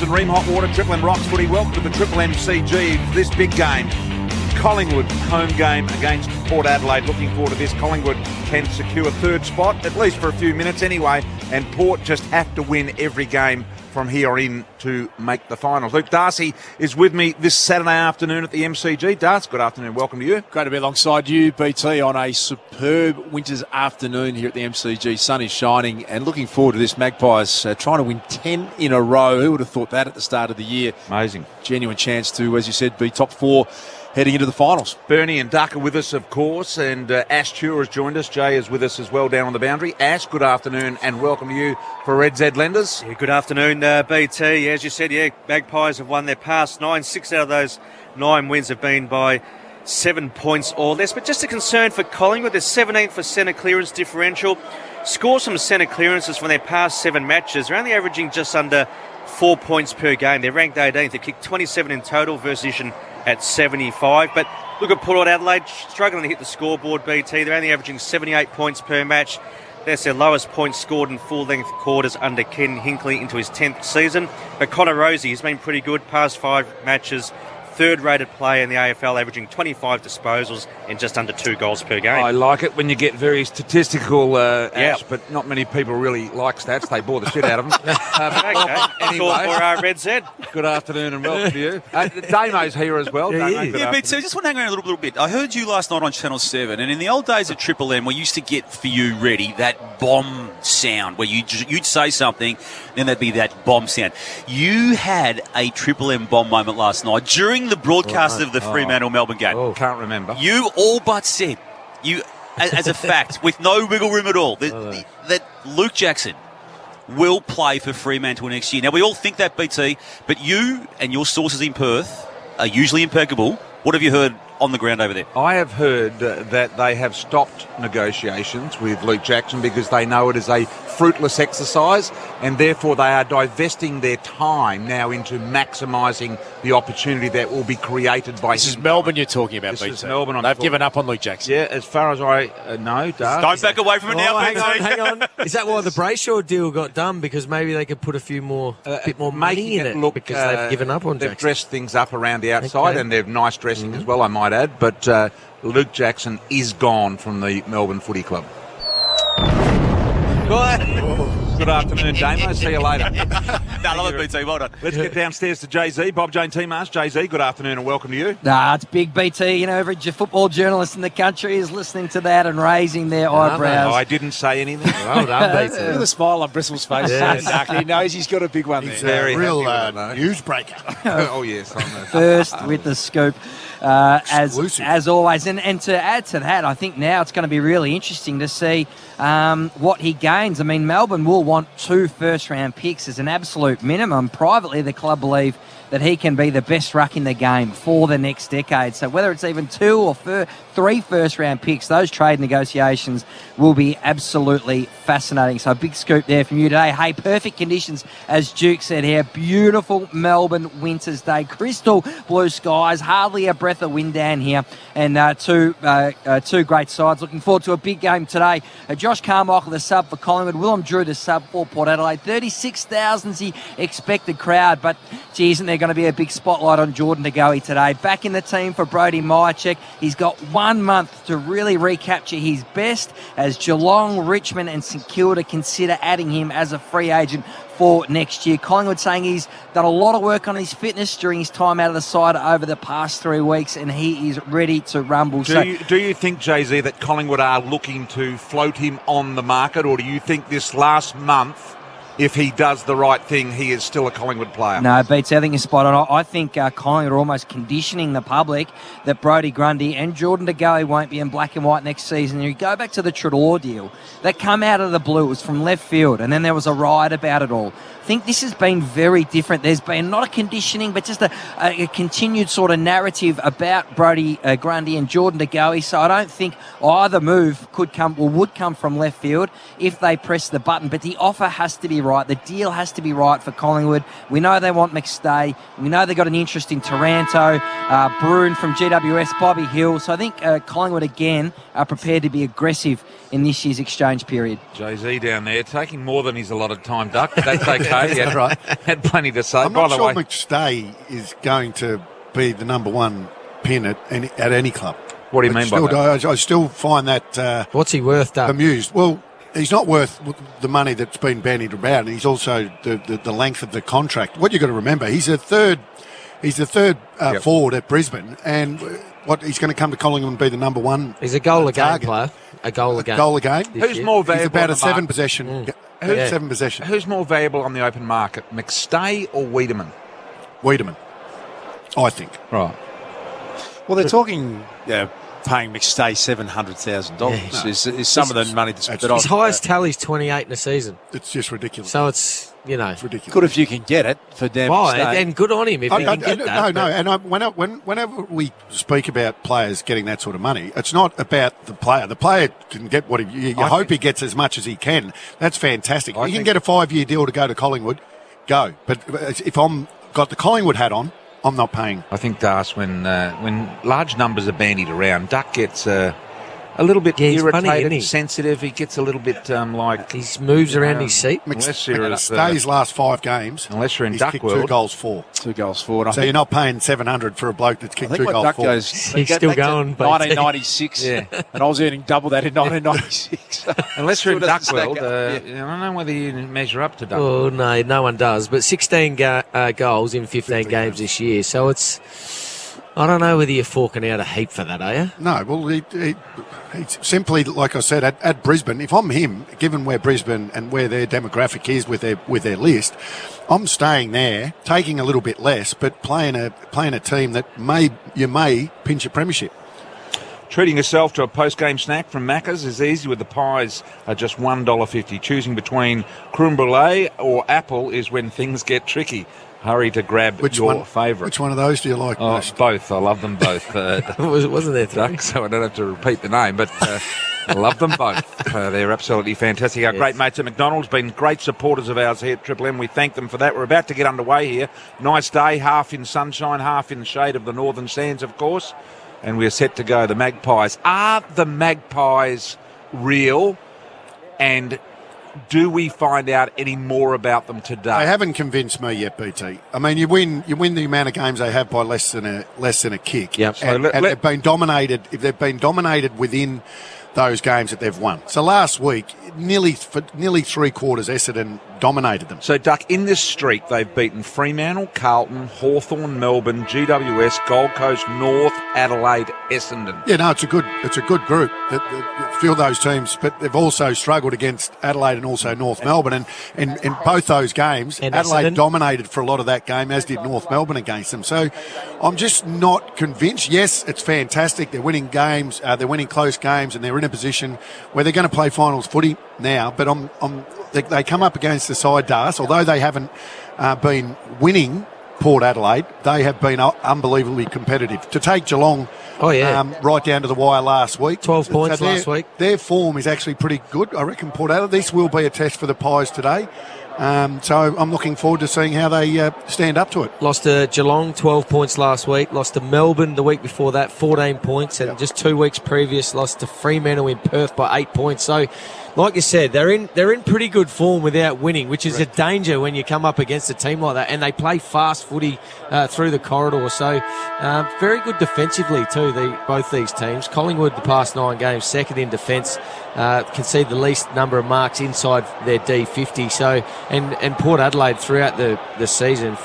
and Ream Hot Water, Triple M Rocks Footy. Welcome to the Triple MCG, this big game. Collingwood home game against Port Adelaide. Looking forward to this. Collingwood can secure third spot, at least for a few minutes anyway, and Port just have to win every game from here in to make the finals. Luke Darcy is with me this Saturday afternoon at the MCG. Darcy, good afternoon. Welcome to you. Great to be alongside you, BT, on a superb winter's afternoon here at the MCG. Sun is shining and looking forward to this. Magpies trying to win 10 in a row. Who would have thought that at the start of the year? Amazing. Genuine chance to, as you said, be top four heading into the finals. Bernie and Duck are with us, of course, and Ash Ture has joined us. Jay is with us as well down on the boundary. Ash, good afternoon and welcome to you for Red Z Lenders. Yeah, good afternoon, BT. As you said, Magpies have won their past 9. 6 out of those 9 wins have been by 7 points or less. But just a concern for Collingwood, they're 17th for centre clearance differential. Scores from centre clearances from their past 7 matches. They're only averaging just under 4 points per game. They're ranked 18th. They kicked 27 in total versus at 75. But look at Port Adelaide, struggling to hit the scoreboard, BT. They're only averaging 78 points per match. That's their lowest points scored in full-length quarters under Ken Hinkley into his 10th season. But Connor Rosie has been pretty good, past 5 matches. Third-rated player in the AFL, averaging 25 disposals and just under 2 goals per game. I like it when you get very statistical, Ash, but not many people really like stats. They bore the shit out of them. Anyway, for Red Z. Good afternoon and welcome to you. Damo's here as well. Yeah, but so I just want to hang around a little bit. I heard you last night on Channel 7, and in the old days at Triple M, we used to get for you ready that bomb sound where you'd say something, then there'd be that bomb sound. You had a Triple M bomb moment last night during the broadcast of the Fremantle-Melbourne game. Oh, can't remember. You all but said, as a fact, with no wiggle room at all, that Luke Jackson will play for Fremantle next year. Now, we all think that, BT, but you and your sources in Perth are usually impeccable. What have you heard on the ground over there? I have heard that they have stopped negotiations with Luke Jackson because they know it is a fruitless exercise, and therefore they are divesting their time now into maximising the opportunity that will be created by This is Melbourne you're talking about, BT. This is Melbourne. They've given up on Luke Jackson. Yeah, as far as I know, Don't back away from it now, BT. Hang on. Is that why the Brayshaw deal got done? Because maybe they could put a few more, bit more money in it look, because they've given up on They've Jackson. dressed things up around the outside, and they're nice dressing as well, I might add. But Luke Jackson is gone from the Melbourne Footy Club. Good afternoon, Damo. See you later. I love it, BT. Well done. Let's get downstairs to Jay-Z. Bob Jane T-Marsh. Jay-Z, good afternoon and welcome to you. It's big, BT. You know, every football journalist in the country is listening to that and raising their eyebrows. I didn't say anything. Well done, BT. Look at the smile on Bristol's face. He knows he's got a big one there. Very real newsbreaker. Oh, yes. First with the scoop. As always. And to add to that, I think now it's going to be really interesting to see what he gains. I mean, Melbourne will want 2 first-round picks as an absolute minimum. Privately, the club believe that he can be the best ruck in the game for the next decade. So whether it's even 2 or 3 first-round picks, those trade negotiations will be absolutely fascinating. So a big scoop there from you today. Hey, perfect conditions, as Duke said here. Beautiful Melbourne winter's day. Crystal blue skies, hardly a breath of wind down here. And two great sides. Looking forward to a big game today. Josh Carmichael, the sub for Collingwood. Willem Drew, the sub for Port Adelaide. 36,000's the expected crowd. But, gee, isn't there going to be a big spotlight on Jordan De Goey today? Back in the team for Brody Myercheck. He's got 1 month to really recapture his best as Geelong, Richmond and St Kilda consider adding him as a free agent for next year. Collingwood saying he's done a lot of work on his fitness during his time out of the side over the past 3 weeks, and he is ready to rumble. Do you think, Jay-Z, that Collingwood are looking to float him on the market, or do you think this last month, if he does the right thing, he is still a Collingwood player? No, Beats, I think you're spot on. I think Collingwood are almost conditioning the public that Brodie Grundy and Jordan De Goey won't be in black and white next season. You go back to the Treloar deal. That come out of the blue. It was from left field, and then there was a riot about it all. I think this has been very different. There's been not a conditioning, but just a continued sort of narrative about Brodie Grundy and Jordan De Goey. So I don't think either move would come from left field if they press the button. But the offer has to be right. right. The deal has to be right for Collingwood. We know they want McStay. We know they got an interest in Taranto, Bruin from GWS, Bobby Hill. So I think Collingwood again are prepared to be aggressive in this year's exchange period. Jay-Z down there taking more than his allotted time, Duck, but that's okay. He had plenty to say. I'm not sure McStay is going to be the number one pin at any club. What do you mean by that? I still find that... What's he worth, Doug? Amused. Well, he's not worth the money that's been bandied about, and he's also the length of the contract. What you've got to remember, he's the third forward at Brisbane, and he's going to come to Collingwood and be the number one. He's a goal a game player. A goal a game. Goal a game. Who's more valuable? He's about a seven possession. Seven possession. Who's more valuable on the open market, McStay or Wiedemann? Wiedemann, I think. Right. Well, they're talking paying McStay $700,000. Is some of the money to spend. His highest tally's 28 in a season. It's just ridiculous. So it's, it's ridiculous. Good if you can get it for damn McStay. And good on him if he can get that. No. And whenever we speak about players getting that sort of money, it's not about the player. The player can get what you hope he gets as much as he can. That's fantastic. If you can get a 5-year deal to go to Collingwood, go. But if I'm got the Collingwood hat on, I'm not paying. I think, Das, when large numbers are bandied around, Duck gets a little bit irritated, sensitive. He gets a little bit like... He moves around his seat. McStay's last 5 games, unless you're in he's Duck kicked world. 2 goals 4. 2 goals 4. So you're not paying $700 for a bloke that's kicked 2 goals 4. He's still going. 1996, and I was earning double that in 1996. Unless you're in Duck world, I don't know whether you measure up to Duck. Oh, no one does. But 16 goals in 15 games this year. So it's... I don't know whether you're forking out a heap for that, are you? No, well, he's simply, like I said, at Brisbane, if I'm him, given where Brisbane and where their demographic is with their list, I'm staying there, taking a little bit less, but playing a team that you may pinch a premiership. Treating yourself to a post-game snack from Macca's is easy with the pies are just $1.50. Choosing between creme brulee or apple is when things get tricky. Hurry to grab your favourite. Which one of those do you like most? Both. I love them both. Wasn't there, Duck? So I don't have to repeat the name, but I love them both. They're absolutely fantastic. Our great mates at McDonald's been great supporters of ours here at Triple M. We thank them for that. We're about to get underway here. Nice day, half in sunshine, half in the shade of the northern sands, of course. And we're set to go. The Magpies. Are the Magpies real? And do we find out any more about them today? They haven't convinced me yet, BT. I mean, you win the amount of games they have by less than a kick. Yep. And they've been dominated. If they've been dominated within those games that they've won. So last week, nearly 3/4 Essendon dominated them. So, Duck, in this streak, they've beaten Fremantle, Carlton, Hawthorn, Melbourne, GWS, Gold Coast, North, Adelaide, Essendon. Yeah, no, it's a good group. A few of those teams, but they've also struggled against Adelaide and also North Melbourne. And in both those games, and Adelaide dominated for a lot of that game, as did North Melbourne against them. So I'm just not convinced. Yes, it's fantastic. They're winning games. They're winning close games, and they're in a position where they're going to play finals footy now. But they come up against the side, Das, although they haven't been winning Port Adelaide, they have been unbelievably competitive. To take Geelong right down to the wire last week. 12 points last week. Their form is actually pretty good. I reckon Port Adelaide, this will be a test for the Pies today. So I'm looking forward to seeing how they stand up to it. Lost to Geelong, 12 points last week. Lost to Melbourne the week before that, 14 points. And just 2 weeks previous, lost to Fremantle in Perth by 8 points. So, like you said, they're in pretty good form without winning, which is a danger when you come up against a team like that. And they play fast footy through the corridor. So, very good defensively too, both these teams. Collingwood, the past 9 games, second in defence. Concede the least number of marks inside their D50. So, and Port Adelaide throughout the season,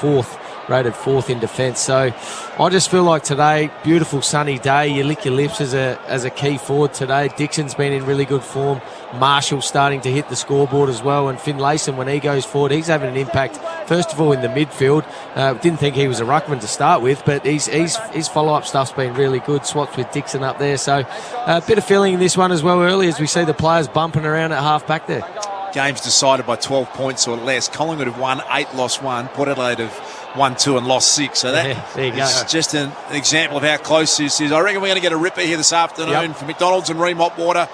rated fourth in defence. So I just feel like today, beautiful sunny day. You lick your lips as a key forward today. Dixon's been in really good form. Marshall's starting to hit the scoreboard as well. And Finlayson, when he goes forward, he's having an impact, first of all, in the midfield. Didn't think he was a ruckman to start with, but his follow-up stuff's been really good. Swaps with Dixon up there. So a bit of feeling in this one as well early as we see the players bumping around at half-back there. Games decided by 12 points or less. Collingwood have won 8, lost 1. Port Adelaide have won 2 and lost 6. So that is just an example of how close this is. I reckon we're going to get a ripper here this afternoon from McDonald's and Ream Hot Water.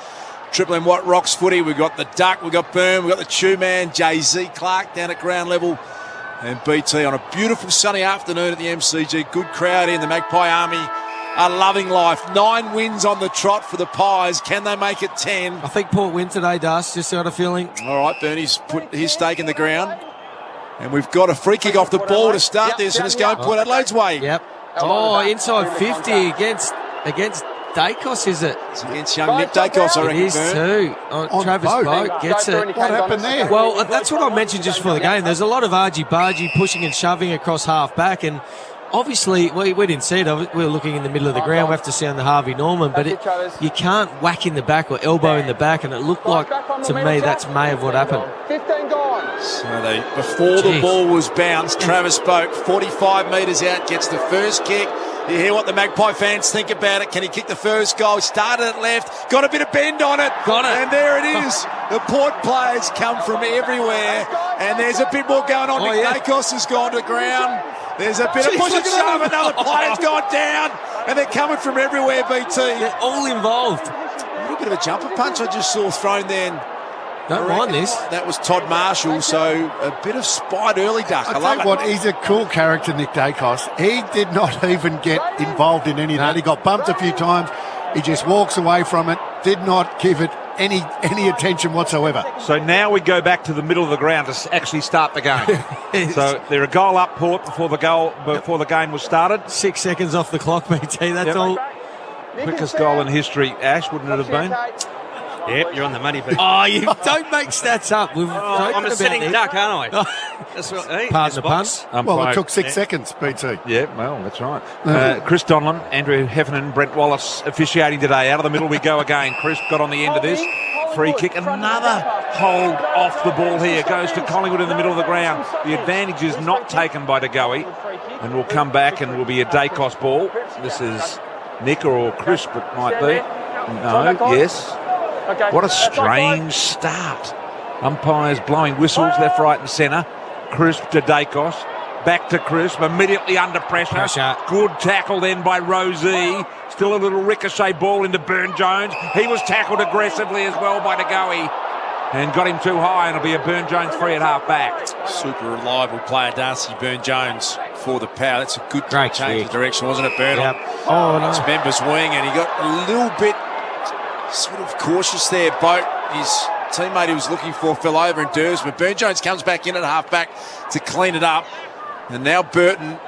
Triple M White Rocks footy. We've got the Duck, we've got Burn, we've got the Chew Man, Jay-Z Clark down at ground level. And BT on a beautiful sunny afternoon at the MCG. Good crowd in. The Magpie Army are loving life. 9 wins on the trot for the Pies. Can they make it 10? I think Port win today, Das. Just got a feeling. All right, Bernie's put his stake in the ground. And we've got a free kick off the ball to start this, and it's going Port Adelaide's way. Yep. Oh, inside 50 against Dacos, is it? It's against young Nick Dacos, I reckon. It is too. Travis Boak gets it. What happened there? Well, that's what I mentioned just for the game. There's a lot of argy-bargy pushing and shoving across half-back, and obviously, we didn't see it. We were looking in the middle of the ground. We have to sound the Harvey Norman, but you can't whack in the back or elbow in the back, and it looked like, to me, that's may have what happened. 15 gone. So before the ball was bounced, Travis Boak, 45 metres out, gets the first kick. You hear what the Magpie fans think about it. Can he kick the first goal? Started at left, got a bit of bend on it. Got it. And there it is. The Port players come from everywhere, and there's a bit more going on. Nick Dacos has gone to ground. There's a bit of push and shove. Another player's gone down, and they're coming from everywhere, BT. They're all involved. A little bit of a jumper punch I just saw thrown then. Don't mind this. That was Todd Marshall, so a bit of spite early, Duck. I love it. What, he's a cool character, Nick Dacos. He did not even get involved in any of that. He got bumped a few times. He just walks away from it, did not give it any attention whatsoever. So now we go back to the middle of the ground to actually start the game. So they're a goal up, Port, before the game was started. 6 seconds off the clock, BT. That's all. Quickest goal in history, Ash, wouldn't it have been? Yep, you're on the money, but Oh, you don't make stats up. I'm a sitting duck, aren't I? That's what. Hey, Pardon the pun. Well, it took 6 seconds, BT. Yeah, well, that's right. Chris Donlan, Andrew Heffernan, Brent Wallace officiating today. Out of the middle we go again. Chris got on the end of this. Free kick. Another hold off the ball here. Goes to Collingwood in the middle of the ground. The advantage is not taken by De Goey. And we'll come back and will be a Dacos ball. This is Nick or Chris, it might be. No, yes. What a strange start. Umpires blowing whistles left, right and centre. Crisp to Dacos. Back to Crisp. Immediately under pressure. Good tackle then by Rosie. Still a little ricochet ball into Burn Jones. He was tackled aggressively as well by De Goey. And got him too high, and it'll be a Burn Jones free at half back. Super reliable player, Darcy Burn Jones, for the power. That's a good Great change of direction, wasn't it, Burn? Yep. Oh, no. It's Member's wing, and he got a little bit sort of cautious there. Boat, his teammate he was looking for, fell over in Dersma. Burn Jones comes back in at half-back to clean it up. And now Burton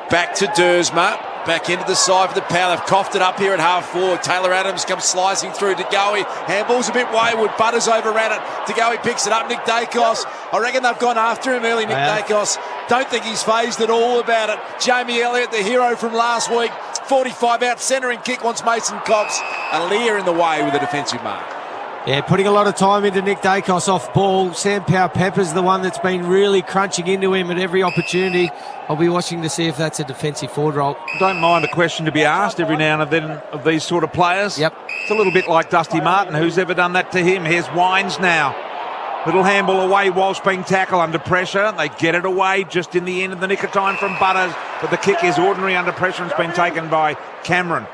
back to Dersma, back into the side for the power. They've coughed it up here at half-forward. Taylor Adams comes slicing through to Goey. Handball's a bit wayward. Butters overran it. De Goey picks it up. Nick Dacos. I reckon they've gone after him early, Nick Dacos. Don't think he's phased at all about it. Jamie Elliott, the hero from last week. 45 out, centering kick wants Mason Cox. Aaliyah in the way with a defensive mark. Yeah, putting a lot of time into Nick Dacos off ball. Sam Powell-Pepper's the one that's been really crunching into him at every opportunity. I'll be watching to see if that's a defensive forward role. Don't mind a question to be asked every now and then of these sort of players. Yep. It's a little bit like Dusty Martin. Who's ever done that to him? Here's Wines now. Little handball away whilst being tackled under pressure. They get it away just in the end of the nick of time from Butters. But the kick is ordinary under pressure and it's been taken by Cameron.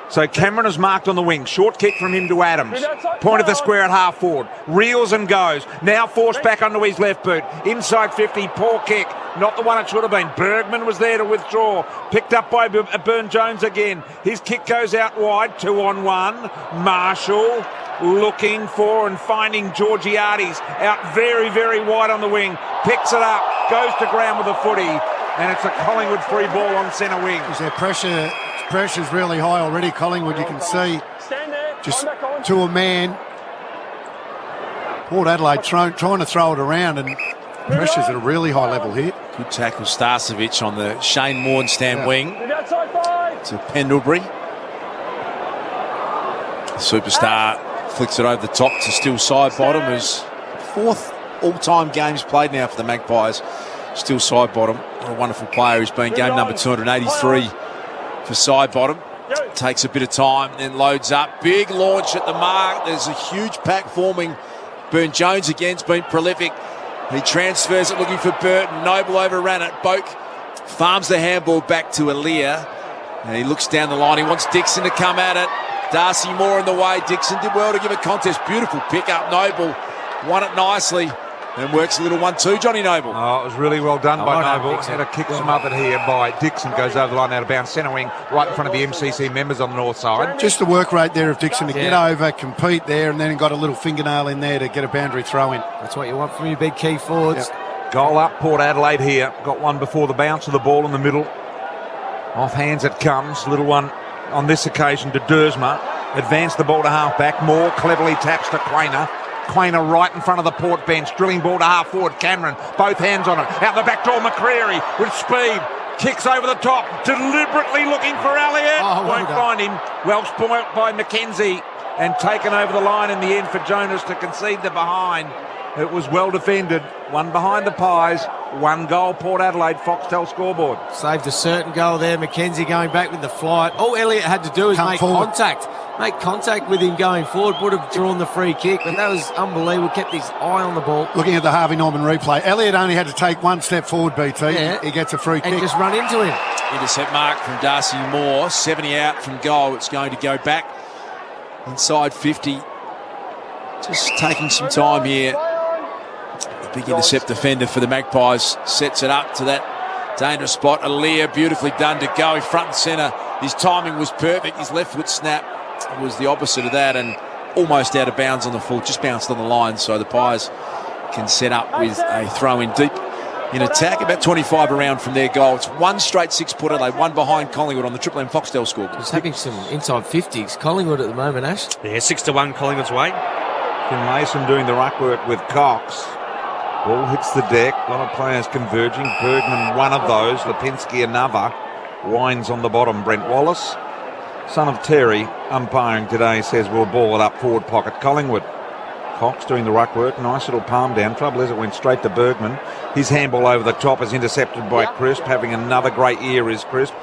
So Cameron is marked on the wing. Short kick from him to Adams. Point of the square at half forward. Reels and goes. Now forced back onto his left boot. Inside 50. Poor kick. Not the one it should have been. Bergman was there to withdraw. Picked up by Burn Jones again. His kick goes out wide. 2-on-1. Marshall looking for and finding Georgiades out very, very wide on the wing. Picks it up. Goes to ground with a footy. And it's a Collingwood free ball on centre wing. Is there pressure? Pressure's really high already, Collingwood. You can see just to a man. Port Adelaide trying to throw it around, and pressure's at a really high level here. Good tackle, Starcevic on the Shane Morgenstern wing to Pendlebury. The superstar flicks it over the top to still side bottom, who's 4th all-time games played now for the Magpies. Still side bottom. What a wonderful player. He's been game number 283 for side bottom. Takes a bit of time, then loads up. Big launch at the mark. There's a huge pack forming. Burn Jones again's been prolific. He transfers it looking for Burton. Noble overran it. Boak farms the handball back to Aaliyah. And he looks down the line. He wants Dixon to come at it. Darcy Moore in the way. Dixon did well to give a contest. Beautiful pick up. Noble won it nicely. And works a little 1-2, Johnny Noble. Oh, it was really well done by Noble. Had a kick smothered here by Dixon. Goes over the line out of bounds. Centre wing right in front of the MCC members on the north side. Just the work rate there of Dixon to get over, compete there, and then got a little fingernail in there to get a boundary throw in. That's what you want from your big key forwards. Goal up, Port Adelaide here. Got one before the bounce of the ball in the middle. Off hands it comes. Little one on this occasion to Dersma. Advance the ball to half-back. Moore cleverly taps to Quainer. Quainer right in front of the Port bench. Drilling ball to half-forward. Cameron, both hands on it. Out the back door, McCreary with speed. Kicks over the top. Deliberately looking for Elliott. Won't find him. Well spoilt by McKenzie. And taken over the line in the end for Jonas to concede the behind. It was well defended. One behind the Pies. 1 goal, Port Adelaide, Foxtel scoreboard. Saved a certain goal there. McKenzie going back with the flight. All Elliott had to do is make contact. Make contact with him going forward. Would have drawn the free kick, but that was unbelievable. Kept his eye on the ball. Looking at the Harvey Norman replay, Elliott only had to take 1 step forward, BT. Yeah. He gets a free kick. And just run into him. Intercept mark from Darcy Moore. 70 out from goal. It's going to go back inside 50. Just taking some time here. The big intercept defender for the Magpies sets it up to that dangerous spot. Alia beautifully done to go front and centre. His timing was perfect. His left foot snap was the opposite of that and almost out of bounds on the full. Just bounced on the line, so the Pies can set up with a throw in deep in attack. About 25 around from their goal. It's 1 straight 6 Port Adelaide, 1 behind Collingwood on the Triple M Foxtel scoreboard. He's having some inside 50s. Collingwood at the moment, Ash. Yeah, 6-1 Collingwood's way. Tim Mason doing the ruck work with Cox. Ball hits the deck. A lot of players converging. Bergman, one of those. Lipinski, another. Wines on the bottom. Brent Wallace, son of Terry, umpiring today, says we'll ball it up forward pocket Collingwood. Cox doing the ruck work. Nice little palm down. Trouble is it went straight to Bergman. His handball over the top is intercepted by Crisp. Having another great year is Crisp.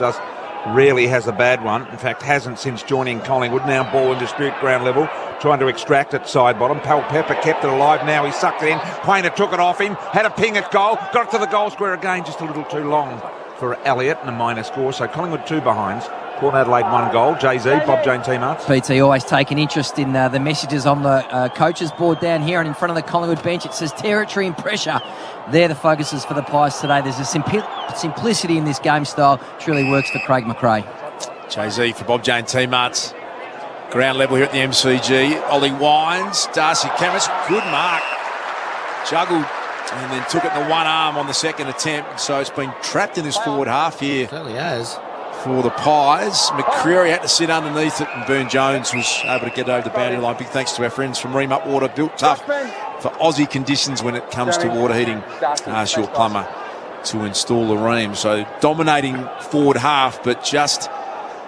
Rarely has a bad one. In fact, hasn't since joining Collingwood. Now ball in dispute ground level. Trying to extract it side bottom. Pal Pepper kept it alive. Now he sucked it in. Quainer took it off him. Had a ping at goal. Got it to the goal square again. Just a little too long for Elliott and a minor score. So Collingwood 2 behinds. Port Adelaide 1 goal. Jay-Z, Bob Jane teammates. BT always taking interest in the messages on the coaches board down here and in front of the Collingwood bench. It says territory and pressure. They're the focuses for the Pies today. There's a simplicity in this game style. Truly works for Craig McRae. Jay-Z for Bob Jane teammates. Ground level here at the MCG. Ollie Wines, Darcy Cameron, good mark. Juggled and then took it in the one arm on the second attempt. So it's been trapped in this forward half here. It certainly has. For the Pies. McCreary had to sit underneath it and Burn Jones was able to get over the boundary line. Big thanks to our friends from Ream Water, built tough for Aussie conditions when it comes to water heating. Ask your plumber to install the Ream. So dominating forward half, but just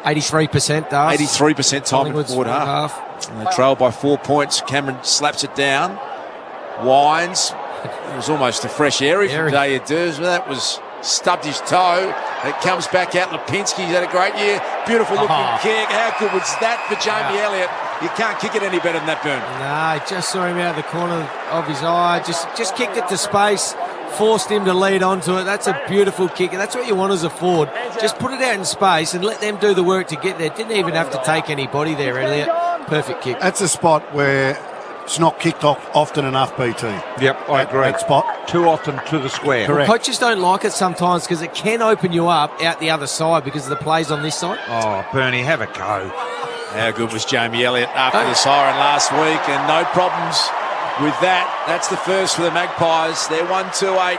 83%, Darcy. 83% time in forward half. And they trail by 4 points. Cameron slaps it down. Wines. It was almost a fresh airy from Daya Dersma. That was stubbed his toe. It comes back out. Lipinski's had a great year. Beautiful looking kick. How good was that for Jamie Elliott? You can't kick it any better than that, Burn. No, just saw him out of the corner of his eye. Just kicked it to space. Forced him to lead onto it. That's a beautiful kick, and that's what you want as a forward. Just put it out in space and let them do the work to get there. Didn't even have to take anybody there, Elliott. Perfect kick. That's a spot where it's not kicked off often enough, BT. Yep, I agree. That spot. Too often to the square. Correct. Well, coaches don't like it sometimes because it can open you up out the other side because of the plays on this side. Oh, Bernie, have a go. How good was Jamie Elliott after the siren last week, and no problems with that. That's the first for the Magpies. They're 1-2-8.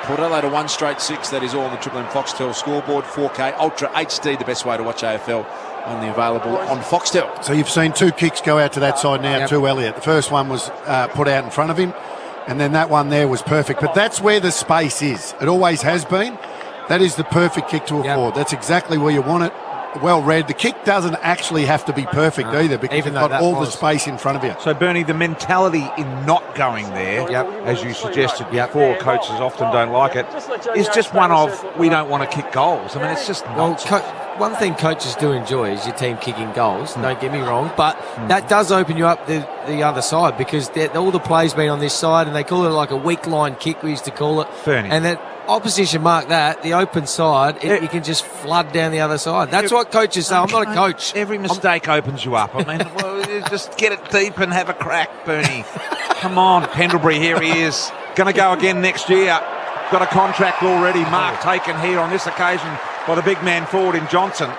Port Adelaide a 1 straight 6. That is all on the Triple M Foxtel scoreboard. 4K Ultra HD, the best way to watch AFL. Only available on Foxtel. So you've seen 2 kicks go out to that side now to Elliott. The first one was put out in front of him, and then that one there was perfect. But that's where the space is. It always has been. That is the perfect kick to a forward. That's exactly where you want it. Well read. The kick doesn't actually have to be perfect either because you've got all the space in front of you. So, Bernie, the mentality in not going there, as you suggested before, coaches often don't like it, is just one of, we don't want to kick goals. I mean, it's just one thing coaches do enjoy is your team kicking goals, don't get me wrong, but that does open you up the other side because all the plays been on this side and they call it like a weak line kick, we used to call it. Bernie. And opposition mark that, the open side, you can just flood down the other side. That's what coaches say. I'm not a coach. Every mistake opens you up. I mean, well, just get it deep and have a crack, Bernie. Come on, Pendlebury, here he is. Going to go again next year. Got a contract already. Mark taken here on this occasion by the big man forward in Johnson.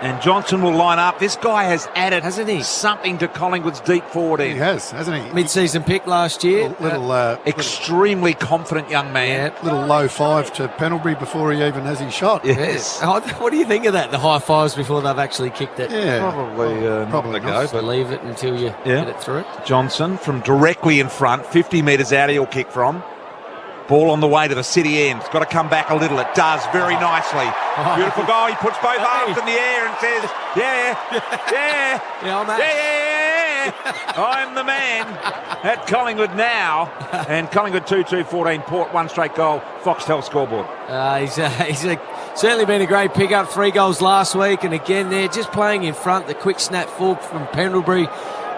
And Johnson will line up. This guy has added, hasn't he, something to Collingwood's deep forward end. He has, hasn't he? Mid-season pick last year. Extremely confident young man. Little low five to Pendlebury before he even has his shot. Yes. What do you think of that? The high fives before they've actually kicked it. Yeah, Probably not. go. So leave it until you get it through. Johnson from directly in front, 50 metres out he'll kick from. Ball on the way to the city end. It's got to come back a little. It does very nicely. Beautiful goal. He puts both arms in the air and says, yeah, I'm the man at Collingwood now. And Collingwood 2-2-14, Port, one straight goal, Foxtel scoreboard. He's certainly been a great pick-up. 3 goals last week, and again they're just playing in front. The quick snap forward from Pendlebury,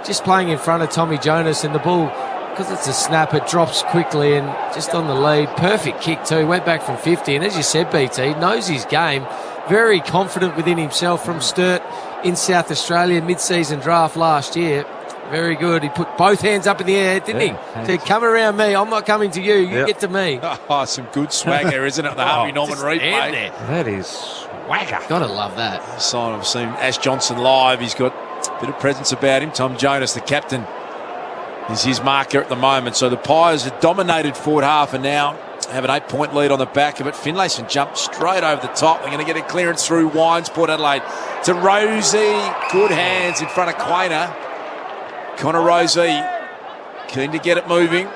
just playing in front of Tommy Jonas, and the ball, because it's a snap, it drops quickly and just on the lead. Perfect kick too, went back from 50, and as you said, BT, knows his game, very confident within himself from Sturt in South Australia, mid-season draft last year. Very good. He put both hands up in the air, didn't he? Said, come around me, I'm not coming to you, you get to me. Oh, some good swagger, isn't it? The Harvey Norman replay. That is swagger. Gotta love that. Sign of seeing Ash Johnson live. He's got a bit of presence about him. Tom Jonas, the captain, is his marker at the moment. So the Pies have dominated forward half and now have an 8-point lead on the back of it. Finlayson jumped straight over the top. They're going to get a clearance through Wines, Port Adelaide to Rosie. Good hands in front of Quainer. Connor Rosie keen to get it moving.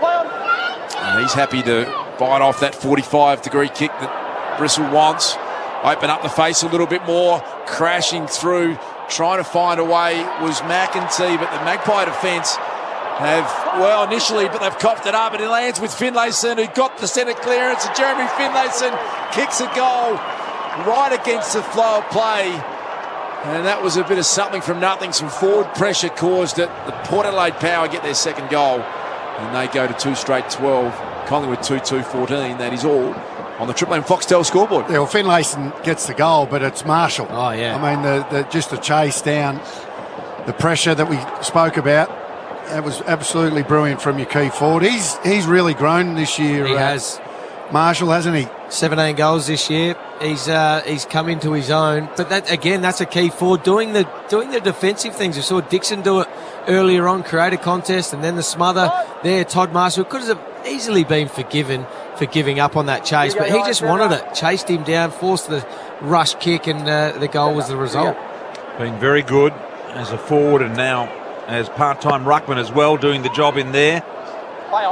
And he's happy to bite off that 45-degree kick that Bristle wants. Open up the face a little bit more. Crashing through, trying to find a way was McEntee, but the Magpie defence have, initially, but they've coughed it up, and it lands with Finlayson, who got the centre clearance, and Jeremy Finlayson kicks a goal right against the flow of play. And that was a bit of something from nothing. Some forward pressure caused it. The Port Adelaide Power get their second goal, and they go to 2 straight 12. Collingwood 2-2-14. That is all on the Triple M Foxtel scoreboard. Yeah, well, Finlayson gets the goal, but it's Marshall. Oh, yeah. I mean, just the chase down, the pressure that we spoke about, that was absolutely brilliant from your key forward. He's really grown this year. He has. Marshall, hasn't he? 17 goals this year. He's come into his own. But that, again, that's a key forward. Doing the defensive things. We saw Dixon do it earlier on, create a contest, and then the smother there. Todd Marshall could have easily been forgiven for giving up on that chase, but he just wanted it. Chased him down, forced the rush kick, and the goal was the result. Being very good as a forward and now as part-time ruckman as well, doing the job in there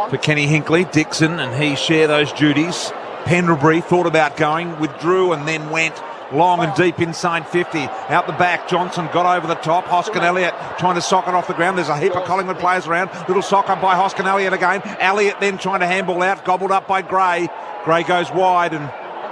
for Kenny Hinkley. Dixon and he share those duties. Pendlebury thought about going, withdrew and then went long and deep inside 50. Out the back, Johnson got over the top. Hoskin Elliott trying to sock it off the ground. There's a heap of Collingwood players around. Little sock up by Hoskin Elliott again. Elliott then trying to handball out, gobbled up by Gray. Gray goes wide and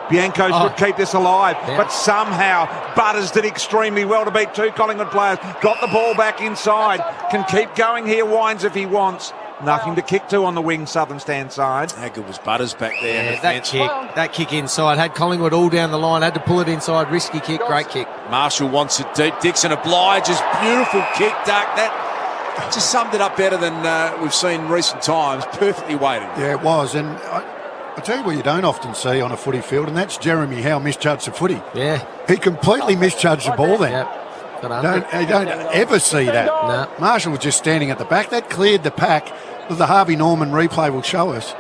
Bianco's would keep this alive, but somehow Butters did extremely well to beat 2 Collingwood players. Got the ball back inside. Can keep going here, Wines, if he wants. Nothing to kick to on the wing, southern stand side. How good was Butters back there? Yeah, that kick inside. Had Collingwood all down the line. Had to pull it inside. Risky kick, great kick. Marshall wants it deep. Dixon obliges. Beautiful kick, Duck. That just summed it up better than we've seen in recent times. Perfectly weighted. Yeah, it was. And I tell you what you don't often see on a footy field, and that's Jeremy Howe misjudged the footy. Yeah. He completely misjudged the ball there. Yep. You don't ever see that. No. Marshall was just standing at the back. That cleared the pack. The Harvey Norman replay will show us.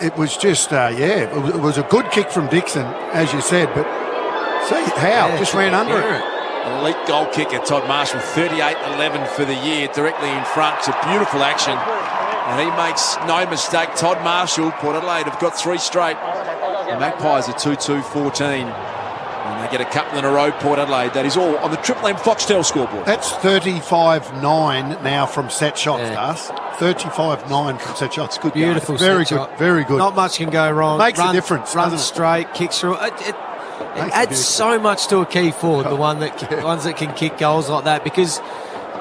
It was just, it was a good kick from Dixon, as you said, but see, Howe just ran under it. Elite goal kicker, Todd Marshall, 38-11 for the year, directly in front. It's a beautiful action, and he makes no mistake. Todd Marshall, Port Adelaide have got 3 straight. The Magpies are 2-2-14. And they get a couple in a row, Port Adelaide. That is all on the Triple M Foxtel scoreboard. That's 35-9 now from set shots, Das. 35-9 from set shots. Good. Beautiful very set good. shot. Very good. Not much can go wrong. Makes a difference. Runs straight, kicks through. It adds so much to a key forward, the ones that can kick goals like that, because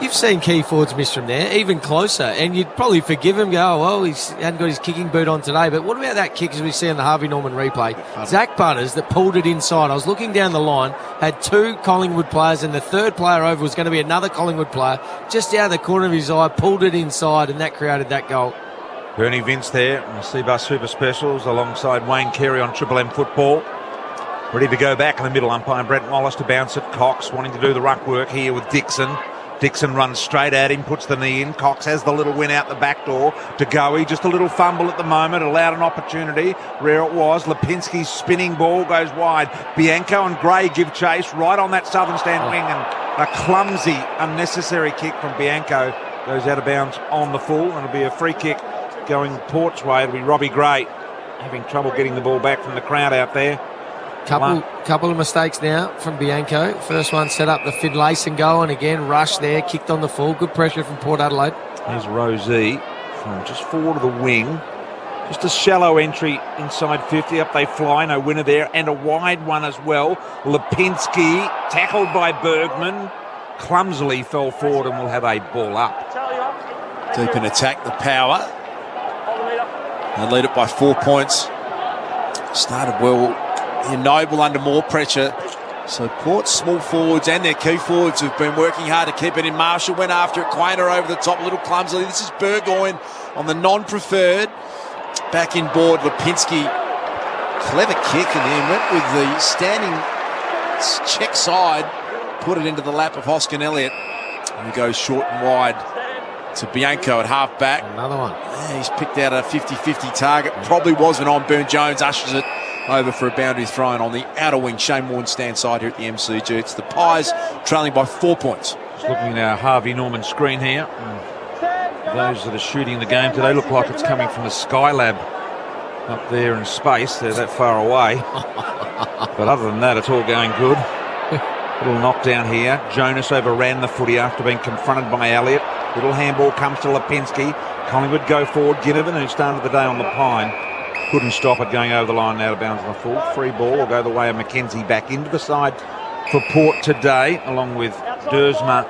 You've seen key forwards miss from there, even closer, and you'd probably forgive him, go, oh, well, he hadn't got his kicking boot on today. But what about that kick as we see on the Harvey Norman replay? Zach Butters that pulled it inside. I was looking down the line, had 2 Collingwood players, and the third player over was going to be another Collingwood player, just out of the corner of his eye, pulled it inside, and that created that goal. Bernie Vince there on the Seabus Super Specials alongside Wayne Carey on Triple M Football. Ready to go back in the middle, umpire Brent Wallace to bounce at Cox, wanting to do the ruck work here with Dixon. Dixon runs straight at him, puts the knee in. Cox has the little win out the back door to Goey. Just a little fumble at the moment, allowed an opportunity. Rare it was. Lipinski's spinning ball goes wide. Bianco and Gray give chase right on that southern stand wing, and a clumsy, unnecessary kick from Bianco goes out of bounds on the full, and it'll be a free kick going Port's way. It'll be Robbie Gray having trouble getting the ball back from the crowd out there. Couple of mistakes now from Bianco. First one set up the Finlayson goal, and again rush there, kicked on the full. Good pressure from Port Adelaide. Here's Rosie from just forward of the wing. Just a shallow entry inside 50. Up they fly, no winner there, and a wide one as well. Lipinski tackled by Bergman, clumsily fell forward and will have a ball up. Deep in attack, the Power. They lead it by 4 points. Started well. Noble under more pressure. So Port's small forwards and their key forwards have been working hard to keep it in. Marshall went after it. Quainer over the top a little clumsily. This is Burgoyne on the non-preferred. Back in board, Lipinski. Clever kick, and then went with the standing check side. Put it into the lap of Hoskin Elliott. And he goes short and wide to Bianco at half back. Another one. Yeah, he's picked out a 50-50 target. Probably wasn't on. Burne-Jones ushers it over for a boundary thrown on the outer wing. Shane Warne stand side here at the MCG. It's the Pies trailing by 4 points. Just looking at our Harvey Norman screen here. Those that are shooting the game today look like it's coming from the Skylab up there in space. They're that far away. But other than that, it's all going good. Little knockdown here. Jonas overran the footy after being confronted by Elliott. Little handball comes to Lipinski. Collingwood go forward. Ginnivan, who started the day on the pine, couldn't stop it going over the line, out of bounds on the full. Free ball will go the way of Mackenzie back into the side for Port today, along with Dersma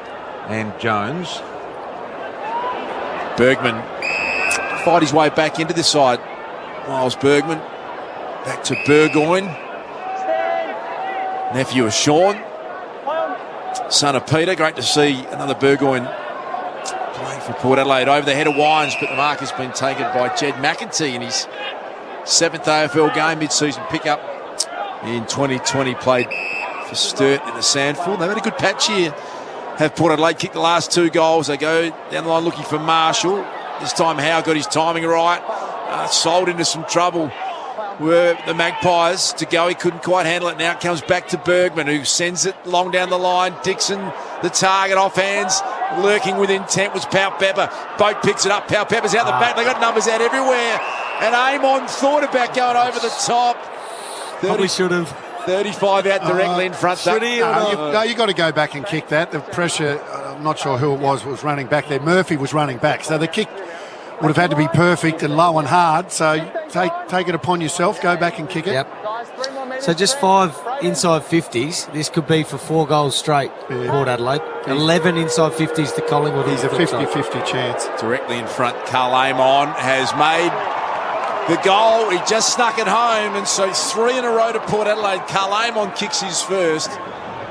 and Jones. Bergman fight his way back into this side. Miles Bergman back to Burgoyne. Nephew of Sean, son of Peter. Great to see another Burgoyne playing for Port Adelaide. Over the head of Wines, but the mark has been taken by Jed McEntee in his 7th AFL game, mid-season pickup in 2020, played for Sturt in the Sandford. They've had a good patch here. Have Port Adelaide kicked the last 2 goals. They go down the line looking for Marshall. This time Howe got his timing right. Sold into some trouble were the Magpies. To go, he couldn't quite handle it. Now it comes back to Bergman, who sends it long down the line. Dixon, the target, off hands. Lurking with intent was Pau Pepper. Boat picks it up. Pau Pepper's out the back. They got numbers out everywhere. And Amon thought about going over the top. Probably should have. 35 out directly in front. You've got to go back and kick that. The pressure, I'm not sure who it was running back there. Murphy was running back. So the kick would have had to be perfect and low and hard. So take it upon yourself. Go back and kick it. Yep. So just 5 inside 50s. This could be for 4 goals straight, Port Adelaide. 11 inside 50s to Collingwood. He's a 50-50 chance. Directly in front, Carl Amon has made the goal. He just snuck it home, and so 3 in a row to Port Adelaide. Carl Amon kicks his first,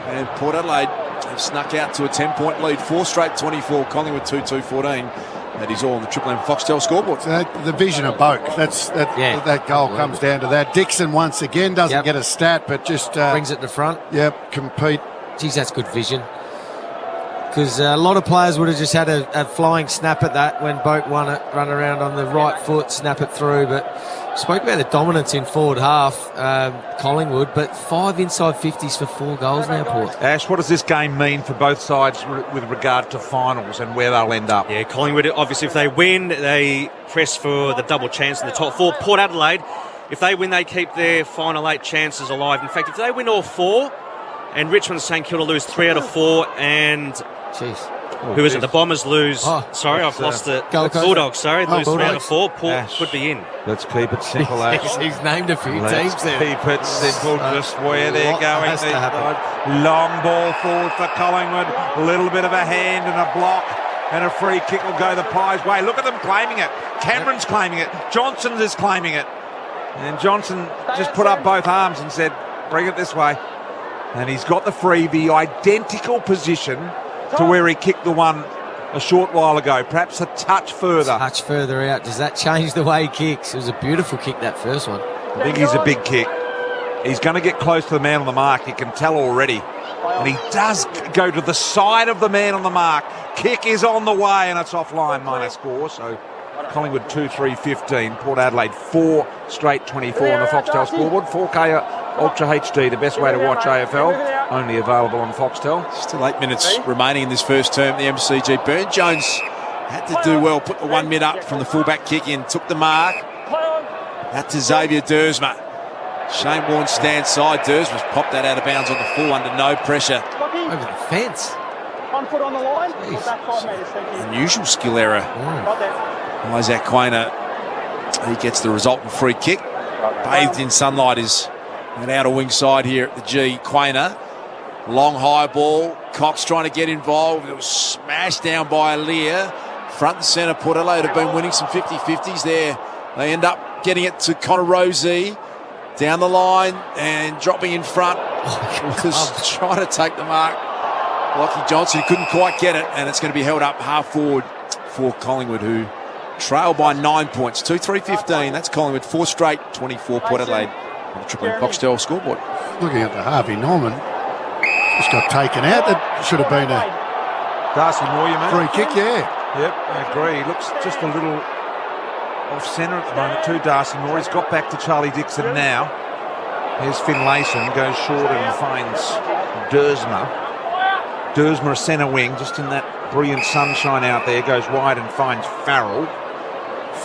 and Port Adelaide have snuck out to a 10-point lead. 4 straight 24, Collingwood 2-2-14. That is all on the Triple M Foxtel scoreboard. So the vision of Boak, that goal comes down to that. Dixon once again doesn't get a stat, but just brings it to front. Yep, compete. Geez, that's good vision. Because a lot of players would have just had a flying snap at that when Boak won it, run around on the right foot, snap it through. But spoke about the dominance in forward half, Collingwood, but 5 inside 50s for 4 goals now, Port. Ash, what does this game mean for both sides with regard to finals and where they'll end up? Yeah, Collingwood, obviously, if they win, they press for the double chance in the top 4. Port Adelaide, if they win, they keep their final 8 chances alive. In fact, if they win all 4, and Richmond and St Kilda lose 3 out of 4, and Who is it? The Bombers lose. Sorry, I've lost it. Bulldogs, lose round of 4. Port could be in. Let's keep it simple, Ash. He's named a few teams there. Keep it simple, just where they're going. Long ball forward for Collingwood. A little bit of a hand and a block. And a free kick will go the Pies' way. Look at them claiming it. Cameron's claiming it. Johnson is claiming it. And Johnson just put up both arms and said, bring it this way. And he's got the freebie, identical position to where he kicked the one a short while ago. Perhaps a touch further. Touch further out. Does that change the way he kicks? It was a beautiful kick, that first one. I think he's a big kick. He's going to get close to the man on the mark. You can tell already. And he does go to the side of the man on the mark. Kick is on the way, and it's offline minor score. So Collingwood 2-3-15. Port Adelaide 4 straight 24 on the Foxtel scoreboard. 4K Ultra HD, the best way to watch AFL. Only available on Foxtel. Still 8 minutes remaining in this first term. The MCG. Burn-Jones had to do well. Put the 1 mid up from the fullback kick in. Took the mark. Out to Xavier Dersma. Shane Warne stands side. Dersma's popped that out of bounds on the full under no pressure. Over the fence. 1 foot on the line. Back 5 metres. Unusual skill error. Isaac Quainer, he gets the resultant free kick. Bathed in sunlight is an outer wing side here at the G. Quainer, long high ball. Cox trying to get involved. It was smashed down by Lear. Front and centre, Port Adelaide have been winning some 50-50s there. They end up getting it to Connor Rozee. Down the line and dropping in front. Just trying to take the mark. Lockie Johnson couldn't quite get it, and it's going to be held up half forward for Collingwood, who trail by 9 points. 2-3-15. That's Collingwood 4 straight 24. Port Adelaide on the Triple M Foxtel scoreboard. Looking at the Harvey Norman, just got taken out. That should have been a Darcy Moore, you mean? free kick, yeah. Yep, I agree. He looks just a little off-centre at the moment too, Darcy Moore. He's got back to Charlie Dixon now. Here's Finlayson, goes short and finds Dersma. Dersma, a centre wing, just in that brilliant sunshine out there, goes wide and finds Farrell.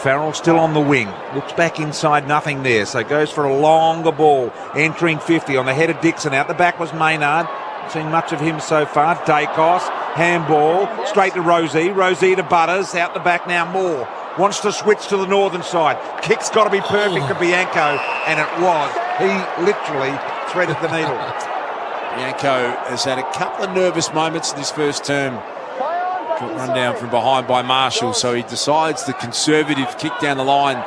Farrell still on the wing, looks back inside, nothing there, so goes for a longer ball, entering 50 on the head of Dixon. Out the back was Maynard. Seen much of him so far. Dacos, handball, straight to Rozee. Rozee to Butters, out the back now Moore. Wants to switch to the northern side. Kick's got to be perfect to Bianco, and it was. He literally threaded the needle. Bianco has had a couple of nervous moments in this first term. Got run down from behind by Marshall, so he decides the conservative kick down the line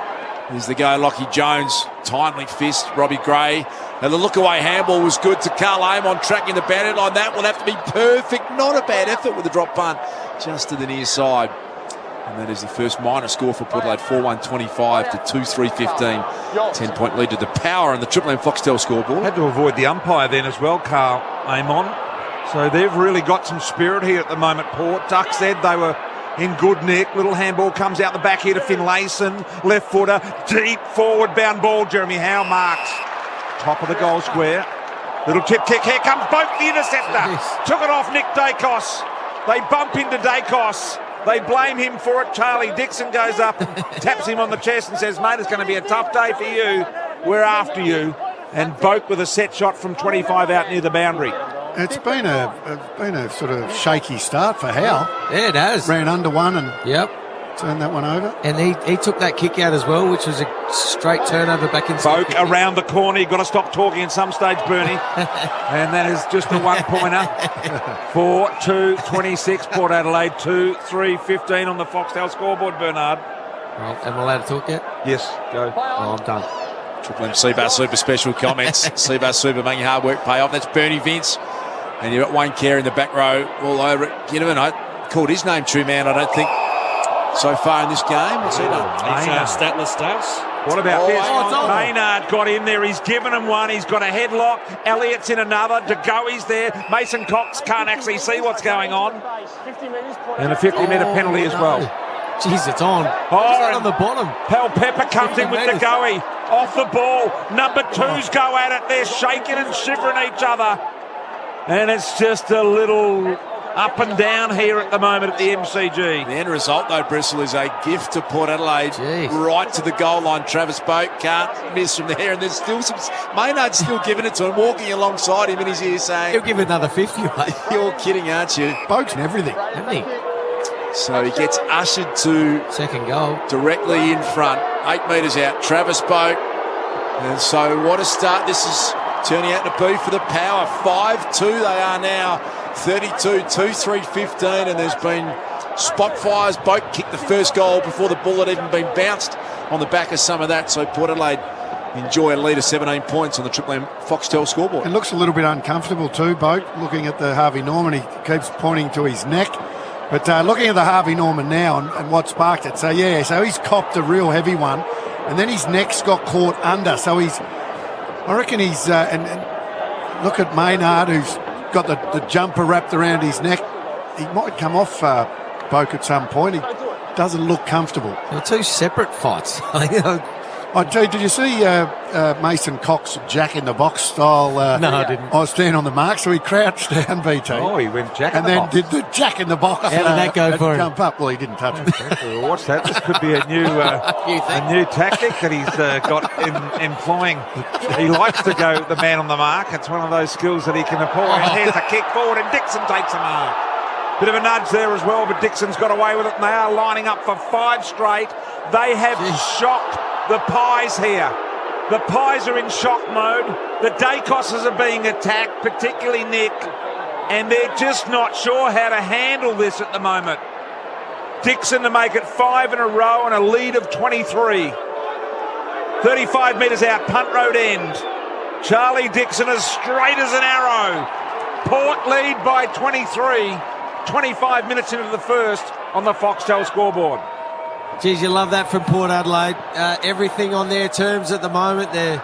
is the go. Lockie Jones, timely fist, Robbie Gray. And the look-away handball was good to Carl Amon, tracking the boundary line. That will have to be perfect. Not a bad effort with the drop punt, just to the near side. And that is the first minor score for Port Adelaide, 4-1-25 to 2-3-15. 10-point lead to the Power and the Triple M Foxtel scoreboard. Had to avoid the umpire then as well, Carl Amon. So they've really got some spirit here at the moment, Port. Duck said they were in good nick. Little handball comes out the back here to Finlayson. Left footer, deep forward bound ball. Jeremy Howe marks. Top of the goal square. Little tip kick. Here comes both the interceptor. Took it off Nick Dacos. They bump into Dacos. They blame him for it. Charlie Dixon goes up, taps him on the chest and says, mate, it's going to be a tough day for you. We're after you. And Boak with a set shot from 25 out near the boundary. It's been a sort of shaky start for Howe. Yeah, it has. Ran under one and turned that one over. And he took that kick out as well, which was a straight turnover back inside. Boak around the corner. You've got to stop talking at some stage, Bernie. And that is just a one-pointer. 4-2-26, Port Adelaide. 2-3-15 on the Foxtel scoreboard, Bernard. Well, am I allowed to talk yet? Yes, go. Oh, I'm done. Triple M Seabass Super special comments. Seabass Super making hard work pay off. That's Bernie Vince. And you've got Wayne Kerr in the back row all over it. Ginnivan, I called his name true man, I don't think, so far in this game. What's he done? He's Statler Stas. What about this? Maynard got in there. He's given him one. He's got a headlock. Elliott's in another. DeGoey's there. Mason Cox can't actually see what's going on. And a 50-metre penalty as well. Jeez, it's on. On the bottom. Pal Pepper comes in with DeGoey. Off the ball. Number twos go at it. They're shaking and shivering each other. And it's just a little up and down here at the moment at the MCG. The end result, though, Bristol, is a gift to Port Adelaide. Jeez. Right to the goal line. Travis Boak can't miss from there. And there's still some... Maynard's still giving it to him, walking alongside him in his ear saying... He'll give it another 50, mate. You're kidding, aren't you? Boak's and everything. Hasn't he? So he gets ushered to second goal directly in front, 8 metres out. Travis Boak. And so what a start this is turning out to be for the Power. 5-2 they are now. 32-2-3-15, and there's been spot fires. Boak kicked the first goal before the ball had even been bounced on the back of some of that. So Port Adelaide enjoy a lead of 17 points on the Triple M Foxtel scoreboard. It looks a little bit uncomfortable too, Boak, looking at the Harvey Norman. He keeps pointing to his neck. But looking at the Harvey Norman now and what sparked it. So he's copped a real heavy one. And then his neck's got caught under. So I reckon he's, and look at Maynard, who's got the jumper wrapped around his neck. He might come off Boak at some point. He doesn't look comfortable. They're two separate fights. Did you see Mason Cox Jack in the box style? No, I didn't. I was standing on the mark, so he crouched down, BT. Oh, he went Jack in the box. And then did the Jack in the box. How did that go for him? Jump up. Well, he didn't touch it. We'll watch that. This could be a new tactic that he's got in employing. He likes to go the man on the mark. It's one of those skills that he can employ. And here's a kick forward, and Dixon takes a mark. Bit of a nudge there as well, but Dixon's got away with it, and they are lining up for 5 straight. They have shocked the Pies here. The Pies are in shock mode. The Dacosses are being attacked, particularly Nick, and they're just not sure how to handle this at the moment. Dixon to make it 5 in a row and a lead of 23. 35 metres out, punt road end. Charlie Dixon as straight as an arrow. Port lead by 23. 25 minutes into the first on the Foxtel scoreboard. Geez, you love that from Port Adelaide. Everything on their terms at the moment. They're,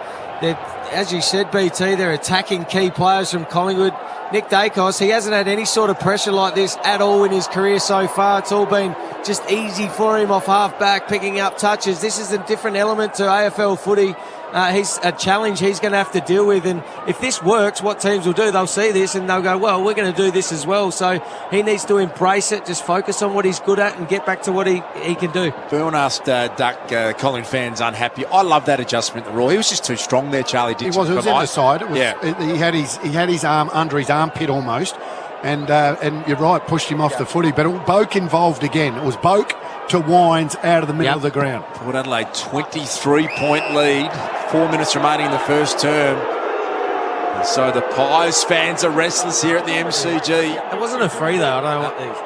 as you said, BT, they're attacking key players from Collingwood. Nick Dacos, he hasn't had any sort of pressure like this at all in his career so far. It's all been just easy for him off half-back, picking up touches. This is a different element to AFL footy. He's a challenge he's going to have to deal with, and if this works, what teams will do, they'll see this and they'll go, well, we're going to do this as well. So he needs to embrace it, just focus on what he's good at and get back to what he can do. Burn asked Duck, Collingwood fans unhappy. I love that adjustment, the rule. He was just too strong there, Charlie Dixon. He was in the side. It was, he had his arm under his armpit almost, and you're right, pushed him off the footy. But Boak involved again. It was Boak to Wines out of the middle of the ground. Port Adelaide 23-point lead, 4 minutes remaining in the first term. And so the Pies fans are restless here at the MCG. It wasn't a free though, I don't know what these.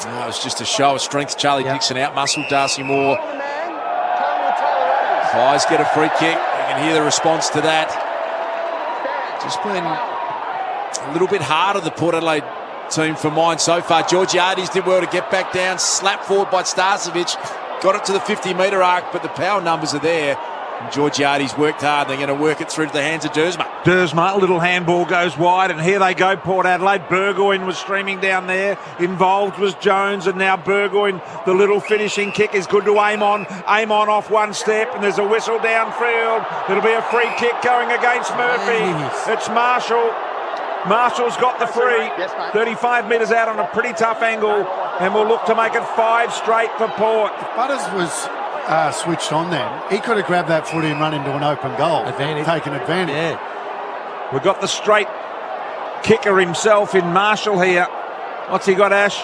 No, it was just a show of strength. Charlie Dixon out-muscled Darcy Moore. Pies get a free kick. You can hear the response to that. Just been a little bit harder, the Port Adelaide team for mine so far. Georgiades did well to get back down, slapped forward by Starcevic, got it to the 50-metre arc, but the power numbers are there. And Georgiades worked hard. They're going to work it through to the hands of Dersma. Dersma, a little handball goes wide, and here they go, Port Adelaide. Burgoyne was streaming down there. Involved was Jones, and now Burgoyne, the little finishing kick is good to Amon. Amon off one step, and there's a whistle downfield. It'll be a free kick going against Murphy. It's Marshall. Marshall's got the free, 35 metres out on a pretty tough angle, and will look to make it 5 straight for Port. Butters was switched on then. He could have grabbed that footy and run into an open goal. Taken advantage. Yeah. We've got the straight kicker himself in Marshall here. What's he got, Ash?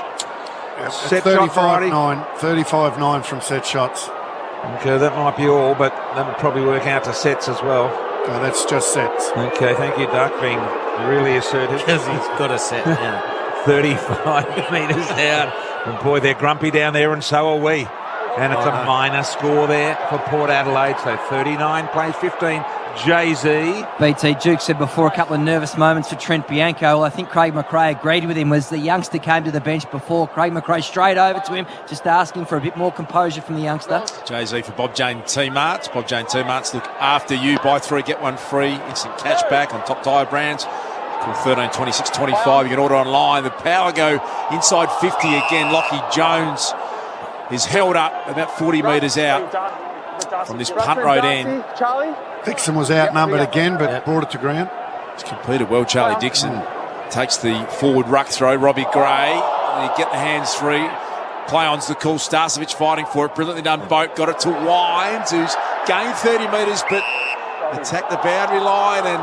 Set 35-9. 35-9 from set shots. Okay, that might be all, but that'll probably work out to sets as well. No, that's just sets. Okay, thank you, Duck, being really assertive. Because he's got a set now. 35 metres out. And boy, they're grumpy down there, and so are we. And it's a minor score there for Port Adelaide. So 39 plays 15. Jay-Z. BT Duke said before, a couple of nervous moments for Trent Bianco. Well, I think Craig McRae agreed with him as the youngster came to the bench before. Craig McRae straight over to him, just asking for a bit more composure from the youngster. Jay-Z for Bob Jane T-Marts. Bob Jane T-Marts look after you. Buy 3, get 1 free. Instant cash back on top tyre brands. Call 13 26 25. You can order online. The Power go inside 50 again. Lockie Jones is held up about 40 metres out from this punt road end. Dixon was outnumbered again, but brought it to ground. He's competed well, Charlie Dixon. Takes the forward ruck throw. Robbie Gray. They get the hands free. Play on's the call. Starcevic fighting for it. Brilliantly done. Boat got it to Wines, who's gained 30 metres, but attacked the boundary line, and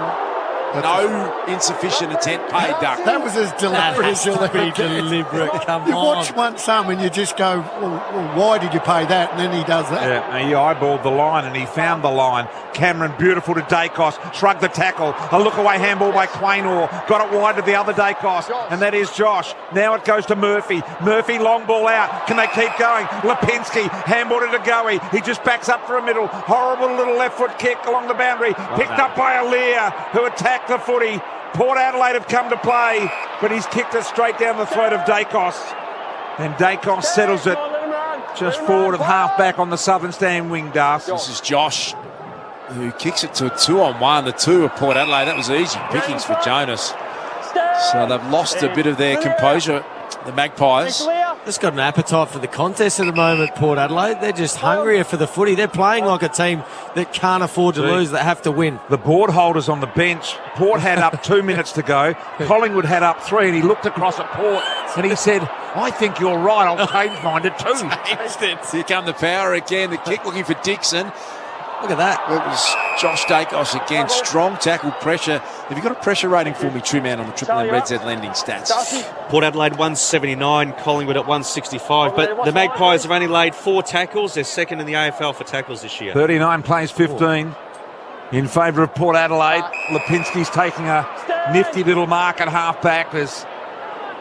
No insufficient intent paid, Duck. That was as deliberate as you'll ever get. Deliberate, come You on. watch some and you just go, well, why did you pay that? And then he does that. Yeah, he eyeballed the line and he found the line. Cameron, beautiful to Dacos, shrugged the tackle. A look-away handball by Quaynor. Got it wide to the other Dacos, and that is Josh. Now it goes to Murphy. Murphy, long ball out. Can they keep going? Lipinski, handball to Goey. He just backs up for a middle. Horrible little left foot kick along the boundary. Picked up by Alear, who attacked the footy. Port Adelaide have come to play, but he's kicked it straight down the throat of Dacos. And Dacos settles it just forward of half-back on the southern stand wing, Darcy. This is Josh, who kicks it to a 2-on-1. The 2 of Port Adelaide. That was easy pickings for Jonas. So they've lost a bit of their composure, the Magpies. Just got an appetite for the contest at the moment, Port Adelaide. They're just hungrier for the footy. They're playing like a team that can't afford to lose, that have to win. The board holders on the bench. Port had up 2 minutes to go. Collingwood had up 3, and he looked across at Port and he said, I think you're right. I'll change mine to 2. Here come the power again. The kick looking for Dixon. Look at that. It was Josh Dacos again. Strong tackle pressure. Have you got a pressure rating for me, Truman, on the Triple M Red Z lending stats? Port Adelaide 179, Collingwood at 165. But the Magpies have only laid 4 tackles. They're second in the AFL for tackles this year. 39 plays 15 in favour of Port Adelaide. Lipinski's taking a nifty little mark at half-back. There's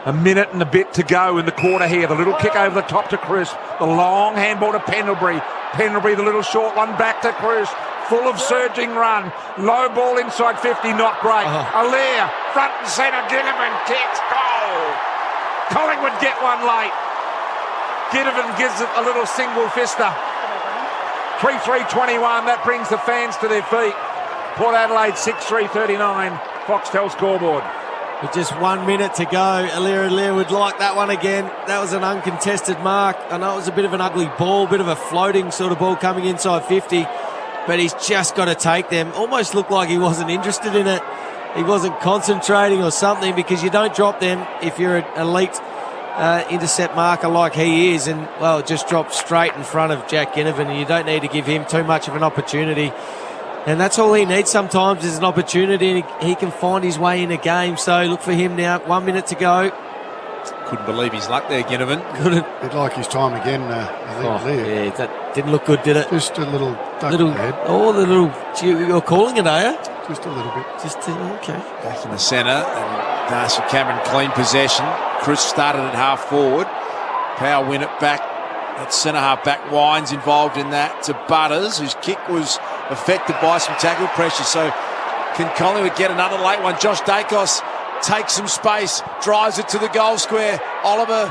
a minute and a bit to go in the quarter here. The little kick over the top to Chris. The long handball to Pendlebury. Pendlebury, the little short one back to Cruz. Full of surging run. Low ball inside 50, not great. Alear, front and centre. Ginnivan kicks. Goal. Collingwood get one late. Ginnivan gives it a little single fister. 3-3-21. That brings the fans to their feet. Port Adelaide 6-3-39. Foxtel scoreboard. With just 1 minute to go, Alear would like that one again. That was an uncontested mark. I know it was a bit of an ugly ball, bit of a floating sort of ball coming inside 50, but he's just got to take them. Almost looked like he wasn't interested in it. He wasn't concentrating or something, because you don't drop them if you're an elite intercept marker like he is. And, well, it just dropped straight in front of Jack Ginnivan, and you don't need to give him too much of an opportunity. And that's all he needs sometimes, is an opportunity, and he can find his way in a game. So look for him now. 1 minute to go. Couldn't believe his luck there, Ginnivan. Couldn't. Bit like his time again, I think. Yeah, that didn't look good, did it? Just a little duck head. Oh, the little. You're calling it, are you? Just a little bit. Okay. Back in the centre, and Darcy Cameron clean possession. Chris started at half forward. Power win it back. That centre half back. Wines involved in that to Butters, whose kick was affected by some tackle pressure. So can Collingwood get another late one? Josh Dacos takes some space, drives it to the goal square. Oliver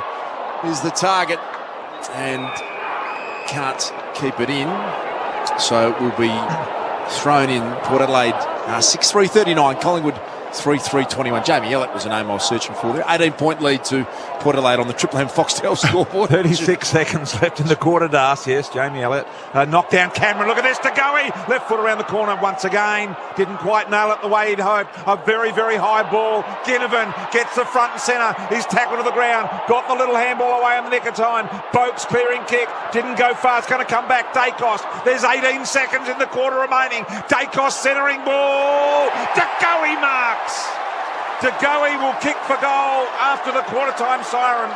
is the target and can't keep it in. So it will be thrown in. Port Adelaide 6-3-39. Collingwood 3-3-21. Jamie Ellett was the name I was searching for there. 18-point lead to Port Adelaide on the Triple M Foxtel scoreboard. 36 seconds left in the quarter, Das. Yes, Jamie Ellett. Knocked down Cameron. Look at this, to Goey. Left foot around the corner once again. Didn't quite nail it the way he'd hoped. A very, very high ball. Ginnivan gets the front and centre. He's tackled to the ground. Got the little handball away in the nick of time. Boak's clearing kick. Didn't go fast. Going to come back. Dacos. There's 18 seconds in the quarter remaining. Dacos centering ball. To Goey marks. De Goey will kick for goal after the quarter-time siren.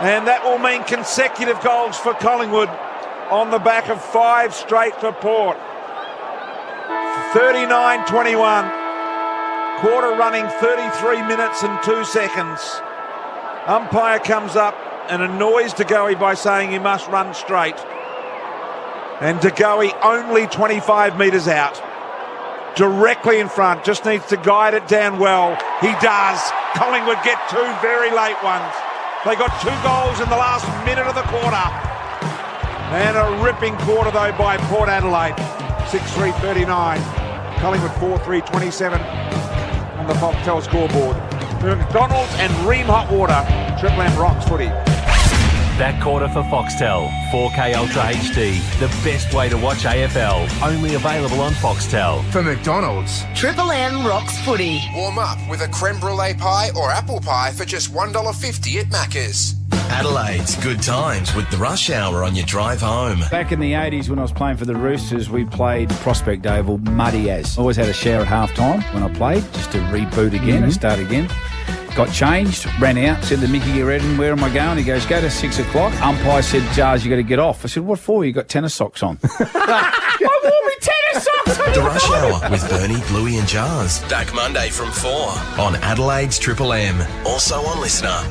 And that will mean consecutive goals for Collingwood on the back of 5 straight for Port. 39-21. Quarter running 33 minutes and 2 seconds. Umpire comes up and annoys De Goey by saying he must run straight. And De Goey only 25 metres out. Directly in front, just needs to guide it down well. He does. Collingwood get 2 very late ones. They got 2 goals in the last minute of the quarter. And a ripping quarter, though, by Port Adelaide. 6-3-39. Collingwood 4-3-27 on the Foxtel scoreboard. McDonald's and Ream Hot Water. Triple M rocks footy. That quarter for Foxtel, 4K Ultra HD, the best way to watch AFL. Only available on Foxtel. For McDonald's, Triple M rocks footy. Warm up with a creme brulee pie or apple pie for just $1.50 at Macca's. Adelaide's good times with the rush hour on your drive home. Back in the 80s when I was playing for the Roosters, we played Prospect Oval muddy as. Always had a shower at half time when I played, just to reboot again and start again. Got changed, ran out, said to Mickey Redden, where am I going? He goes, go to 6 o'clock. Umpire said, Jars, you got to get off. I said, what for? You got tennis socks on. I wore my tennis socks. The Rush Hour with Bernie, Bluey and Jars. Back Monday from 4 on Adelaide's Triple M. Also on Listener.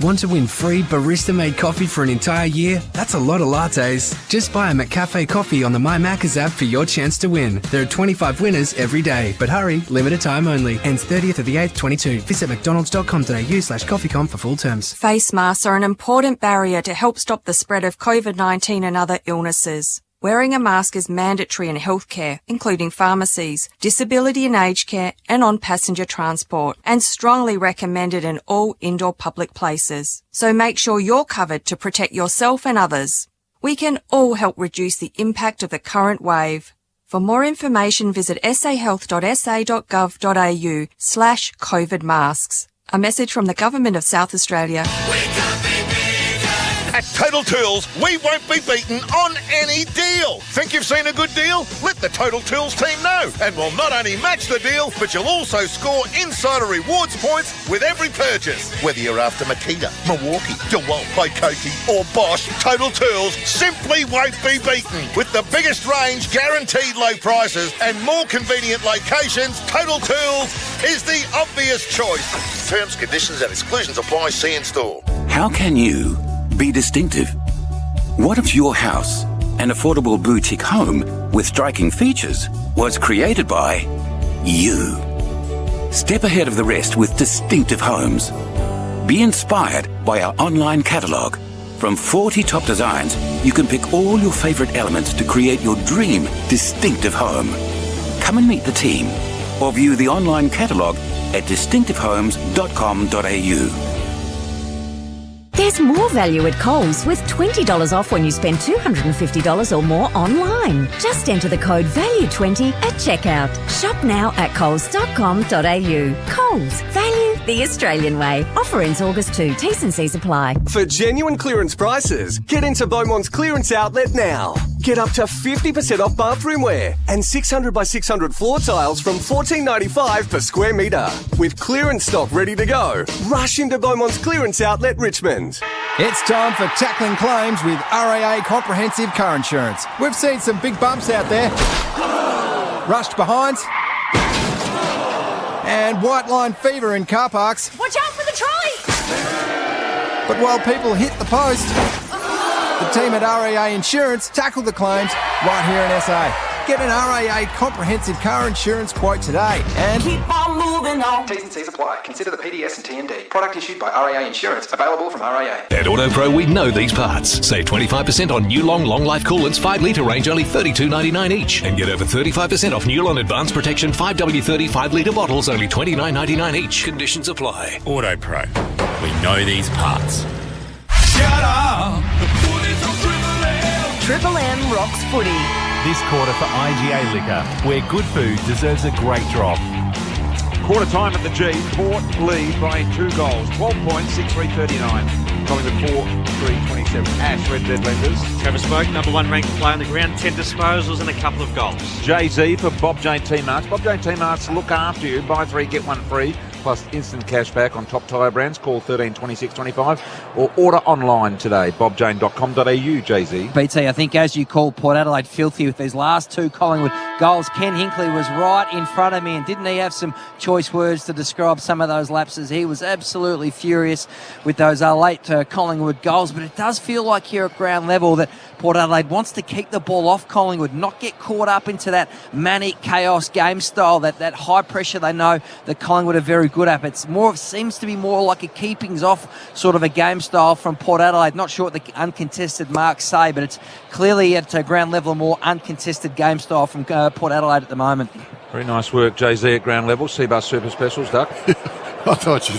Want to win free barista-made coffee for an entire year? That's a lot of lattes. Just buy a McCafe coffee on the My Macca's app for your chance to win. There are 25 winners every day. But hurry, limited time only. Ends 30th of the 8th, 22. Visit mcdonalds.com.au/coffeecom for full terms. Face masks are an important barrier to help stop the spread of COVID-19 and other illnesses. Wearing a mask is mandatory in healthcare, including pharmacies, disability and aged care, and on passenger transport, and strongly recommended in all indoor public places. So make sure you're covered to protect yourself and others. We can all help reduce the impact of the current wave. For more information, visit sahealth.sa.gov.au/COVID masks. A message from the Government of South Australia. At Total Tools, we won't be beaten on any deal. Think you've seen a good deal? Let the Total Tools team know. And we'll not only match the deal, but you'll also score insider rewards points with every purchase. Whether you're after Makita, Milwaukee, DeWalt, Waikiki or Bosch, Total Tools simply won't be beaten. With the biggest range, guaranteed low prices and more convenient locations, Total Tools is the obvious choice. Terms, conditions and exclusions apply. See in store. How can you be distinctive? What if your house, an affordable boutique home with striking features, was created by you? Step ahead of the rest with distinctive homes. Be inspired by our online catalogue. From 40 top designs, you can pick all your favourite elements to create your dream distinctive home. Come and meet the team or view the online catalogue at distinctivehomes.com.au. There's more value at Coles with $20 off when you spend $250 or more online. Just enter the code VALUE20 at checkout. Shop now at coles.com.au. Coles. Value the Australian way. Offer ends August 2. T's and C's apply. For genuine clearance prices, get into Beaumont's clearance outlet now. Get up to 50% off bathroom wear and 600 by 600 floor tiles from $14.95 per square metre. With clearance stock ready to go, rush into Beaumont's clearance outlet Richmond. It's time for tackling claims with RAA Comprehensive Car Insurance. We've seen some big bumps out there. Rushed behinds. And white line fever in car parks. Watch out for the trolley! But while people hit the post, the team at RAA Insurance tackle the claims right here in SA. Get an RAA Comprehensive Car Insurance quote today and keep on moving on. T's and C's apply. Consider the PDS and TND. Product issued by RAA Insurance. Available from RAA. At AutoPro, we know these parts. Save 25% on Newlon Long Life Coolants 5 litre range, only $32.99 each. And get over 35% off Newlon Advanced Protection 5W30 5 litre bottles, only $29.99 each. Conditions apply. AutoPro. We know these parts. Shut up! Triple M rocks footy. This quarter for IGA Liquor, where good food deserves a great drop. Quarter time at the G. Port lead by 2 goals. 12 points, 6-3-39. Collingwood 4-3-27. Ash, Red Dead Lenders. Trevor Smoke, number 1 ranked player on the ground, 10 disposals and a couple of goals. Jay-Z for Bob Jane T-Marts. Bob Jane T-Marts look after you. Buy 3, get 1 free. Plus instant cash back on top tyre brands. Call 13 26 25 or order online today. bobjane.com.au, Jay-Z. BT, I think as you call Port Adelaide filthy with these last 2 Collingwood goals, Ken Hinkley was right in front of me, and didn't he have some choice words to describe some of those lapses? He was absolutely furious with those late Collingwood goals, but it does feel like here at ground level that Port Adelaide wants to keep the ball off Collingwood, not get caught up into that manic chaos game style, that high pressure they know that Collingwood are very good at. It seems to be more like a keepings off sort of a game style from Port Adelaide. Not sure what the uncontested marks say, but it's clearly at ground level a more uncontested game style from Port Adelaide at the moment. Very nice work, Jay-Z, at ground level. Seabus Super Specials, Duck. I thought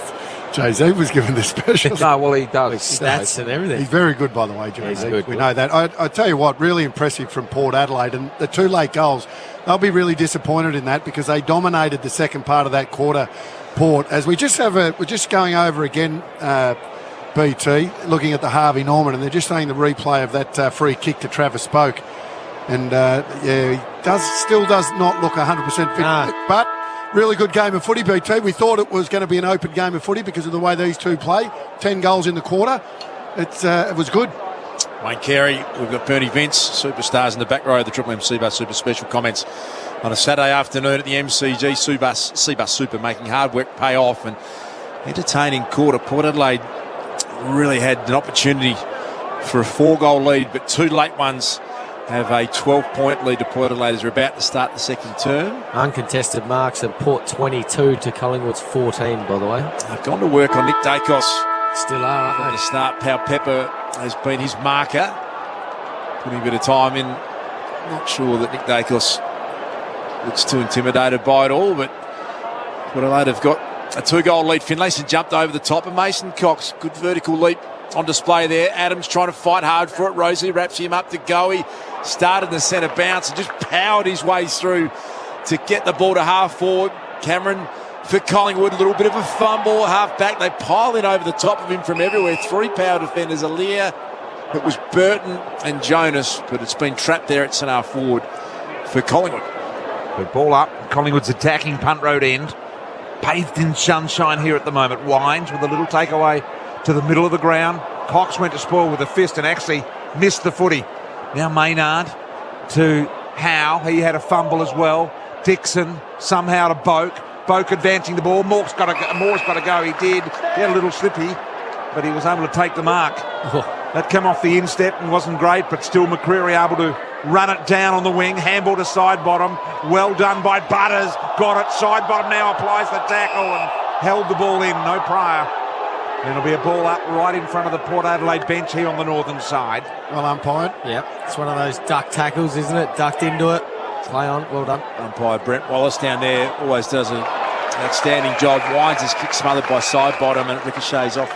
Jay-Z was given the specials. No, well, he does. Stats and everything. He's very good, by the way, Jay-Z. Good, we know that. I tell you what, really impressive from Port Adelaide. And the 2 late goals, they'll be really disappointed in that because they dominated the second part of that quarter, Port. As we're just going over again BT, looking at the Harvey Norman, and they're just saying the replay of that free kick to Travis Spoke. And, he still does not look 100% fit. No. But really good game of footy, BT. We thought it was going to be an open game of footy because of the way these two play. 10 goals in the quarter. It was good. Wayne Carey, we've got Bernie Vince, superstars in the back row of the Triple M Seabus Super Special comments on a Saturday afternoon at the MCG. Seabus Super making hard work pay off, and entertaining quarter. Port Adelaide really had an opportunity for a 4-goal lead, but 2 late ones have a 12-point lead to Port Adelaide as we're about to start the second term. Uncontested marks at Port 22 to Collingwood's 14, by the way. They've gone to work on Nick Dacos. Still are, aren't From they? the start, Pau Pepper has been his marker. Putting a bit of time in. Not sure that Nick Dacos looks too intimidated by it all, but Port Adelaide have got a 2-goal lead. Finlayson jumped over the top of Mason Cox. Good vertical leap on display there. Adams trying to fight hard for it. Rosie wraps him up to go. He started the centre bounce and just powered his way through to get the ball to half forward. Cameron for Collingwood, a little bit of a fumble, half back. They pile in over the top of him from everywhere. 3 power defenders, Alia. It was Burton and Jonas, but it's been trapped there at centre half forward for Collingwood. Good ball up. Collingwood's attacking punt road end. Bathed in sunshine here at the moment. Wines with a little takeaway to the middle of the ground. Cox went to spoil with a fist and actually missed the footy. Now Maynard to Howe. He had a fumble as well. Dixon somehow to Boak. Boak advancing the ball. Moore's got to go. He did. He had a little slippy, but he was able to take the mark. That came off the instep and wasn't great, but still McCreary able to run it down on the wing. Handball to side bottom. Well done by Butters. Got it. Side bottom now applies the tackle and held the ball in. No prior. And it'll be a ball up right in front of the Port Adelaide bench here on the northern side. Well umpired. Yep. It's one of those duck tackles, isn't it? Ducked into it. Play on. Well done. Umpire Brent Wallace down there always does an outstanding job. Wines is kick smothered by side bottom and it ricochets off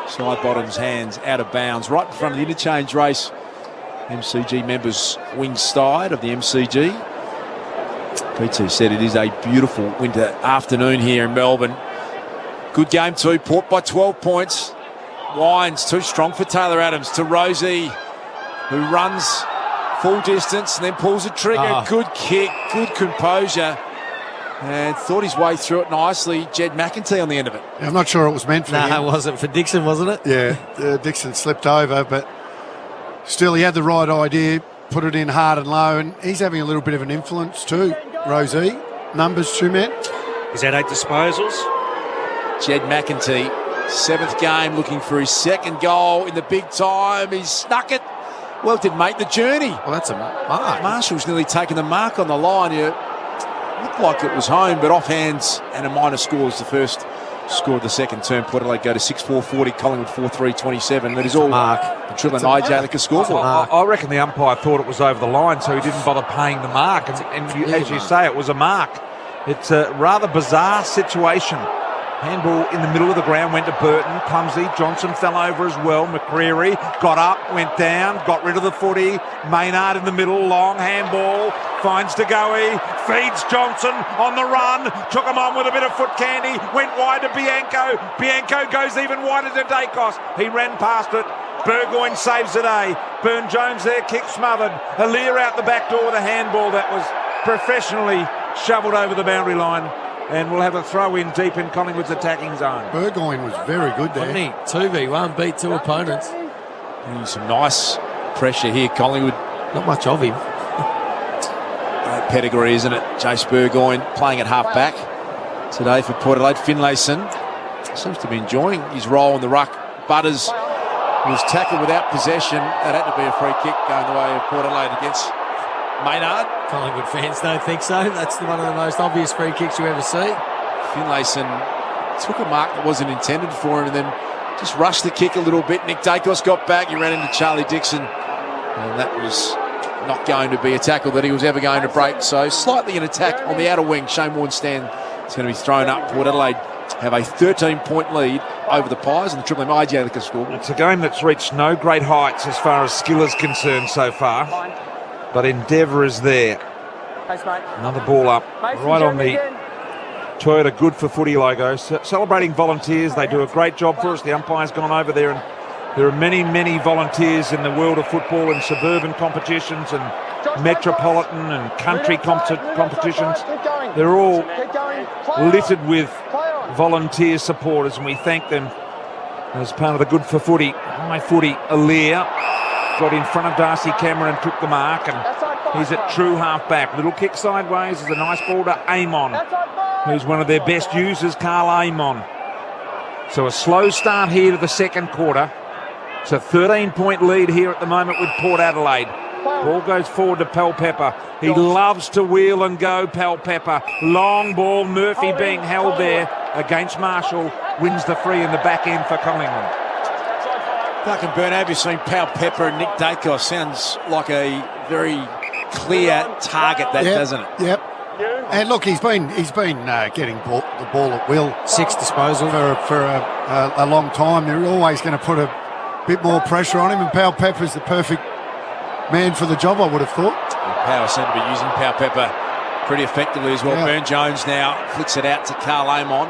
side bottom's hands out of bounds right in front of the interchange race. MCG members wing side of the MCG. PT said it is a beautiful winter afternoon here in Melbourne. Good game too. Port by 12 points. Wines too strong for Taylor Adams to Rosie, who runs full distance and then pulls the trigger. Good kick, good composure, and thought his way through it nicely. Jed McEntee on the end of it. Yeah, I'm not sure it was meant for him. No, it wasn't for Dixon, wasn't it? Yeah, Dixon slipped over, but still he had the right idea, put it in hard and low, and he's having a little bit of an influence too. Rosie, numbers 2 men. He's had 8 disposals. Jed McEntee, 7th game, looking for his 2nd goal in the big time. He's snuck it. Well, it didn't make the journey. Well, that's a mark. Marshall's nearly taken the mark on the line. It looked like it was home, but offhands and a minor score was the first score of the second term. Port Adelaide go to 6-4-40, Collingwood 4-3-27. That is all mark. The Triple M IJ Liquor scoreboard. I reckon the umpire thought it was over the line, so he didn't bother paying the mark. As you say, it was a mark. It's a rather bizarre situation. Handball in the middle of the ground went to Burton. Clumsy. Johnson fell over as well. McCreary got up, went down, got rid of the footy. Maynard in the middle. Long handball. Finds DeGoey. Feeds Johnson on the run. Took him on with a bit of foot candy. Went wide to Bianco. Bianco goes even wider to Dacos. He ran past it. Burgoyne saves the day. Burn-Jones there, kick smothered. Alia out the back door with a handball that was professionally shoveled over the boundary line. And we'll have a throw in deep in Collingwood's attacking zone. Burgoyne was very good there. 2v1, beat 2 opponents. Some nice pressure here, Collingwood. Not much of him. Great pedigree, isn't it? Jace Burgoyne playing at half back today for Port Adelaide. Finlayson seems to be enjoying his role in the ruck. Butters was tackled without possession. That had to be a free kick going the way of Port Adelaide against Maynard. Collingwood fans don't think so. That's one of the most obvious free kicks you ever see. Finlayson took a mark that wasn't intended for him and then just rushed the kick a little bit. Nick Dacos got back. He ran into Charlie Dixon. And that was not going to be a tackle that he was ever going to break. So slightly an attack on the outer wing. Shane Warnstein is going to be thrown up. Port Adelaide have a 13-point lead over the Pies and the Triple M IJ Liquor scoreboard. It's a game that's reached no great heights as far as skill is concerned so far. But endeavour is there. Thanks, mate. Another ball up, right on the Toyota Good for Footy logo. Celebrating volunteers. They do a great job for us. The umpire's gone over there, and there are many, many volunteers in the world of football in suburban competitions and metropolitan and country competitions. They're all littered with volunteer supporters, and we thank them as part of the Good for Footy. High footy, Alir got in front of Darcy Cameron and took the mark, and he's at true half-back. Little kick sideways is a nice ball to Amon, who's one of their best users, Carl Amon. So a slow start here to the second quarter. It's a 13-point lead here at the moment with Port Adelaide. Ball goes forward to Pepper. He loves to wheel and go, Pepper. Long ball, Murphy being held there against Marshall. Wins the free in the back end for Collingwood. Duck and Burn, have you seen Pepper and Nick Dacos? Sounds like a very clear target, doesn't it? Yep. And look, he's been getting the ball at will. 6 disposal for a long time. They're always going to put a bit more pressure on him, and Pepper's the perfect man for the job, I would have thought. Power seem to be using Pepper pretty effectively as well. Yeah. Burn Jones now flicks it out to Carl Amon.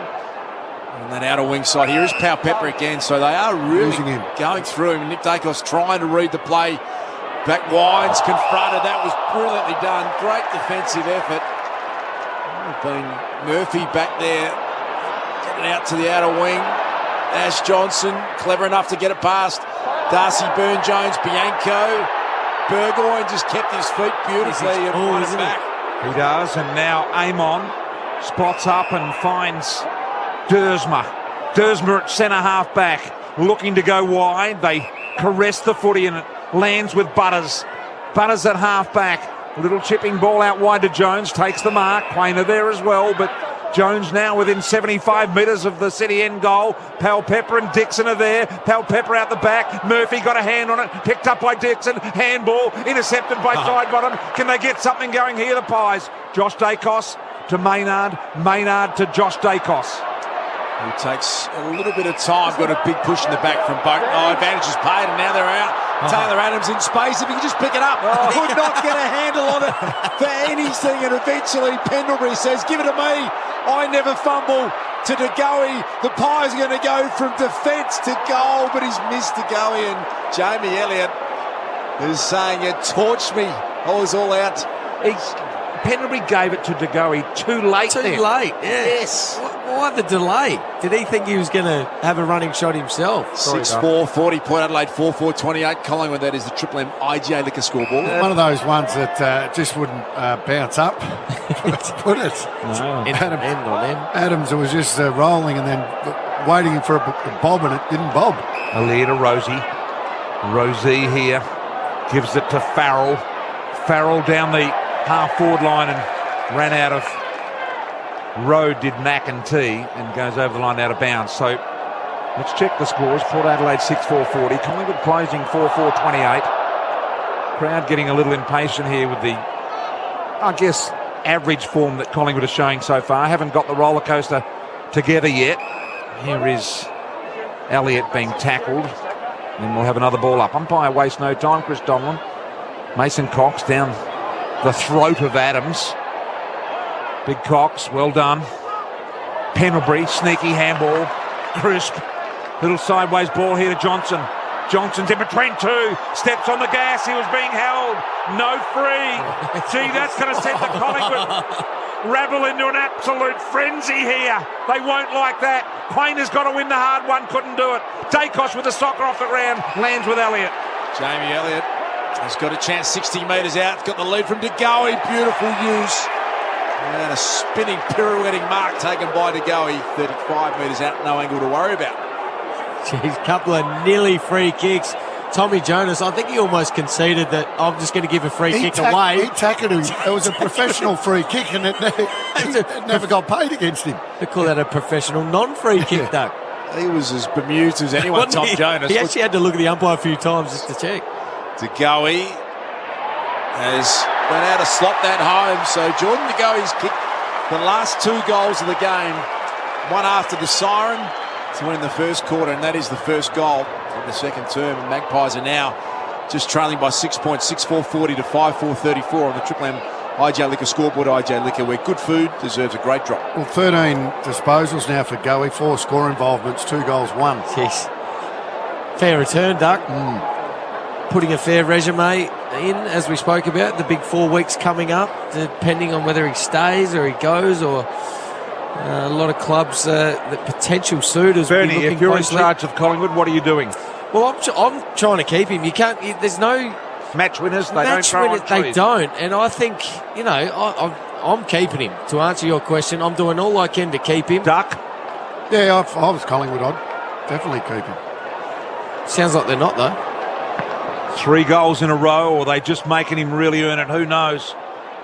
And then outer wing side. Here is Pepper again. So they are really going through him. Nick Dacos trying to read the play. Back Wines confronted. That was brilliantly done. Great defensive effort. Been Murphy back there. Getting out to the outer wing. Ash Johnson, clever enough to get it past Darcy Burn-Jones, Bianco. Burgoyne just kept his feet beautifully and won it back. He does, and now Amon spots up and finds Dersma. Dersma at centre half back, looking to go wide. They caress the footy and it lands with Butters. Butters at half back. A little chipping ball out wide to Jones, takes the mark. Quainer there as well, but Jones now within 75 metres of the City end goal. Pepper and Dixon are there. Pepper out the back. Murphy got a hand on it. Picked up by Dixon. Handball. Intercepted by Sidebottom. Can they get something going here, the Pies? Josh Dacos to Maynard. Maynard to Josh Dacos. He takes a little bit of time. Got a big push in the back from Boat. Advantage is paid, and now they're out. Taylor Adams in space. If he can just pick it up, could not get a handle on it for anything. And eventually Pendlebury says, give it to me. I never fumble. To De Goey. The Pies are going to go from defence to goal, but he's missed De Goey. And Jamie Elliott is saying, it torched me. I was all out. Pendlebury gave it to De Goey too late. Too late, yes. Why the delay? Did he think he was going to have a running shot himself? 6-4, 40, Port Adelaide 4-4, 28. Collingwood, that is the Triple M IGA liquor scoreboard. One of those ones that just wouldn't bounce up. Put it. No. Adams was just rolling and then waiting for a bob, and it didn't bob. Alir to Rosie. Rosie here gives it to Farrell. Farrell down the half-forward line and ran out of road, did McEntee, and goes over the line out of bounds. So let's check the scores. Port Adelaide 6-4-40. Collingwood closing 4-4-28. Crowd getting a little impatient here with the, I guess, average form that Collingwood is showing so far. Haven't got the roller coaster together yet. Here is Elliott being tackled. Then we'll have another ball up. Umpire wastes no time. Chris Donlan. Mason Cox down the throat of Adams. Big Cox, well done. Pendlebury, sneaky handball. Crisp. Little sideways ball here to Johnson. Johnson's in between two. Steps on the gas. He was being held. No free. Gee, that's going to send the Collingwood rabble into an absolute frenzy here. They won't like that. Quainer's got to win the hard one. Couldn't do it. Dacos with the soccer off the ground. Lands with Elliott. Jamie Elliott has got a chance 60 metres out. Got the lead from De Goey. Beautiful use. And a spinning, pirouetting mark taken by De Goey. 35 metres out. No angle to worry about. Jeez, couple of nearly free kicks. Tommy Jonas, I think he almost conceded that I'm just going to give a free kick away. He tackled him. It was a professional free kick, and it never got paid against him. They call that a professional non-free kick, though. He was as bemused as anyone, Tom Jonas. He actually had to look at the umpire a few times just to check. De Goey has been able to slot that home. So Jordan De Goey's kicked the last 2 goals of the game. One after the siren to win the first quarter, and that is the first goal of the second term. And Magpies are now just trailing by 6 points, 6-4-40 to 5-4-34 on the Triple M IJ Liquor scoreboard, IJ Liquor, where good food deserves a great drop. Well, 13 disposals now for Goey, 4 score involvements, 2 goals, 1. Yes. Fair return, Duck. Putting a fair resume in, as we spoke about, the big 4 weeks coming up, depending on whether he stays or he goes, or a lot of clubs, the potential suitors. Bernie, if you're in charge of Collingwood, what are you doing? Well, I'm trying to keep him. You can't. There's no match winners. They don't throw on trees. They don't, and I think I'm keeping him. To answer your question, I'm doing all I can to keep him. Duck. Yeah, if I was Collingwood, I'd definitely keep him. Sounds like they're not though. 3 goals in a row, or they just making him really earn it. Who knows?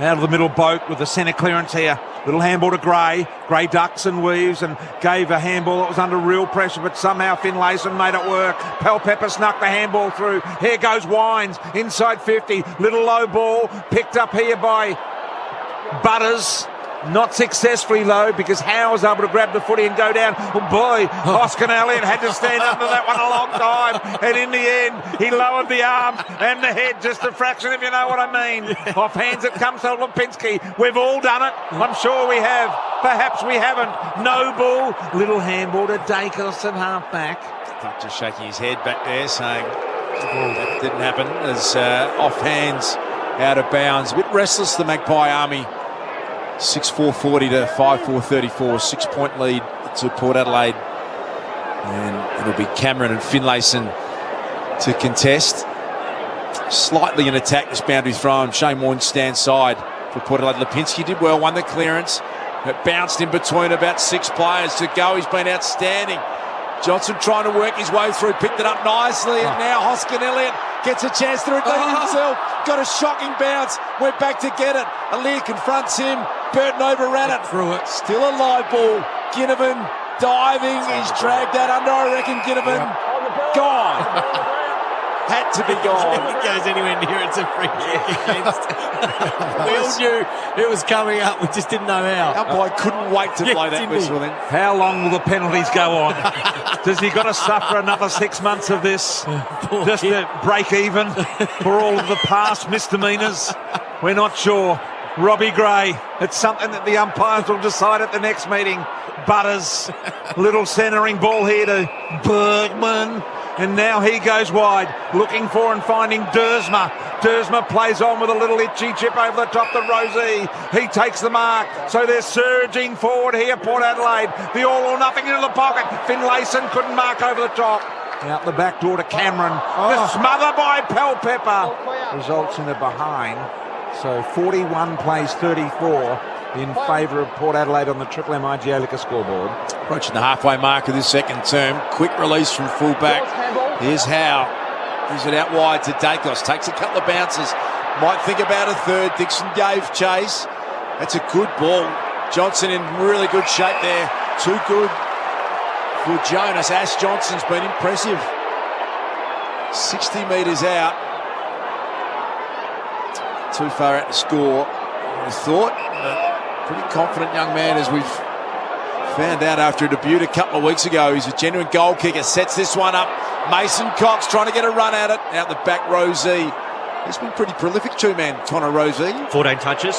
Out of the middle boat with the centre clearance here. Little handball to Gray. Gray ducks and weaves and gave a handball that was under real pressure, but somehow Finlayson made it work. Pepper snuck the handball through. Here goes Wines, inside 50. Little low ball, picked up here by Butters. Not successfully low, because Howe was able to grab the footy and go down. Oh boy, Oscar Elliott had to stand under that one a long time, and in the end he lowered the arms and the head just a fraction, if you know what I mean. Off hands it comes to Lipinski. We've all done it, I'm sure we have. Perhaps we haven't. No ball, little handball to Dacos at half back. Just shaking his head back there, saying that didn't happen. As off hands, out of bounds. A bit restless, the Magpie Army. 6-4-40 to 5-4-34, 6-point lead to Port Adelaide. And it'll be Cameron and Finlayson to contest. Slightly in attack, this boundary thrown. Shane Warne stands side for Port Adelaide. Lipinski did well, won the clearance. It bounced in between about 6 players to go. He's been outstanding. Johnson trying to work his way through, picked it up nicely, and now Hoskin Elliott gets a chance to redeem himself. Got a shocking bounce, went back to get it. Aaliyah confronts him, Burton overran it. Through it. Still a live ball. Ginnivan diving, he's dragged that under, I reckon. Ginnivan gone. Had to be gone. If it goes anywhere near, it's a free kick against. We all knew it was coming up, we just didn't know how. Umpire couldn't wait to play that whistle then. How long will the penalties go on? Does he got to suffer another 6 months of this just to break even for all of the past misdemeanours? We're not sure. Robbie Gray, it's something that the umpires will decide at the next meeting. Butters, little centering ball here to Bergman. And now he goes wide, looking for and finding Dersma. Dersma plays on with a little itchy chip over the top to Rosie. He takes the mark. So they're surging forward here, Port Adelaide. The all or nothing into the pocket. Finlayson couldn't mark over the top. Out the back door to Cameron. The smother by Pepper. Results in a behind. So 41 plays 34 in favour of Port Adelaide on the Triple M IGA Liquor scoreboard. Approaching the halfway mark of this second term. Quick release from fullback. Here's Howe. Here's it out wide to Dacos. Takes a couple of bounces. Might think about a third. Dixon gave chase. That's a good ball. Johnson in really good shape there. Too good for Jonas. Ash Johnson's been impressive. 60 metres out. Too far out to score, I thought. Pretty confident young man, as we've found out after a debut a couple of weeks ago. He's a genuine goal kicker. Sets this one up. Mason Cox trying to get a run at it. Out the back, Rosie. He's been pretty prolific, two-man, Connor Rosie. 14 touches.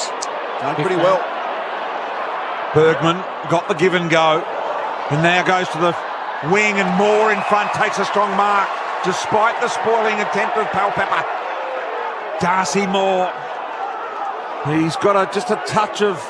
Done pretty well. Bergman got the give and go. And now goes to the wing, and Moore in front takes a strong mark, despite the spoiling attempt of Pepper. Darcy Moore. He's got just a touch of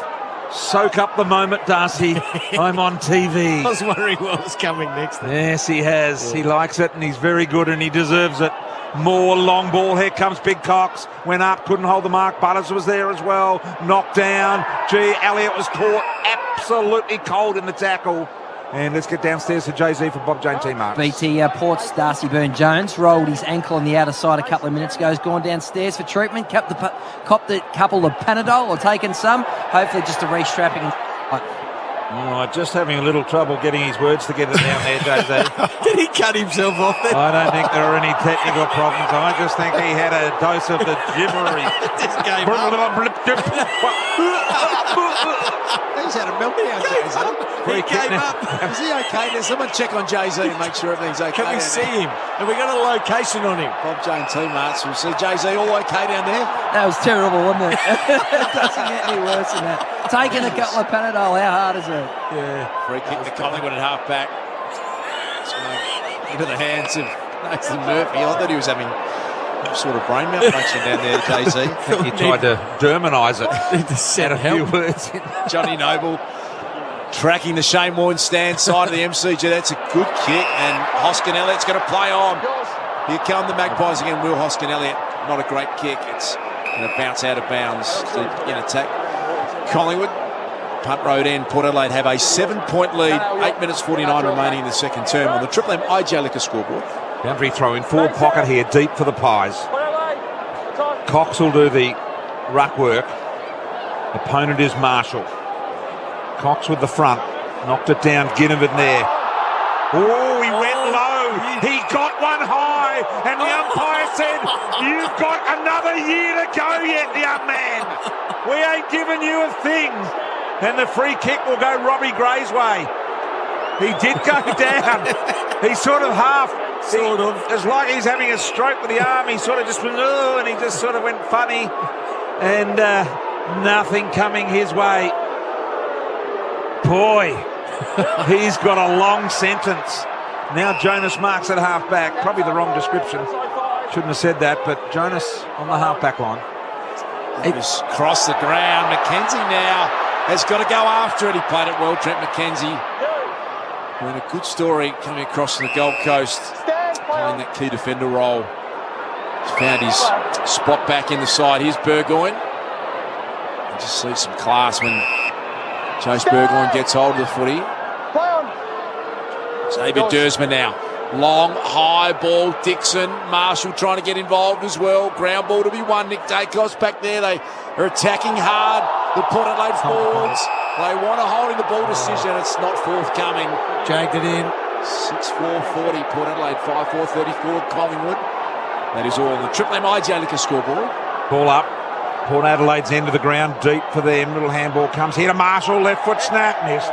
soak up the moment, Darcy. I'm on TV. I was wondering what was coming next. Yes, he has. Yeah. He likes it, and he's very good, and he deserves it. Moore, long ball. Here comes Big Cox. Went up, couldn't hold the mark. Butters was there as well. Knocked down. Elliott was caught absolutely cold in the tackle. And let's get downstairs to Jay-Z for Bob Jane T. Marks. BT Port's Darcy Byrne-Jones rolled his ankle on the outer side a couple of minutes ago. He's gone downstairs for treatment. Copped a couple of Panadol, or taken some. Hopefully just a re-strapping. Just having a little trouble getting his words together down there, Jay-Z. Did he cut himself off there. I don't think there are any technical problems. I just think he had a dose of the gibbery. Just gave up. He's had a meltdown, Jay-Z. He gave up. Is he okay? Does someone check on Jay-Z and make sure everything's okay? Can we see him? Have we got a location on him? Bob Jane teammates. We'll see Jay-Z all okay down there. That was terrible, wasn't it? It doesn't get any worse than that. Taking a couple of Panadol, how hard is it? Yeah. Free kick to Collingwood at half-back. It's going into the hands of Nathan Murphy. I thought he was having some sort of brain malfunction down there, Jay-Z. I think he tried to Germanise it. To set a few words. Johnny Noble tracking the Shane Warne stand side of the MCG. That's a good kick, and Hoskin Elliott's going to play on. Here come the Magpies again. Will Hoskin Elliott. Not a great kick. It's going to bounce out of bounds in attack. Collingwood, punt road end. Port Adelaide have a 7-point lead. 8 minutes 49 remaining in the second term on the Triple M IJ Liquor scoreboard. Boundary throw in forward pocket here, deep for the Pies. Cox will do the ruck work. Opponent is Marshall. Cox with the front. Knocked it down. Ginnivan there. Oh, he went low. He got one high. And the umpire said, "You've got another year to go yet, young man. We ain't giving you a thing." And the free kick will go Robbie Gray's way. He did go down. He sort of it's like he's having a stroke with the arm. He sort of just went, oh, and he just sort of went funny. And nothing coming his way. Boy, he's got a long sentence. Now Jonas Marks at half-back. Probably the wrong description. Shouldn't have said that, but Jonas on the half-back line. He was crossed the ground. McKenzie now has got to go after it. He played it well, Trent McKenzie. And a good story coming across from the Gold Coast, playing that key defender role. He's found his spot back in the side. Here's Burgoyne. You just see some class when Chase Burgoyne gets hold of the footy. Xavier Dersman now. Long, high ball. Dixon. Marshall trying to get involved as well. Ground ball to be won. Nick Dacos back there. They are attacking hard. The Port Adelaide forwards. They want a holding the ball decision. It's not forthcoming. Jagged it in. 6-4-40. Port Adelaide 5-4-34. Collingwood. That is all on the Triple M IJ Liquor scoreboard. Ball up. Port Adelaide's end of the ground. Deep for them. Little handball comes here to Marshall. Left foot snap. Missed.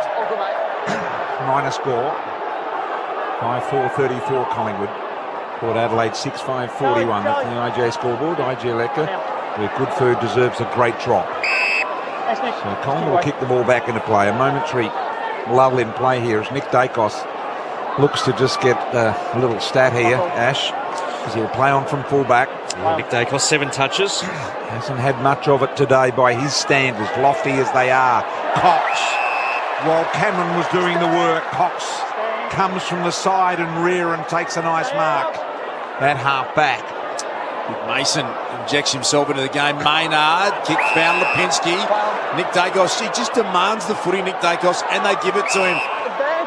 Minor score. 5-4-34 Collingwood. Port Adelaide 6-5-41. That's the IJ scoreboard. IJ Liquor, where good food deserves a great drop. So Collingwood will kick the ball back into play. A momentary lull in play here as Nick Dacos looks to just get a little stat here, Ash, as he'll play on from fullback. Nick Dacos, 7 touches. Hasn't had much of it today by his standards, lofty as they are. Cox, while Cameron was doing the work, Cox comes from the side and rear and takes a nice mark at half-back. Mason injects himself into the game. Maynard, kick found Lipinski. Nick Dacos, he just demands the footy, Nick Dacos, and they give it to him.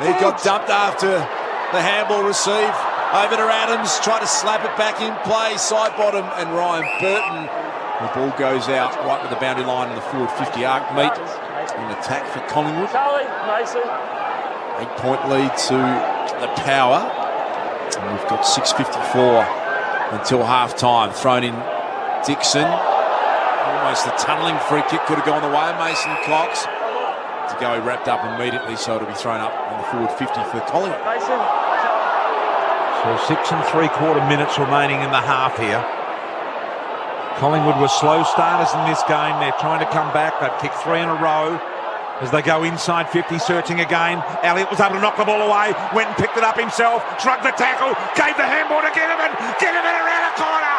He got dumped after the handball receive. Over to Adams, try to slap it back in play. Side bottom, and Ryan Burton. The ball goes out right to the boundary line in the forward 50 arc meet. An attack for Collingwood. 8-point lead to the Power. And we've got 6:54 until half-time. Thrown in Dixon. Almost a tunnelling free kick could have gone the way of Mason Cox. To go, he wrapped up immediately, so it'll be thrown up on the forward 50 for Collingwood. So 6 3/4 minutes remaining in the half here. Collingwood were slow starters in this game. They're trying to come back. They've kicked 3 in a row. As they go inside 50, searching again. Elliott was able to knock the ball away, went and picked it up himself, shrugged the tackle, gave the handball to Ginnivan around a corner.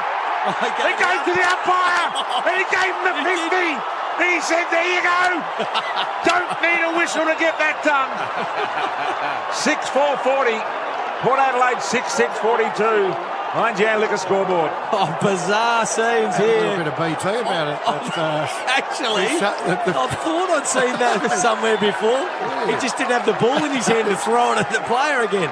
He goes to the umpire, and he gave him the 50. He said, there you go. Don't need a whistle to get that done. 6-4-40. Port Adelaide 6-6-42. IGA Liquor scoreboard. Oh, bizarre scenes here. A bit of BT about it. Actually, I thought I'd seen that somewhere before. He just didn't have the ball in his hand to throw it at the player again.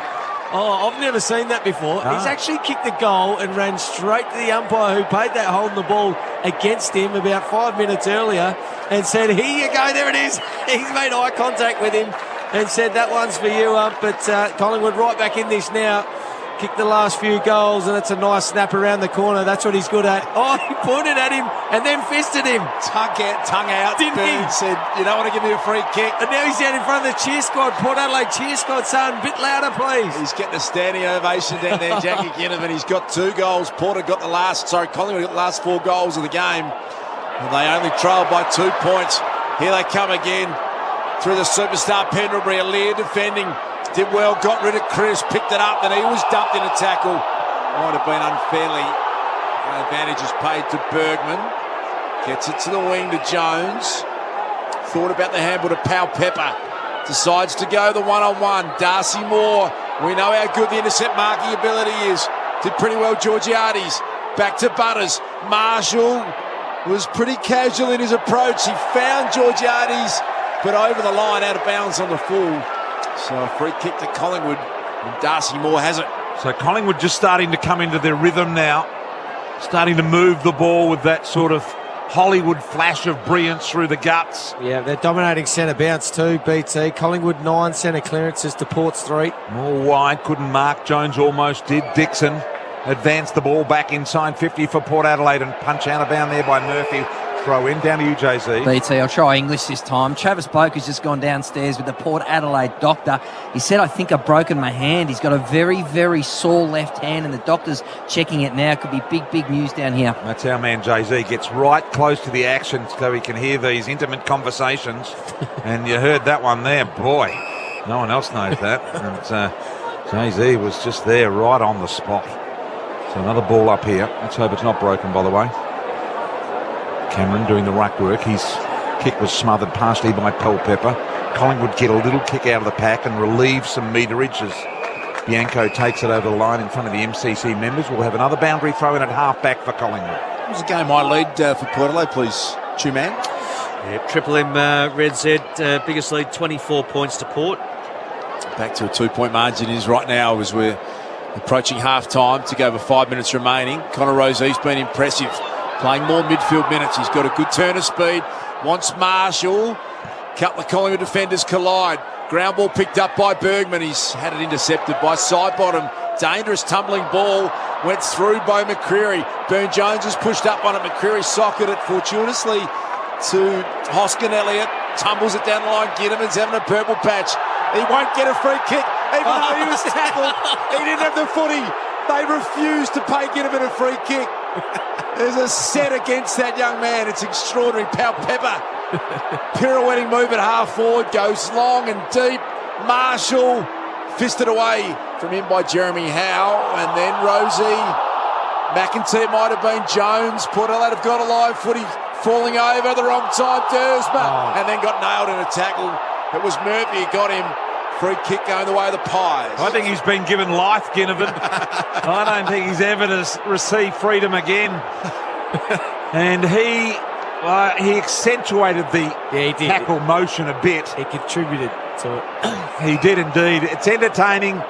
Oh, I've never seen that before. He's actually kicked the goal and ran straight to the umpire who paid that holding the ball against him about 5 minutes earlier and said, here you go, there it is. He's made eye contact with him and said, that one's for you, but Collingwood right back in this now. kicked the last few goals, and it's a nice snap around the corner. That's what he's good at. Oh, he pointed at him and then fisted him. Tongue out. Didn't he? Said, you don't want to give me a free kick. And now he's down in front of the cheer squad. Port Adelaide cheer squad saying, a bit louder, please. He's getting a standing ovation down there, Jackie Ginnivan. He's got 2 goals. Collingwood got the last 4 goals of the game. And they only trailed by 2 points. Here they come again through the superstar Pendlebury. Aliir defending. Did well, got rid of Chris, picked it up, and he was dumped in a tackle. Might have been unfairly. The advantage is paid to Bergman. Gets it to the wing to Jones. Thought about the handball to Pal Pepper. Decides to go the one-on-one. Darcy Moore. We know how good the intercept marking ability is. Did pretty well, Georgiades. Back to Butters. Marshall was pretty casual in his approach. He found Georgiades, but over the line, out of bounds on the full. So a free kick to Collingwood, and Darcy Moore has it. So Collingwood just starting to come into their rhythm now, starting to move the ball with that sort of Hollywood flash of brilliance through the guts. Yeah, they're dominating centre bounce too, BT. Collingwood 9 centre clearances to Port's 3. More wide, couldn't mark. Jones almost did. Dixon advanced the ball back inside 50 for Port Adelaide and punch out of bound there by Murphy. Throw in, down to you, JZ. BT, I'll try English this time. Travis Bloke has just gone downstairs with the Port Adelaide doctor. He said, I think I've broken my hand. He's got a very, very sore left hand, and the doctor's checking it now. Could be big news down here. That's our man, JZ. Gets right close to the action so he can hear these intimate conversations. And you heard that one there. Boy, no one else knows that. And JZ was just there right on the spot. So another ball up here. Let's hope it's not broken, by the way. Cameron doing the ruck work. His kick was smothered partially by Pepper. Collingwood get a little kick out of the pack and relieve some meterage as Bianco takes it over the line in front of the MCC members. We'll have another boundary throw in at half-back for Collingwood. It was a game high lead for Port Adelaide, please, Two-Man. Yeah, Triple M Red Z, biggest lead, 24 points to Port. Back to a 2-point margin is right now as we're approaching half-time to go over 5 minutes remaining. Connor Rosie's been impressive. Playing more midfield minutes. He's got a good turn of speed. Wants Marshall. Couple of Collingwood defenders collide. Ground ball picked up by Bergman. He's had it intercepted by Sidebottom. Dangerous tumbling ball. Went through by McCreery. Burne-Jones has pushed up on it. McCreery socketed it fortuitously to Hoskin Elliott. Tumbles it down the line. Ginnivan's having a purple patch. He won't get a free kick. Even though he was tackled, he didn't have the footy. They refused to pay Ginnivan a free kick. There's a set against that young man. It's extraordinary. Pal Pepper, pirouetting move at half forward, goes long and deep. Marshall fisted away from him by Jeremy Howe, and then Rosie. McIntyre might have been Jones. Port Adelaide have got a live footy, falling over at the wrong time. Dersma, and then got nailed in a tackle. It was Murphy who got him. Free kick going the way of the Pies. I think he's been given life, Ginnivan. I don't think he's ever to receive freedom again. And he accentuated the tackle motion a bit. He contributed to it. He did indeed. It's entertaining.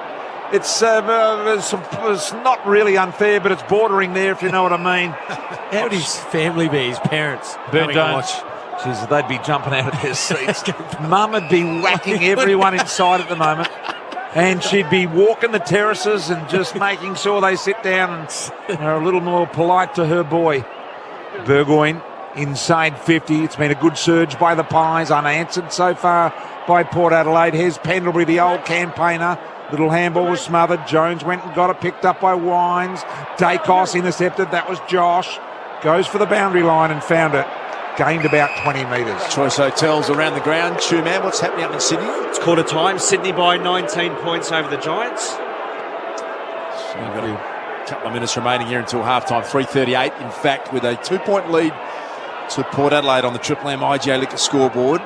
It's not really unfair, but it's bordering there, if you know what I mean. How would his family be, his parents? Burne-Jones. Jeez, they'd be jumping out of their seats. Mum would be whacking everyone inside at the moment. And she'd be walking the terraces and just making sure they sit down and are a little more polite to her boy. Burgoyne inside 50. It's been a good surge by the Pies, unanswered so far by Port Adelaide. Here's Pendlebury, the old campaigner. Little handball was smothered. Jones went and got it, picked up by Wines. Dacos intercepted. That was Josh. Goes for the boundary line and found it. Gained about 20 metres. Choice Hotels around the ground. Two-Man, what's happening up in Sydney? It's quarter time. Sydney by 19 points over the Giants. So we've got a couple of minutes remaining here until halftime. 3:38, in fact, with a 2-point lead to Port Adelaide on the Triple M IGA Liquor scoreboard.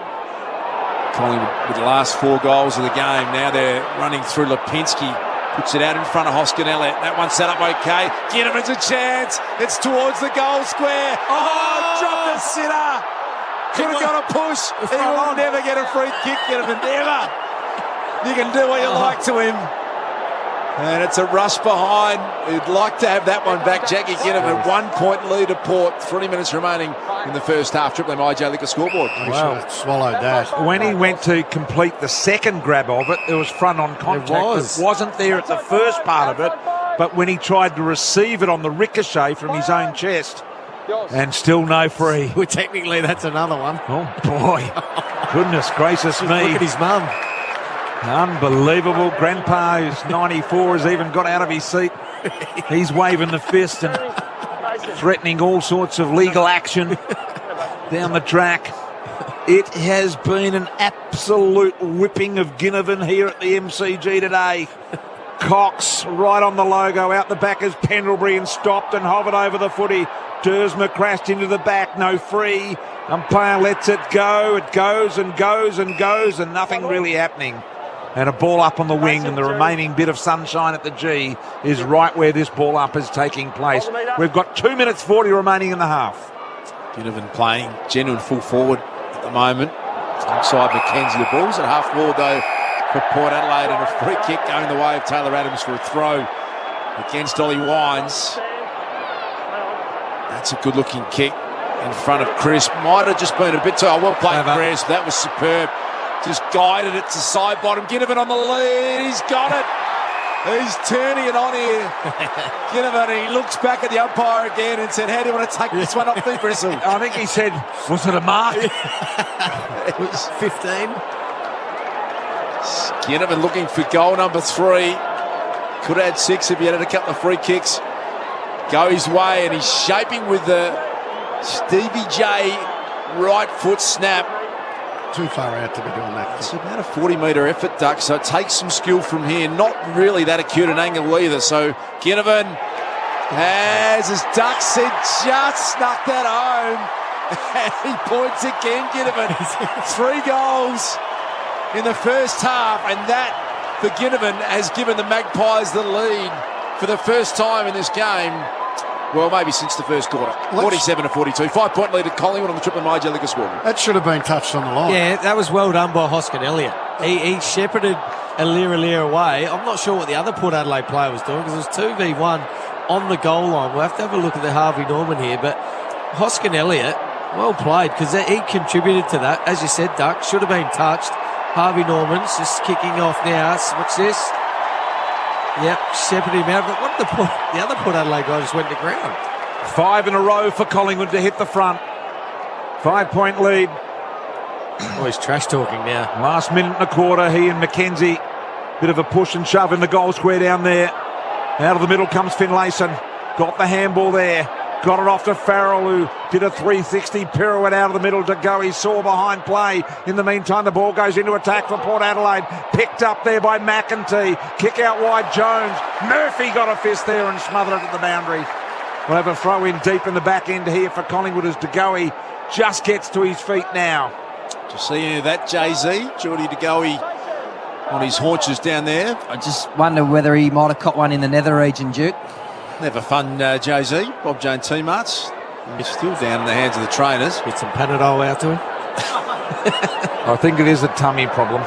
Collingwood with the last 4 goals of the game. Now they're running through Lipinski. Puts it out in front of Hoskin Elliott. That one set up okay. Ginnivan's a chance. It's towards the goal square. Oh, dropped the sitter. Could have got a push. He will never get a free kick, Ginnivan. Never. You can do what you like to him. And it's a rush behind. He'd like to have that one back. Jackie Ginnivan, 1-point lead to Port. 3 minutes remaining in the first half. Triple M IJ Liquor scoreboard. Wow, swallowed that. When he went to complete the second grab of it, there was front-on contact. It wasn't there at the first part of it. but when he tried to receive it on the ricochet from his own chest, and still no free. Well, technically, that's another one. Oh, boy. Goodness gracious me. Look at his mum. Unbelievable. Grandpa, who's 94, has even got out of his seat. He's waving the fist and threatening all sorts of legal action down the track. It has been an absolute whipping of Ginnivan here at the MCG today. Cox right on the logo, out the back as Pendlebury, and stopped and hovered over the footy. Dersma crashed into the back, no free. Umpire lets it go. It goes and goes and goes, and nothing really happening. And a ball up on the wing, and the remaining bit of sunshine at the G is right where this ball up is taking place. We've got 2 minutes 40 remaining in the half. Ginnivan playing genuine full forward at the moment. Alongside McKenzie. The ball's at half forward though for Port Adelaide, and a free kick going the way of Taylor Adams for a throw against Ollie Wines. That's a good-looking kick in front of Chris. Might have just been a bit too... Oh, well played, Chris. That was superb. Just guided it to side bottom. Ginnivan on the lead. He's got it. He's turning it on here. Ginnivan, he looks back at the umpire again and said, how do you want to take this one off me, Bristle? I think he said, was it a mark? It was 15. Ginnivan looking for goal number 3. Could have had 6 if he had a couple of free kicks go his way, and he's shaping with the Stevie J right foot snap. Too far out to be doing that. It's about a 40-metre effort, Duck, so it takes some skill from here. Not really that acute an angle either. So Ginnivan has, as Duck said, just snuck that home. And he points again, Ginnivan. 3 goals in the first half, and that, for Ginnivan, has given the Magpies the lead for the first time in this game. Well, maybe since the first quarter. 47-42. 5-point lead at Collingwood on the Triple M Major Liga scoreboard. That should have been touched on the line. Yeah, that was well done by Hoskin Elliott. He shepherded Alira away. I'm not sure what the other Port Adelaide player was doing, because it was 2v1 on the goal line. We'll have to have a look at the Harvey Norman here, but Hoskin Elliott, well played, because he contributed to that. As you said, Duck, should have been touched. Harvey Norman's just kicking off now. What's this? Yep, shepherded him out. But what did the other Port Adelaide guy just went to ground? 5 in a row for Collingwood to hit the front. 5-point lead. Oh, he's trash talking now. Last minute and a quarter, he and McKenzie. Bit of a push and shove in the goal square down there. Out of the middle comes Finlayson. Got the handball there. Got it off to Farrell, who did a 360 pirouette out of the middle to go. He saw behind play. In the meantime, the ball goes into attack for Port Adelaide. Picked up there by McEntee. Kick out wide, Jones. Murphy got a fist there and smothered it at the boundary. We'll have a throw in deep in the back end here for Collingwood as DeGoey just gets to his feet now. To see any of that, Jay-Z? Geordie DeGoey on his haunches down there. I just wonder whether he might have caught one in the nether region, Duke. Never fun, Jay-Z. Bob Jones teammates. It's still down in the hands of the trainers. Get some Panadol out to him. I think it is a tummy problem.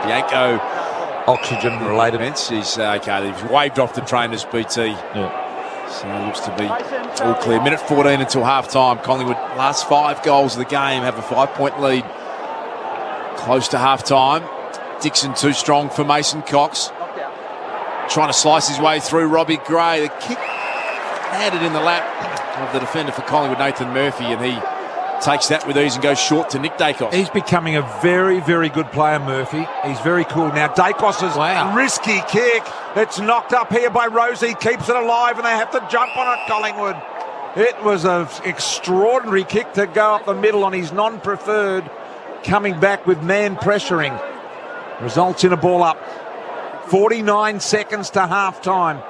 Bianco oxygen related. He's okay. He's waved off the trainers, BT. Yeah. So it looks to be all clear. Minute 14 until half-time. Collingwood, last 5 goals of the game, have a 5-point lead. Close to half-time. Dixon too strong for Mason Cox. Trying to slice his way through Robbie Gray. The kick landed in the lap of the defender for Collingwood, Nathan Murphy, and he takes that with ease and goes short to Nick Dacos. He's becoming a very, very good player, Murphy. He's very cool. Now, Dacos's risky kick. It's knocked up here by Rosie. Keeps it alive, and they have to jump on it, Collingwood. It was an extraordinary kick to go up the middle on his non-preferred, coming back with man pressuring. Results in a ball up. 49 seconds to half-time.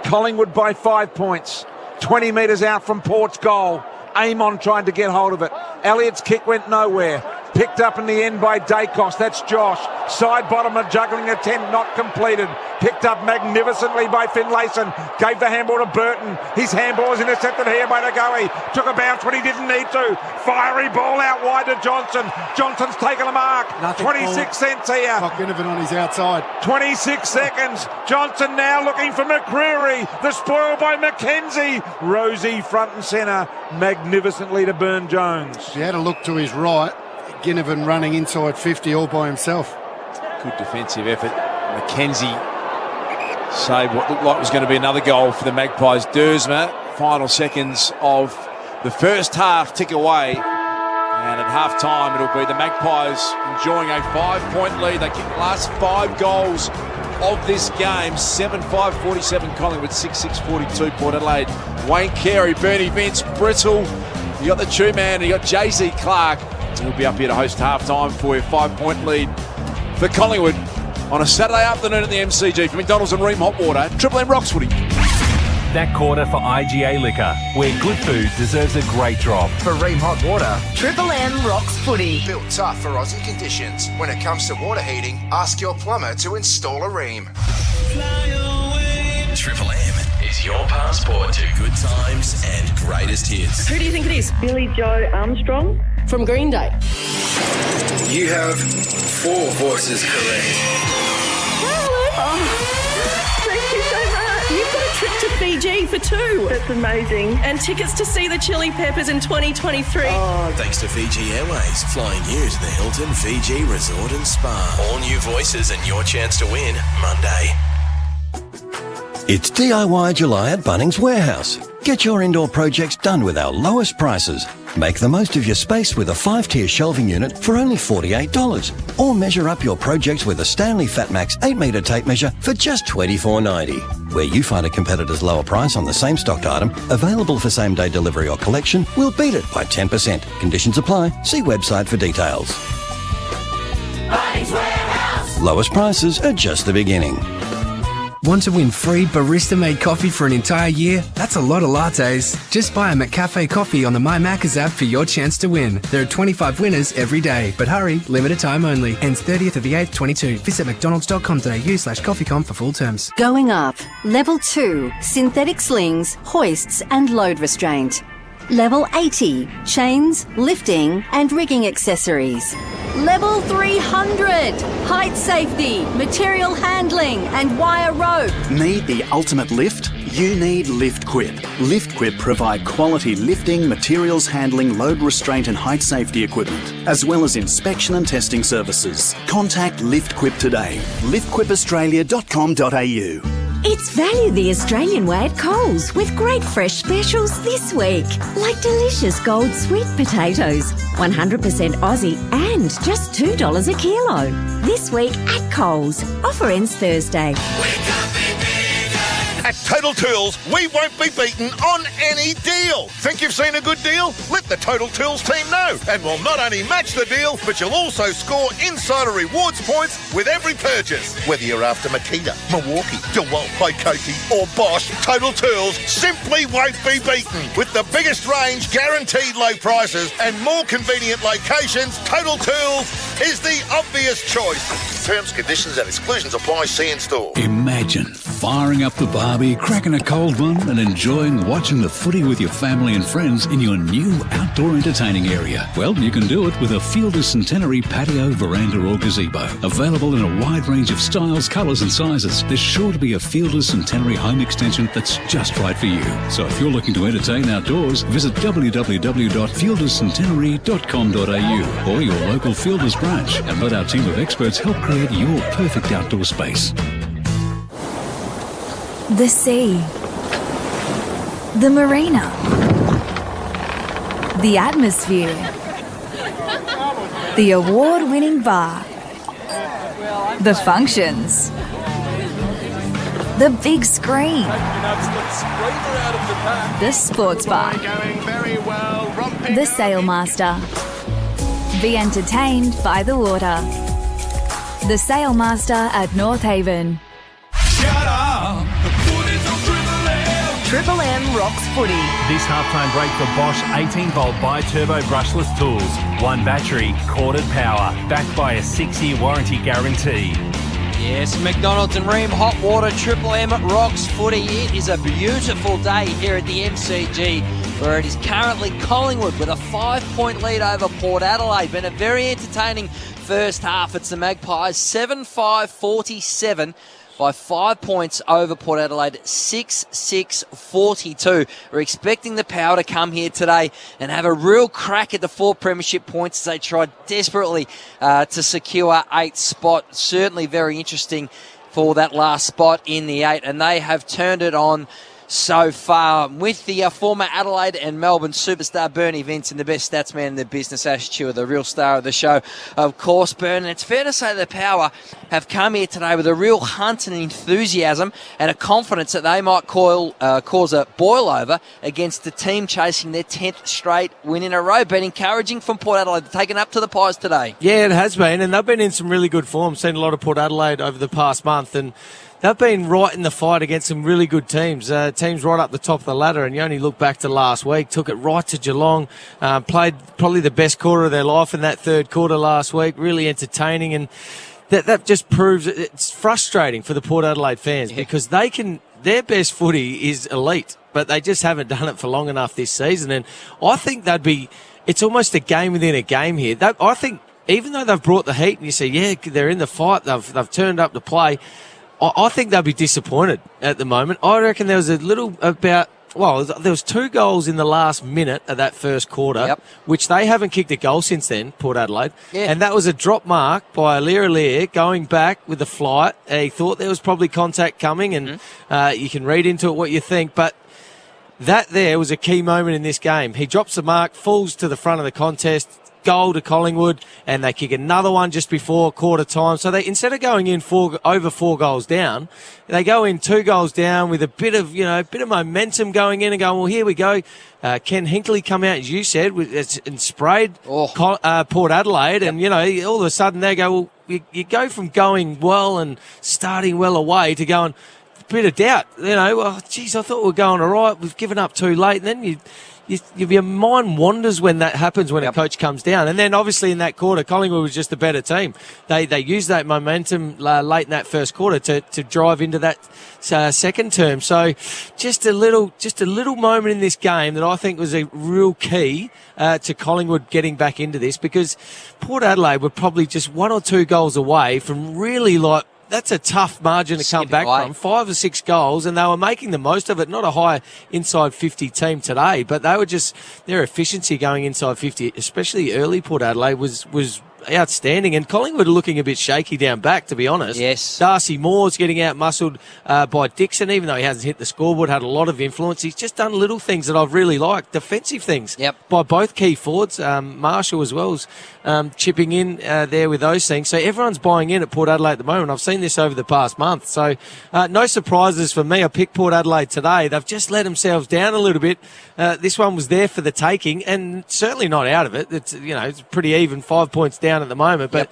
Collingwood by 5 points. 20 metres out from Port's goal. Amon tried to get hold of it. Elliott's kick went nowhere. Picked up in the end by Dacos. That's Josh. Side bottom, a juggling attempt not completed. Picked up magnificently by Finlayson. Gave the handball to Burton. His handball was intercepted here by DeGoey. Took a bounce when he didn't need to. Fiery ball out wide to Johnson. Johnson's taken a mark. 26 cents here. Ginnivan on his outside. 26 seconds. Johnson now looking for McCreary. The spoil by McKenzie. Rosie front and centre. Magnificently to Burn Jones. He had a look to his right. Ginnivan running inside 50 all by himself. Good defensive effort. McKenzie save what looked like was going to be another goal for the Magpies. Dersma, final seconds of the first half tick away. And at half-time, it'll be the Magpies enjoying a 5-point lead. They kicked the last 5 goals of this game. 7-5, 47 Collingwood, 6-6, 42 Port Adelaide. Wayne Carey, Bernie Vince, Brittle. You got the two-man, you got Jay-Z Clark. He'll be up here to host half-time for you. 5-point lead for Collingwood on a Saturday afternoon at the MCG for McDonald's and Ream Hot Water. Triple M Rocks Footy. That quarter for IGA Liquor, where good food deserves a great drop. For Ream Hot Water, Triple M Rocks Footy. Built tough for Aussie conditions. When it comes to water heating, ask your plumber to install a Ream. Triple M is your passport to good times and greatest hits. Who do you think it is? Billy Joe Armstrong from Green Day. You have 4 voices correct. Thank you so much. You've got a trip to Fiji for 2. That's amazing. And tickets to see the Chili Peppers in 2023. Thanks to Fiji Airways, flying you to the Hilton Fiji Resort and Spa. All new voices and your chance to win Monday. It's DIY July at Bunnings Warehouse. Get your indoor projects done with our lowest prices. Make the most of your space with a 5-tier shelving unit for only $48. Or measure up your projects with a Stanley Fatmax 8-metre tape measure for just $24.90. Where you find a competitor's lower price on the same stocked item, available for same-day delivery or collection, we'll beat it by 10%. Conditions apply. See website for details. Bunnings Warehouse. Lowest prices are just the beginning. Want to win free barista-made coffee for an entire year? That's a lot of lattes. Just buy a McCafe coffee on the My Macca's app for your chance to win. There are 25 winners every day. But hurry, limited time only. Ends 30th of the 8th, 22. Visit mcdonalds.com.au/coffeecom for full terms. Going up. Level 2, synthetic slings, hoists and load restraint. Level 80, chains, lifting and rigging accessories. Level 300, height safety, material handling and wire rope. Need the ultimate lift? You need LiftQuip. LiftQuip provide quality lifting, materials handling, load restraint and height safety equipment, as well as inspection and testing services. Contact LiftQuip today. liftquipaustralia.com.au. It's value the Australian way at Coles with great fresh specials this week. Like delicious gold sweet potatoes, 100% Aussie and just $2 a kilo. This week at Coles. Offer ends Thursday. At Total Tools, we won't be beaten on any deal. Think you've seen a good deal? Let the Total Tools team know. And we'll not only match the deal, but you'll also score insider rewards points with every purchase. Whether you're after Makita, Milwaukee, DeWalt, Waikiki or Bosch, Total Tools simply won't be beaten. With the biggest range, guaranteed low prices and more convenient locations, Total Tools is the obvious choice. Terms, conditions and exclusions apply. See in store. Imagine firing up the barbie, cracking a cold one and enjoying watching the footy with your family and friends in your new outdoor entertaining area. Well, you can do it with a Fielder's Centenary patio, veranda or gazebo. Available in a wide range of styles, colours and sizes. There's sure to be a Fielder's Centenary home extension that's just right for you. So if you're looking to entertain outdoors, visit www.fielderscentenary.com.au or your local Fielder's branch and let our team of experts help create your perfect outdoor space. The sea, the marina, the atmosphere, the award-winning bar, the functions, the big screen, the sports bar, the Sailmaster. Be entertained by the water. The Sailmaster at North Haven. Triple M Rocks Footy. This halftime break for Bosch 18-volt bi-turbo brushless tools. 1 battery, corded power, backed by a 6-year warranty guarantee. Yes, McDonald's and Ream Hot Water, Triple M Rocks Footy. It is a beautiful day here at the MCG, where it is currently Collingwood with a 5-point lead over Port Adelaide. Been a very entertaining first half. It's the Magpies 7-5-47. by 5 points over Port Adelaide, 6-6-42. We're expecting the Power to come here today and have a real crack at the 4 premiership points as they try desperately to secure 8th spot. Certainly very interesting for that last spot in the 8, and they have turned it on so far with the former Adelaide and Melbourne superstar Bernie Vincent, the best stats man in the business, Ash Chewer, the real star of the show, of course, Bern. And it's fair to say the Power have come here today with a real hunt and enthusiasm and a confidence that they might cause a boil over against the team chasing their 10th straight win in a row. Been encouraging from Port Adelaide, taken up to the Pies today. Yeah, it has been, and they've been in some really good form. Seen a lot of Port Adelaide over the past month, and they've been right in the fight against some really good teams, teams right up the top of the ladder. And you only look back to last week, took it right to Geelong, played probably the best quarter of their life in that third quarter last week, really entertaining. And that just proves it's frustrating for the Port Adelaide fans because their best footy is elite, but they just haven't done it for long enough this season. And I think it's almost a game within a game here. I think even though they've brought the heat and you say, yeah, they're in the fight, they've turned up to play, I think they'll be disappointed at the moment. I reckon there was there was 2 goals in the last minute of that first quarter, which they haven't kicked a goal since then, Port Adelaide. Yeah. And that was a drop mark by Lear going back with the flight. He thought there was probably contact coming, and you can read into it what you think, but that there was a key moment in this game. He drops the mark, falls to the front of the contest, goal to Collingwood, and they kick another one just before quarter time. So they, instead of going in over 4 goals down, they go in 2 goals down with a bit of momentum going in and going, well, here we go. Ken Hinkley come out, as you said, and sprayed Port Adelaide, and all of a sudden they go, well, you go from going well and starting well away to going a bit of doubt. I thought we were going all right. We've given up too late, and then your mind wanders when that happens, when a coach comes down. And then obviously in that quarter, Collingwood was just the better team. They used that momentum late in that first quarter to drive into that second term. So just a little moment in this game that I think was a real key to Collingwood getting back into this, because Port Adelaide were probably just 1 or 2 goals away from really that's a tough margin to come back from. 5 or 6 goals, and they were making the most of it. Not a high inside 50 team today, but they were their efficiency going inside 50, especially early Port Adelaide, was outstanding. And Collingwood are looking a bit shaky down back, to be honest. Yes. Darcy Moore's getting out-muscled by Dixon, even though he hasn't hit the scoreboard, had a lot of influence. He's just done little things that I've really liked, defensive things by both key forwards, Marshall as well as chipping in there with those things. So everyone's buying in at Port Adelaide at the moment. I've seen this over the past month. So no surprises for me. I picked Port Adelaide today. They've just let themselves down a little bit. This one was there for the taking, and certainly not out of it. It's pretty even, 5 points down at the moment, but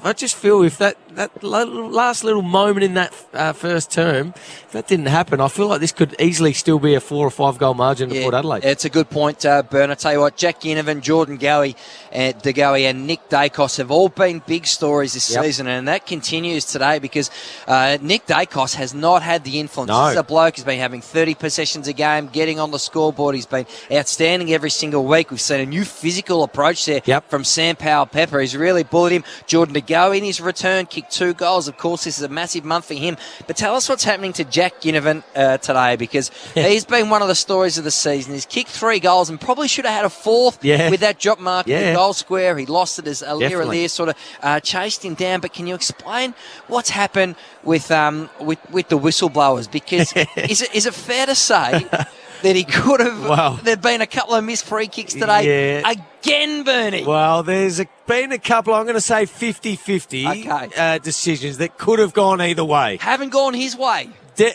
I just feel if that last little moment in that first term, if that didn't happen, I feel like this could easily still be a 4 or 5 goal margin to Port Adelaide. It's a good point, Bern. I tell you what, Jack Ginnivan, Jordan DeGoey and Nick Dacos have all been big stories this season, and that continues today because Nick Dacos has not had the influence. No. This is a bloke who's been having 30 possessions a game, getting on the scoreboard. He's been outstanding every single week. We've seen a new physical approach there from Sam Powell-Pepper. He's really bullied him. Jordan DeGoey in his return kicked 2 goals. Of course, this is a massive month for him. But tell us what's happening to Jack Ginnivan today, because he's been one of the stories of the season. He's kicked 3 goals and probably should have had a 4th with that drop mark in the goal square. He lost it as Lear sort of chased him down. But can you explain what's happened with the whistleblowers? Because is it fair to say that he could have... There've been a couple of missed free kicks today. Again, Bernie. Well, there's been a couple, I'm going to say 50-50 decisions that could have gone either way. Haven't gone his way.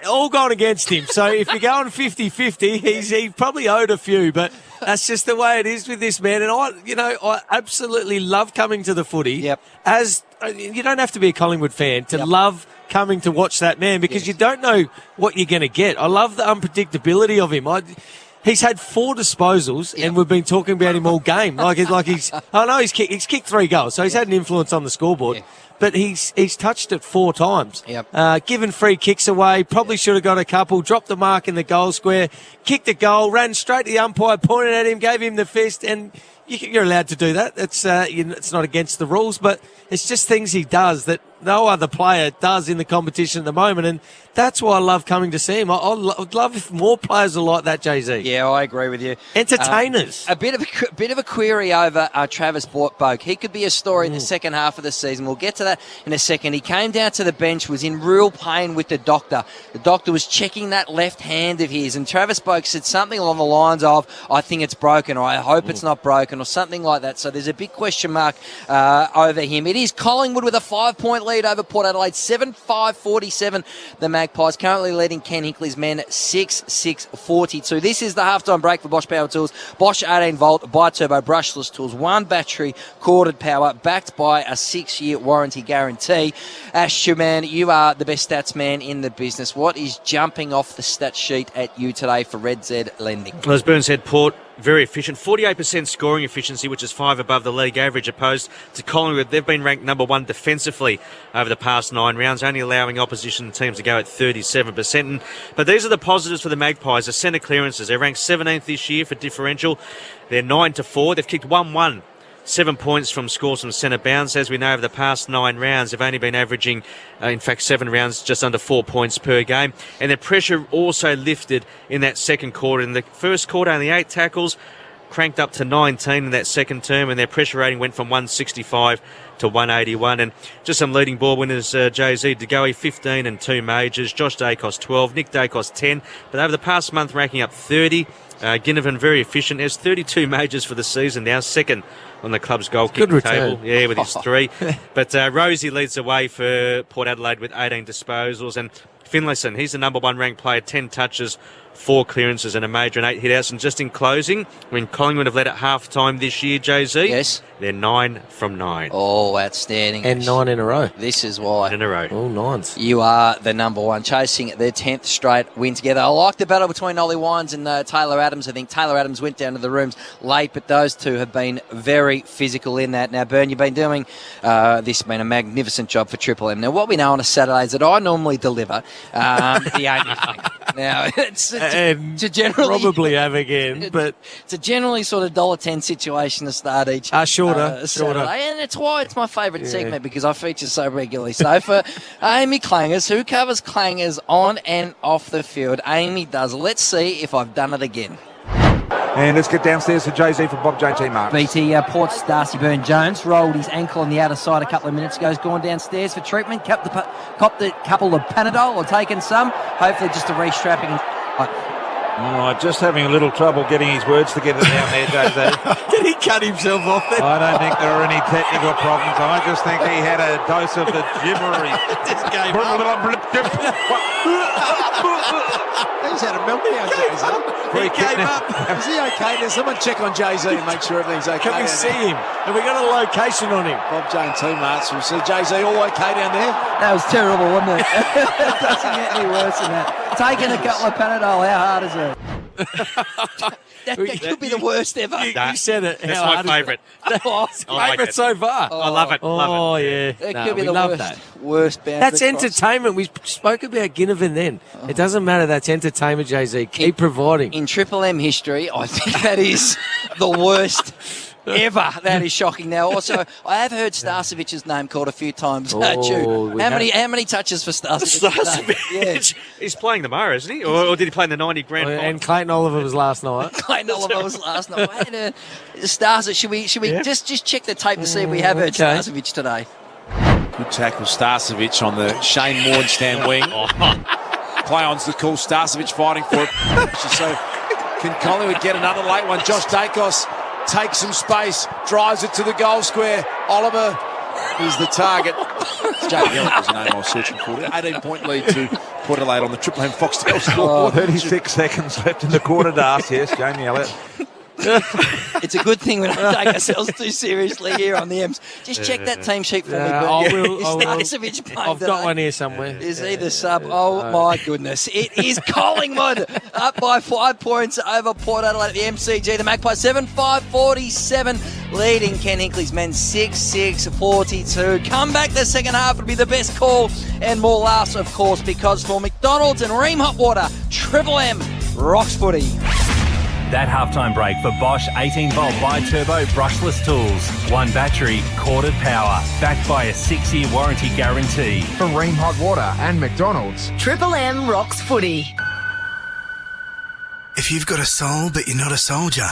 All gone against him. So if you're going 50-50, he probably owed a few, but that's just the way it is with this man. And I absolutely love coming to the footy. As you don't have to be a Collingwood fan to love coming to watch that man, because you don't know what you're going to get. I love the unpredictability of him. He's had 4 disposals, and we've been talking about him all game. He's kicked 3 goals, so he's had an influence on the scoreboard. But he's touched it 4 times. Given free kicks away, probably should have got a couple, dropped the mark in the goal square, kicked a goal, ran straight to the umpire, pointed at him, gave him the fist, and you're allowed to do that. It's not against the rules, but it's just things he does that no other player does in the competition at the moment, and that's why I love coming to see him. I'd love if more players are like that, Jay-Z. Yeah, I agree with you. Entertainers. A bit of a query over Travis Boak. He could be a story in the second half of the season. We'll get to that in a second. He came down to the bench, was in real pain with the doctor. The doctor was checking that left hand of his, and Travis Boak said something along the lines of, I think it's broken, or I hope it's not broken, or something like that. So there's a big question mark over him. It is Collingwood with a 5-point lead over Port Adelaide, 7-5-47. The Magpies currently leading Ken Hinkley's men 6-6-42. This is the halftime break for Bosch Power Tools. Bosch 18-volt bi-turbo brushless tools, 1 battery, corded power, backed by a 6-year warranty guarantee. Ash Schumann, you are the best stats man in the business. What is jumping off the stat sheet at you today for Red Z Lending? Well, as Burns said, Port very efficient, 48% scoring efficiency, which is 5 above the league average, opposed to Collingwood. They've been ranked number 1 defensively over the past 9 rounds, only allowing opposition teams to go at 37%. But these are the positives for the Magpies, the centre clearances. They're ranked 17th this year for differential. They're 9-4. They've kicked 1-1. 7 points from scores from centre bounce. As we know, over the past 9 rounds, they've only been averaging, 7 rounds, just under 4 points per game. And their pressure also lifted in that second quarter. In the first quarter, only 8 tackles, cranked up to 19 in that second term, and their pressure rating went from 165 to 181. And just some leading ball winners, Jay-Z, DeGoey 15 and 2 majors, Josh Dacos 12, Nick Dacos 10. But over the past month, ranking up 30. Ginnivan very efficient. Has 32 majors for the season now, second on the club's goal kicking table. Yeah, with his 3. But Rosie leads the way for Port Adelaide with 18 disposals. And Finlayson, he's the number 1 ranked player, 10 touches, 4 clearances and a major and 8 hit-outs. And just in closing, when Collingwood have led at half-time this year, Jay-Z, yes, they're 9 from 9. Oh, outstanding. And 9 in a row. This is why. 9 in a row. All 9s. You are the number 1, chasing their 10th straight win together. I like the battle between Ollie Wines and Taylor Adams. I think Taylor Adams went down to the rooms late, but those two have been very physical in that. Now, Bern, you've been doing this has been a magnificent job for Triple M. Now, what we know on a Saturday is that I normally deliver the only thing. Now, it's to generally probably have again, but it's a generally sort of $1.10 situation to start each shorter, and it's why it's my favourite segment, because I feature so regularly. So for Amy Clangers, who covers Clangers on and off the field, Amy does. Let's see if I've done it again. And let's get downstairs to Jay-Z for Bob JT Marks. BT Port's Darcy Byrne-Jones rolled his ankle on the outer side a couple of minutes ago. He's gone downstairs for treatment. Copped a couple of Panadol, or taken some. Hopefully just a restrapping. Just having a little trouble getting his words together down there, Jay-Z. Did he cut himself off there? I don't think there are any technical problems. I just think he had a dose of the gibbery. Just gave up. He's had a meltdown, Jay-Z. He gave up. Is he okay? Does someone check on Jay-Z and make sure everything's okay? Can we see him? Have we got a location on him? Bob JT Marks, we see Jay-Z all okay down there? That was terrible, wasn't it? It doesn't get any worse than that. Taking a couple of Panadol, how hard is it? that could be the worst ever. You said it. That's my favourite. Favourite so far. I love it. Oh, yeah. It could be the worst bounce. That's entertainment. We spoke about Ginnivan then. It doesn't matter. That's entertainment, Jay-Z. Keep providing. In Triple M history, I think that is the worst ever. That is shocking. Now, also, I have heard Starcevic's name called a few times. How many touches for Starcevic? Yeah. He's playing tomorrow, isn't he? Or did he play in the 90 grand final? And Clayton Oliver was last night. Clayton Oliver was last night. Starcevic, should we just check the tape to see if we have heard Starcevic today? Good tackle, Starcevic on the Shane Morgenstern wing. Play-on's the call. Starcevic fighting for it. So can Collingwood get another late one? Josh Dacos takes some space, drives it to the goal square. Oliver is the target. Jake Yellett was the name I was searching for. 18-point lead to Port Adelaide on the Triple M Foxtel score. 36 seconds left in the quarter, Darcy. Yes, Jamie Elliott. It's a good thing we don't take ourselves too seriously here on the M's. Just check that team sheet for me. I will. I've got one here somewhere. Is he the sub? Oh, my goodness. It is Collingwood up by 5 points over Port Adelaide at the MCG. The Magpies 7-5-47, leading Ken Hinkley's men 6-6-42. Come back the second half. It'll be the best call and more laughs, of course, because for McDonald's and Ream Hot Water, Triple M rocks footy. That halftime break for Bosch 18-volt bi-turbo brushless tools. One battery, corded power. Backed by a 6-year warranty guarantee. From Ream Hot Water and McDonald's. Triple M rocks footy. If you've got a soul but you're not a soldier,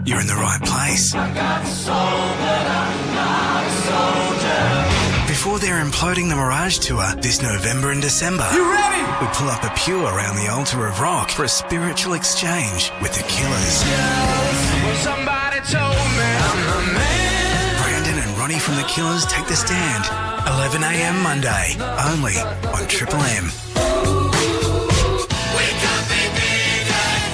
you're in the right place. I've got soul but I'm not a soldier. Before they're imploding the Mirage Tour this November and December, You ready? we pull up a pew around the altar of rock for a spiritual exchange with the Killers. Well, somebody told me I'm the man. Brandon and Ronnie from the Killers take the stand. 11 a.m. Monday, only on Triple M.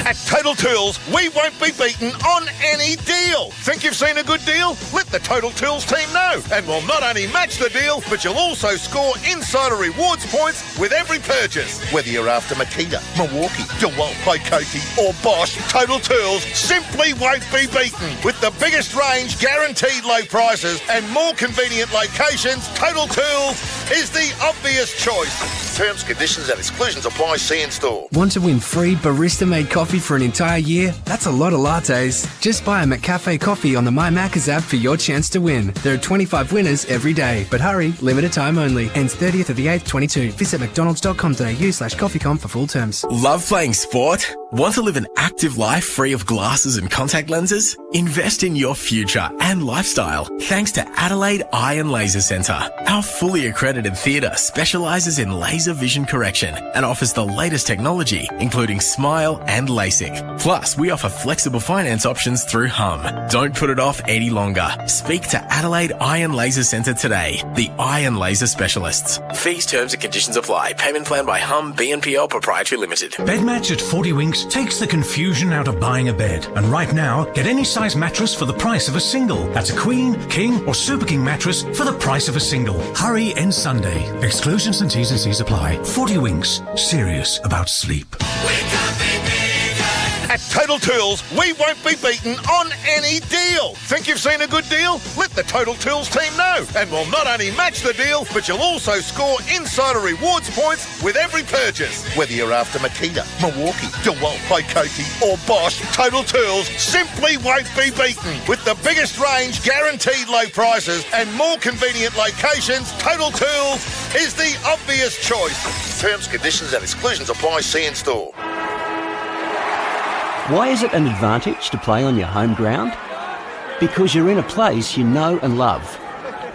At Total Tools, we won't be beaten on any deal. Think you've seen a good deal? Let the Total Tools team know. And we'll not only match the deal, but you'll also score insider rewards points with every purchase. Whether you're after Makita, Milwaukee, DeWalt, Coyote or Bosch, Total Tools simply won't be beaten. With the biggest range, guaranteed low prices and more convenient locations, Total Tools is the obvious choice. Terms, conditions and exclusions apply. See in store. Want to win free barista-made coffee for an entire year? That's a lot of lattes. Just buy a McCafe coffee on the My Macca's app for your chance to win. There are 25 every day. But hurry, limited time only. Ends 30th of the 8th, 22. Visit mcdonalds.com.au/coffeecom for full terms. Love playing sport? Want to live an active life free of glasses and contact lenses? Invest in your future and lifestyle thanks to Adelaide Eye and Laser Centre. Our fully accredited theatre specialises in laser vision correction and offers the latest technology, including Smile and LASIK. Plus, we offer flexible finance options through Hum. Don't put it off any longer. Speak to Adelaide Eye and Laser Centre today. The Eye and Laser Specialists. Fees, terms and conditions apply. Payment plan by Hum BNPL Proprietary Limited. Bedmatch at 40 Winks takes the confusion out of buying a bed. And right now, get any size mattress for the price of a single. That's a queen, king or super king mattress for the price of a single. Hurry end Sunday. Exclusions and T's and C's apply. 40 Winks. Serious about sleep. At Total Tools, we won't be beaten on any deal. Think you've seen a good deal? Let the Total Tools team know. And we'll not only match the deal, but you'll also score insider rewards points with every purchase. Whether you're after Makita, Milwaukee, DeWalt, Coyote or Bosch, Total Tools simply won't be beaten. With the biggest range, guaranteed low prices and more convenient locations, Total Tools is the obvious choice. Terms, conditions and exclusions apply. See in store. Why is it an advantage to play on your home ground? Because you're in a place you know and love.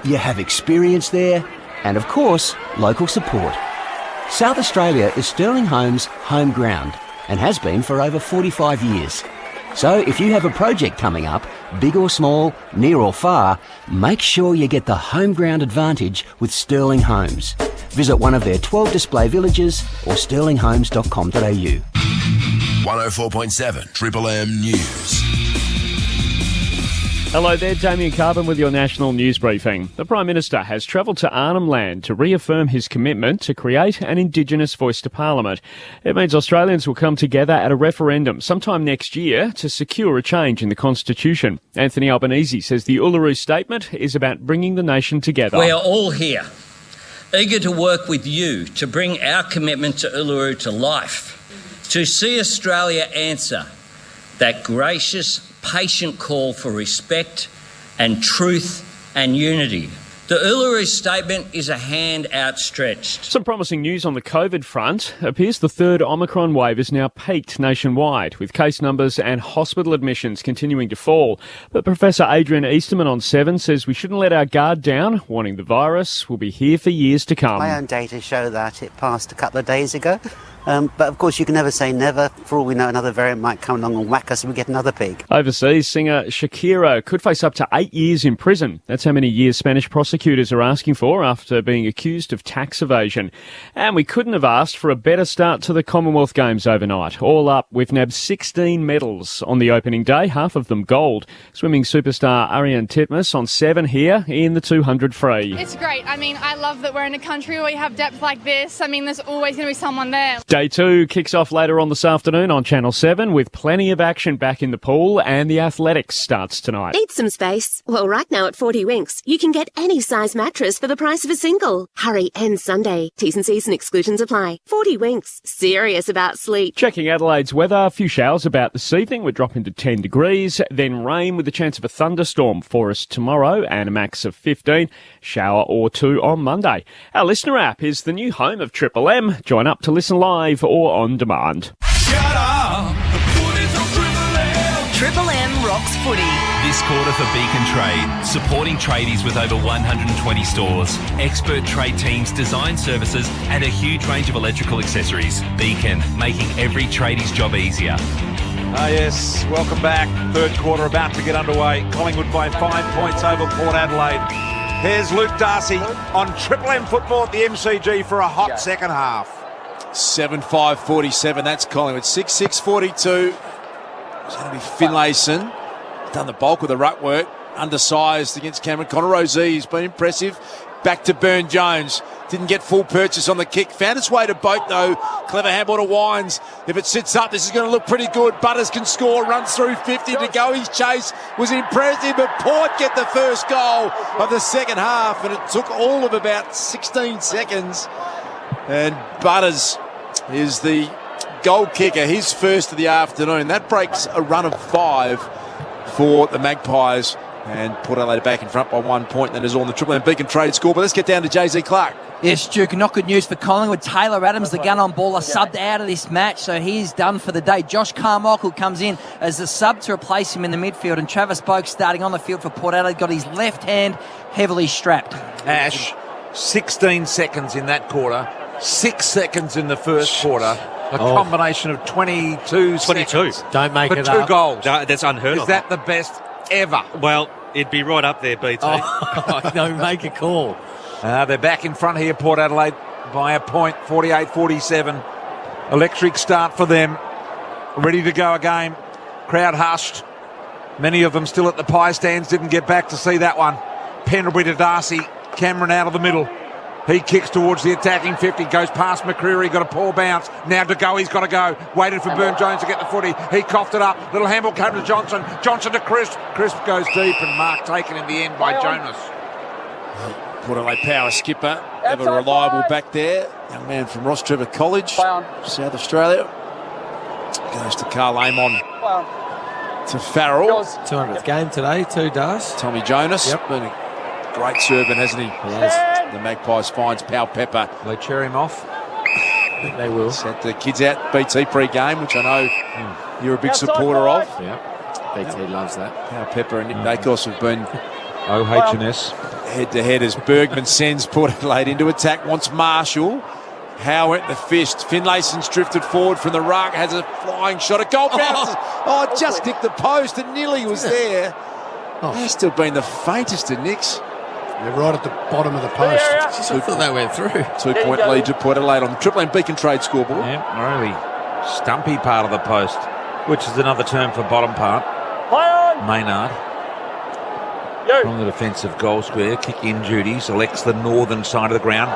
You have experience there and, of course, local support. South Australia is Sterling Homes' home ground and has been for over 45 years. So if you have a project coming up, big or small, near or far, make sure you get the home ground advantage with Sterling Homes. Visit one of their 12 display villages or sterlinghomes.com.au. 104.7 Triple M News. Hello there, Damien Carbon with your national news briefing. The Prime Minister has travelled to Arnhem Land to reaffirm his commitment to create an Indigenous voice to Parliament. It means Australians will come together at a referendum sometime next year to secure a change in the Constitution. Anthony Albanese says the Uluru Statement is about bringing the nation together. We are all here, eager to work with you to bring our commitment to Uluru to life, to see Australia answer that gracious, patient call for respect and truth and unity. The Uluru Statement is a hand outstretched. Some promising news on the COVID front. It appears the third Omicron wave is now peaked nationwide, with case numbers and hospital admissions continuing to fall. But Professor Adrian Easterman on 7 says we shouldn't let our guard down, warning the virus will be here for years to come. My own data show that it passed a couple of days ago. But of course you can never say never. For all we know, another variant might come along and whack us and we get another peak. Overseas, singer Shakira could face up to 8 years in prison. That's how many years Spanish prosecutors are asking for after being accused of tax evasion. And we couldn't have asked for a better start to the Commonwealth Games overnight. All up, we've nabbed 16 medals on the opening day, half of them gold. Swimming superstar Ariane Titmus on 7 here in the 200 free. It's great. I mean, I love that we're in a country where we have depth like this. I mean, there's always going to be someone there. Day 2 kicks off later on this afternoon on Channel 7 with plenty of action back in the pool, and the athletics starts tonight. Need some space? Well, right now at 40 Winks, you can get any size mattress for the price of a single. Hurry ends Sunday. T's and C's and exclusions apply. 40 Winks. Serious about sleep. Checking Adelaide's weather, a few showers about this evening. We're dropping to 10 degrees, then rain with a chance of a thunderstorm for us tomorrow and a max of 15. Shower or 2 on Monday. Our listener app is the new home of Triple M. Join up to listen live or on demand. Shut up! The footy's on Triple M. Triple M rocks footy. This quarter for Beacon Trade, supporting tradies with over 120 stores, expert trade teams, design services and a huge range of electrical accessories. Beacon, making every tradie's job easier. Ah, yes, welcome back. Third quarter about to get underway. Collingwood by 5 points over Port Adelaide. Here's Luke Darcy on Triple M football at the MCG for a hot second half. 7-5-47, that's Collingwood. 6-6-42. It's going to be Finlayson. Done the bulk of the ruck work. Undersized against Cameron. Connor Rozee has been impressive. Back to Burn-Jones. Didn't get full purchase on the kick. Found its way to Boat, though. Clever handball to Wines. If it sits up, this is going to look pretty good. Butters can score. Runs through 50 to go. His chase was impressive, but Port get the first goal of the second half, and it took all of about 16 seconds. And Butters is the goal kicker, his first of the afternoon. That breaks a run of 5 for the Magpies, and Port Adelaide back in front by 1 point. That is all on the Triple M Beacon Trade score. But let's get down to JZ Clark. Yes, Duke, not good news for Collingwood. Taylor Adams, the gun-on baller, subbed out of this match, so he's done for the day. Josh Carmichael comes in as the sub to replace him in the midfield, and Travis Boak starting on the field for Port Adelaide, got his left hand heavily strapped. Ash, 16 seconds in that quarter, 6 seconds in the first quarter. A combination of 22 seconds. Don't make for it 2 up. goals. No, that's unheard of. Is that the best ever? Well, it'd be right up there, BT. No, make a call. They're back in front here, Port Adelaide, by a point, 48-47. Electric start for them. Ready to go again. Crowd hushed. Many of them still at the pie stands. Didn't get back to see that one. Pendlebury to Darcy. Cameron out of the middle. He kicks towards the attacking 50, goes past McCreary, got a poor bounce. Now to go, he's got to go. Waited for Burn-Jones to get the footy. He coughed it up. Little handball came to Johnson. Johnson to Crisp. Crisp goes deep, and Mark taken in the end by Jonas. Port Adelaide power skipper, ever reliable back there. Young man from Ross Trevor College, South Australia. Goes to Carl Amon. To Farrell. 200th game today, 2 does. Tommy Jonas. Yep. Been a great servant, hasn't he? Yes. The Magpies finds Pal Pepper. They cheer him off. I think they will. Sent the kids out BT pre-game, which I know you're a big supporter of. Yeah, BT loves that. Pal Pepper and Nick Nakos have been OH&S. Head-to-head as Bergman sends Port Adelaide into attack, wants Marshall. Howe went the fist. Finlayson's drifted forward from the ruck, has a flying shot. A goal bounces. Just nicked the post and nearly was there. Has still been the faintest of nicks. They're right at the bottom of the post. I thought they went through. 2 point lead to Port Adelaide on the Triple M Beacon Trade scoreboard. Yeah, really stumpy part of the post, which is another term for bottom part. Maynard. From the defensive goal square, kick in Judy, selects the northern side of the ground.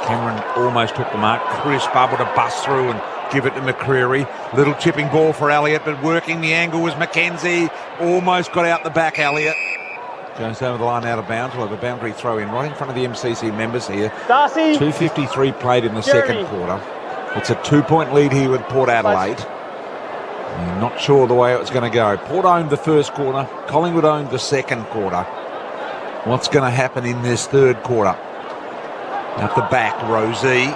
Cameron almost took the mark. Chris able to bust through and give it to McCreary. Little chipping ball for Elliott, but working the angle was McKenzie. Almost got out the back, Elliott. Goes over the line out of bounds. We'll have a boundary throw in right in front of the MCC members here. Darcy. 2:53 played in the second quarter. It's a 2 point lead here with Port Adelaide. I'm not sure the way it was going to go. Port owned the first quarter. Collingwood owned the second quarter. What's going to happen in this third quarter? At the back, Rozee.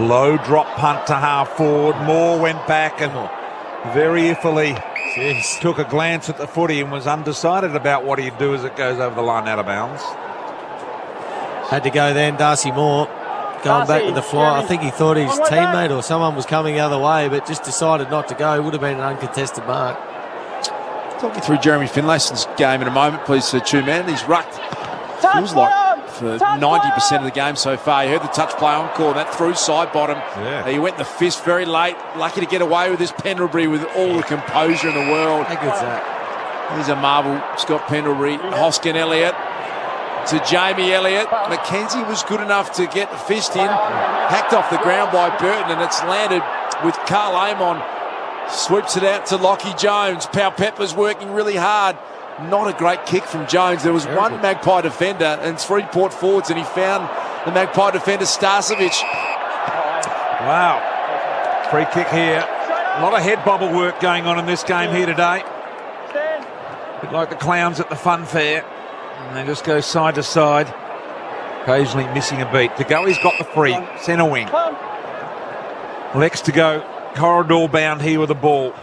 Low drop punt to half forward. Moore went back and very iffily took a glance at the footy and was undecided about what he'd do as it goes over the line out of bounds. Had to go then, Darcy Moore. Going back with the fly. I think he thought his teammate or someone was coming the other way, but just decided not to go. Would have been an uncontested mark. Talk me through Jeremy Finlayson's game in a moment, please, Two Man. He's rucked, feels like, for 90% of the game so far. You heard the touch play encore, that through side bottom. Yeah. He went the fist very late. Lucky to get away with this Pendlebury with all the composure in the world. How good's that? He's a marvel, Scott Pendlebury. Hoskin Elliott. to Jamie Elliott. Mackenzie was good enough to get the fist in. Hacked off the ground by Burton, and it's landed with Carl Amon. Sweeps it out to Lockie Jones. Pau Pepper's working really hard. Not a great kick from Jones. There was one Magpie defender and 3 Port forwards, and he found the Magpie defender, Starcevic. Wow. Free kick here. A lot of head bobble work going on in this game here today. A bit like the clowns at the fun fair. And they just go side to side, occasionally missing a beat. To go, he's got the free. Centre wing. Lex to go. Corridor bound here with the ball.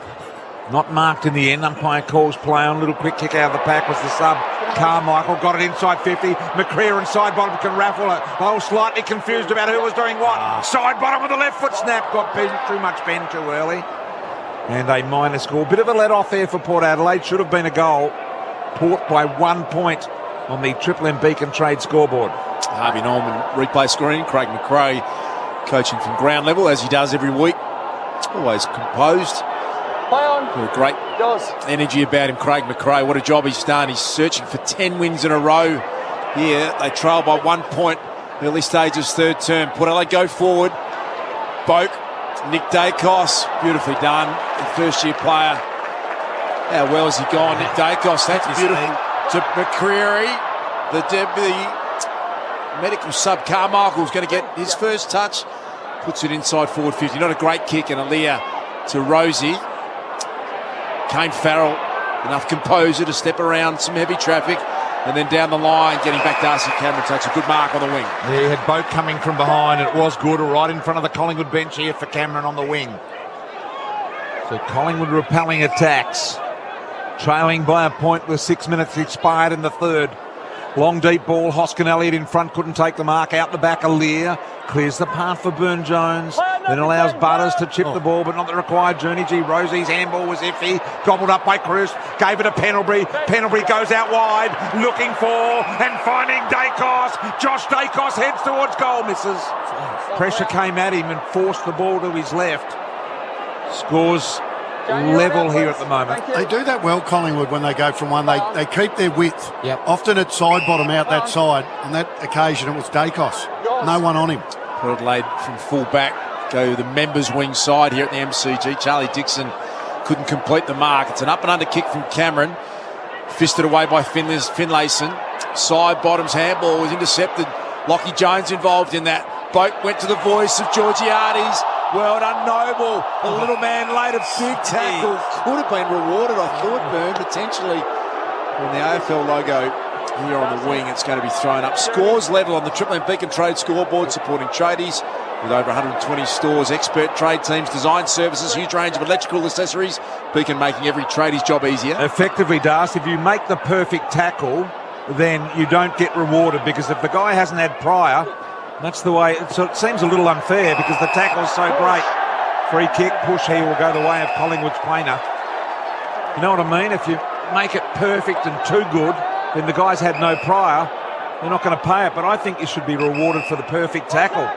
Not marked in the end. Umpire calls play on. Little quick kick out of the pack was the sub. Carmichael got it inside 50. McCreer and side bottom can raffle it. They were slightly confused about who was doing what. Side bottom with the left foot snap. Got too much bend too early. And a minor score. Bit of a let off there for Port Adelaide. Should have been a goal. Port by 1 point on the Triple M Beacon Trade scoreboard. Harvey Norman replay screen. Craig McRae coaching from ground level as he does every week. Always composed. Got a great energy about him, Craig McRae. What a job he's done. He's searching for 10 wins in a row here. They trail by 1 point. Early stages, third term. Port Adelaide go forward. Boak. Nick Dacos. Beautifully done. The first-year player. How well has he gone? Nick Dacos. That's beautiful. To McCreary. The deputy medical sub Carmichael's going to get his first touch. Puts it inside forward 50. Not a great kick. And Aaliyah to Rosie. Kane Farrell, enough composure to step around some heavy traffic, and then down the line, getting back Darcy Cameron takes a good mark on the wing. He had Boat coming from behind, and it was good, right in front of the Collingwood bench here for Cameron on the wing. So Collingwood repelling attacks, trailing by a point with 6 minutes expired in the third. Long deep ball, Hoskin Elliott in front, couldn't take the mark. Out the back, Aaliyah clears the path for Burne-Jones, then allows Butters to chip the ball, but not the required journey. G. Rosie's handball was iffy, gobbled up by Cruz, gave it to Pendlebury. Pendlebury goes out wide, looking for and finding Dacos. Josh Dacos heads towards goal, misses. Pressure came at him and forced the ball to his left. Scores level here at the moment. They do that well, Collingwood, when they go from one. They keep their width. Often it's side bottom out that side. On that occasion, it was Dacos. No one on him. Port Adelaide from full back go the members' wing side here at the MCG. Charlie Dixon couldn't complete the mark. It's an up and under kick from Cameron. Fisted away by Finlayson. Side bottom's handball was intercepted. Lockie Jones involved in that. Boat went to the voice of Georgiades. Well done, Noble. The little man laid a big tackle. Could have been rewarded, I thought, Burn, potentially. On the AFL logo here on the wing, it's going to be thrown up. Scores level on the Triple M Beacon Trade scoreboard, supporting tradies with over 120 stores, expert trade teams, design services, huge range of electrical accessories. Beacon making every tradie's job easier. Effectively, Das, if you make the perfect tackle, then you don't get rewarded, because if the guy hasn't had prior, that's the way. So it seems a little unfair because the tackle's so great. Free kick, push here will go the way of Collingwood's planer. You know what I mean? If you make it perfect and too good, then the guy's had no prior, they're not going to pay it. But I think you should be rewarded for the perfect tackle.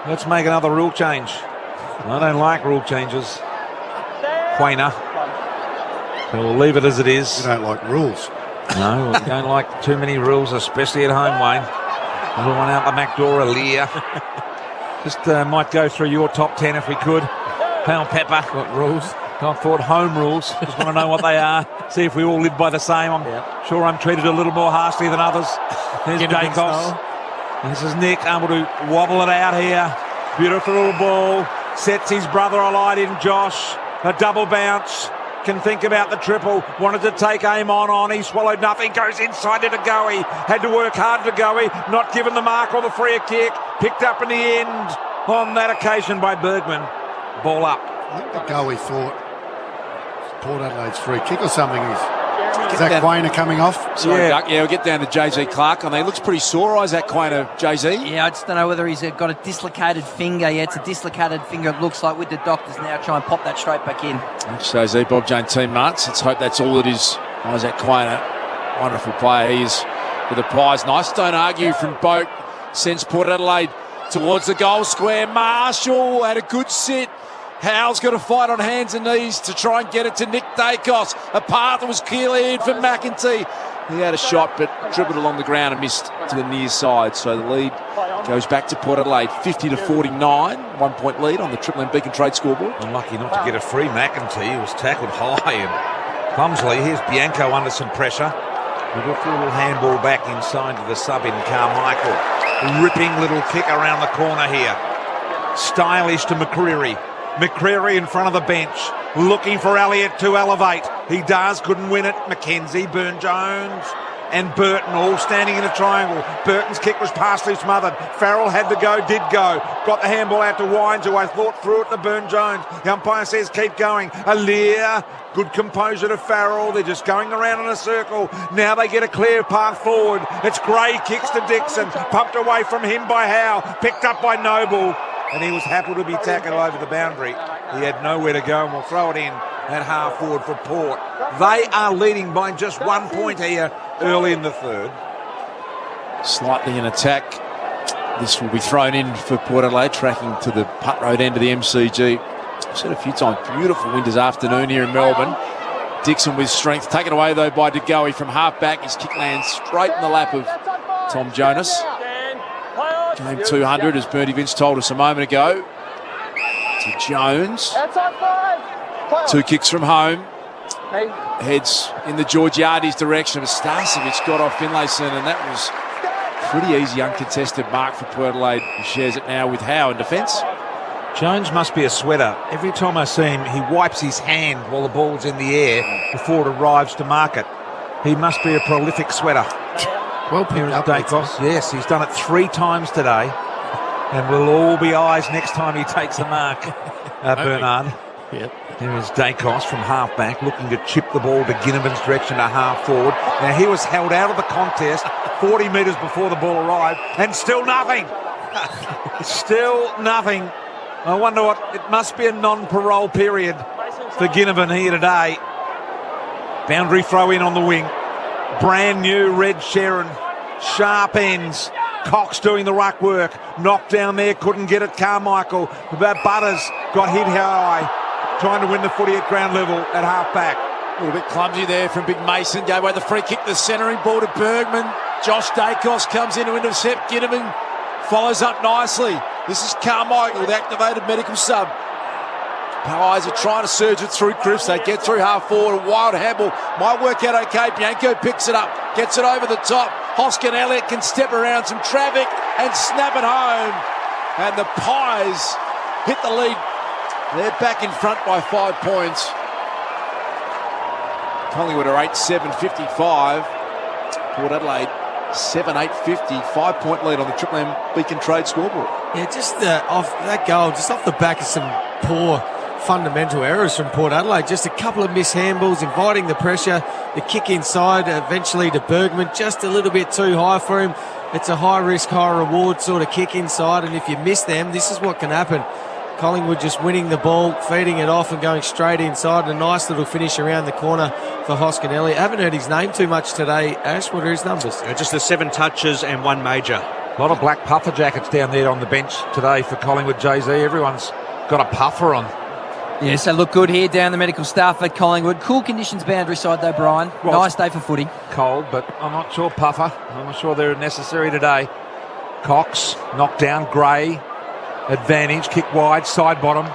Let's make another rule change. I don't like rule changes, Quainer. So we'll leave it as it is. You don't like rules. No, we don't like too many rules, especially at home, Wayne. Little one out the back door, Aaliyah. Just might go through your top 10 if we could. Pau Pepper. What rules? I thought home rules. Just want to know what they are. See if we all live by the same. I'm sure I'm treated a little more harshly than others. There's Dacos. This is Nick able to wobble it out here. Beautiful little ball. Sets his brother alight in Josh. A double bounce. Can think about the triple. Wanted to take Amon on. He swallowed nothing. Goes inside to Goey. Had to work hard to Goey. Not given the mark or the free kick. Picked up in the end on that occasion by Bergman. Ball up. I think the Goey thought Port Adelaide's free kick or something. Is that Quainer coming off? Sorry, Duck. Yeah, we'll get down to JZ Clark on there. Looks pretty sore, Isaac Quainer, JZ. Yeah, I just don't know whether he's got a dislocated finger. Yeah, it's a dislocated finger, it looks like, with the doctors now try and pop that straight back in. JZ, Bob Jane team marks. Let's hope that's all it is. Isaac Quainer, wonderful player he is for the Pies. Nice, don't argue from Boat. Sends Port Adelaide towards the goal square. Marshall had a good sit. Howell's got to fight on hands and knees to try and get it to Nick Dacos. A path that was cleared for McEntee. He had a shot, but dribbled along the ground and missed to the near side. So the lead goes back to Port Adelaide, 50-49. 1 point lead on the Triple M Beacon Trade scoreboard. Unlucky not to get a free. McEntee, he was tackled high and clumsily. Here's Bianco under some pressure. We've got a little handball back inside to the sub in Carmichael. Ripping little kick around the corner here. Stylish to McCreery. McCreery in front of the bench, looking for Elliott to elevate. He does, couldn't win it. Mackenzie, Burne-Jones and Burton all standing in a triangle. Burton's kick was partially smothered. Farrell had to go, did go. Got the handball out to Wines, who I thought threw it to Burne-Jones. The umpire says keep going. Alear, good composure to Farrell. They're just going around in a circle. Now they get a clear path forward. It's Gray, kicks to Dixon. Pumped away from him by Howe. Picked up by Noble. And he was happy to be tackled over the boundary. He had nowhere to go, and we'll throw it in at half forward for Port. They are leading by just 1 point here early in the third. Slightly in attack. This will be thrown in for Port Adelaide, tracking to the Putt Road end of the MCG. I've said a few times, beautiful winter's afternoon here in Melbourne. Dixon with strength, taken away though by De Goey from half back. His kick lands straight in the lap of Tom Jonas. Game 200, as Bernie Vince told us a moment ago. To Jones. 2 kicks from home. Heads in the Georgiades direction, but Starcevic got off Finlayson, and that was pretty easy, uncontested mark for Port Adelaide, who shares it now with Howe in defence. Jones must be a sweater. Every time I see him, he wipes his hand while the ball's in the air before it arrives to market. He must be a prolific sweater. Well picked up, Dacos. Yes, he's done it 3 times today, and we'll all be eyes next time he takes the mark. Bernard. Yep. There is Dacos from half-back, looking to chip the ball to Ginnivan's direction to half-forward. Now, he was held out of the contest 40 metres before the ball arrived, and still nothing. Still nothing. I wonder what... It must be a non-parole period for Ginnivan here today. Boundary throw in on the wing. Brand new Red Sharon. Sharp ends. Cox doing the ruck work. Knocked down there, couldn't get it. Carmichael. Butters got hit high. Trying to win the footy at ground level at half-back. A little bit clumsy there from Big Mason. Gave away the free kick, the centering ball to Bergman. Josh Dacos comes in to intercept. Ginnivan follows up nicely. This is Carmichael, the activated medical sub. Pies are trying to surge it through Cripps. They get through half forward. A wild handball. Might work out okay. Bianco picks it up. Gets it over the top. Hoskin Elliott can step around some traffic and snap it home. And the Pies hit the lead. They're back in front by 5 points. Collingwood are 8-7-55. Port Adelaide 7-8-50. 5 point lead on the Triple M Beacon Trade scoreboard. Yeah, just off that goal, just off the back of some poor fundamental errors from Port Adelaide. Just a couple of missed handballs, inviting the pressure. The kick inside, eventually to Bergman, just a little bit too high for him. It's a high risk, high reward sort of kick inside, and if you miss them, this is what can happen. Collingwood just winning the ball, feeding it off and going straight inside. A nice little finish around the corner for Hoskin Elliott. I haven't heard his name too much today. Ash, what are his numbers? Just the 7 touches and 1 major. A lot of black puffer jackets down there on the bench today for Collingwood, Jay-Z. Everyone's got a puffer on. Yes, they look good here down the medical staff at Collingwood. Cool conditions boundary side though, Brian. Well, nice day for footy. Cold, but I'm not sure puffer. I'm not sure they're necessary today. Cox, knocked down. Gray, advantage, kick wide, side bottom.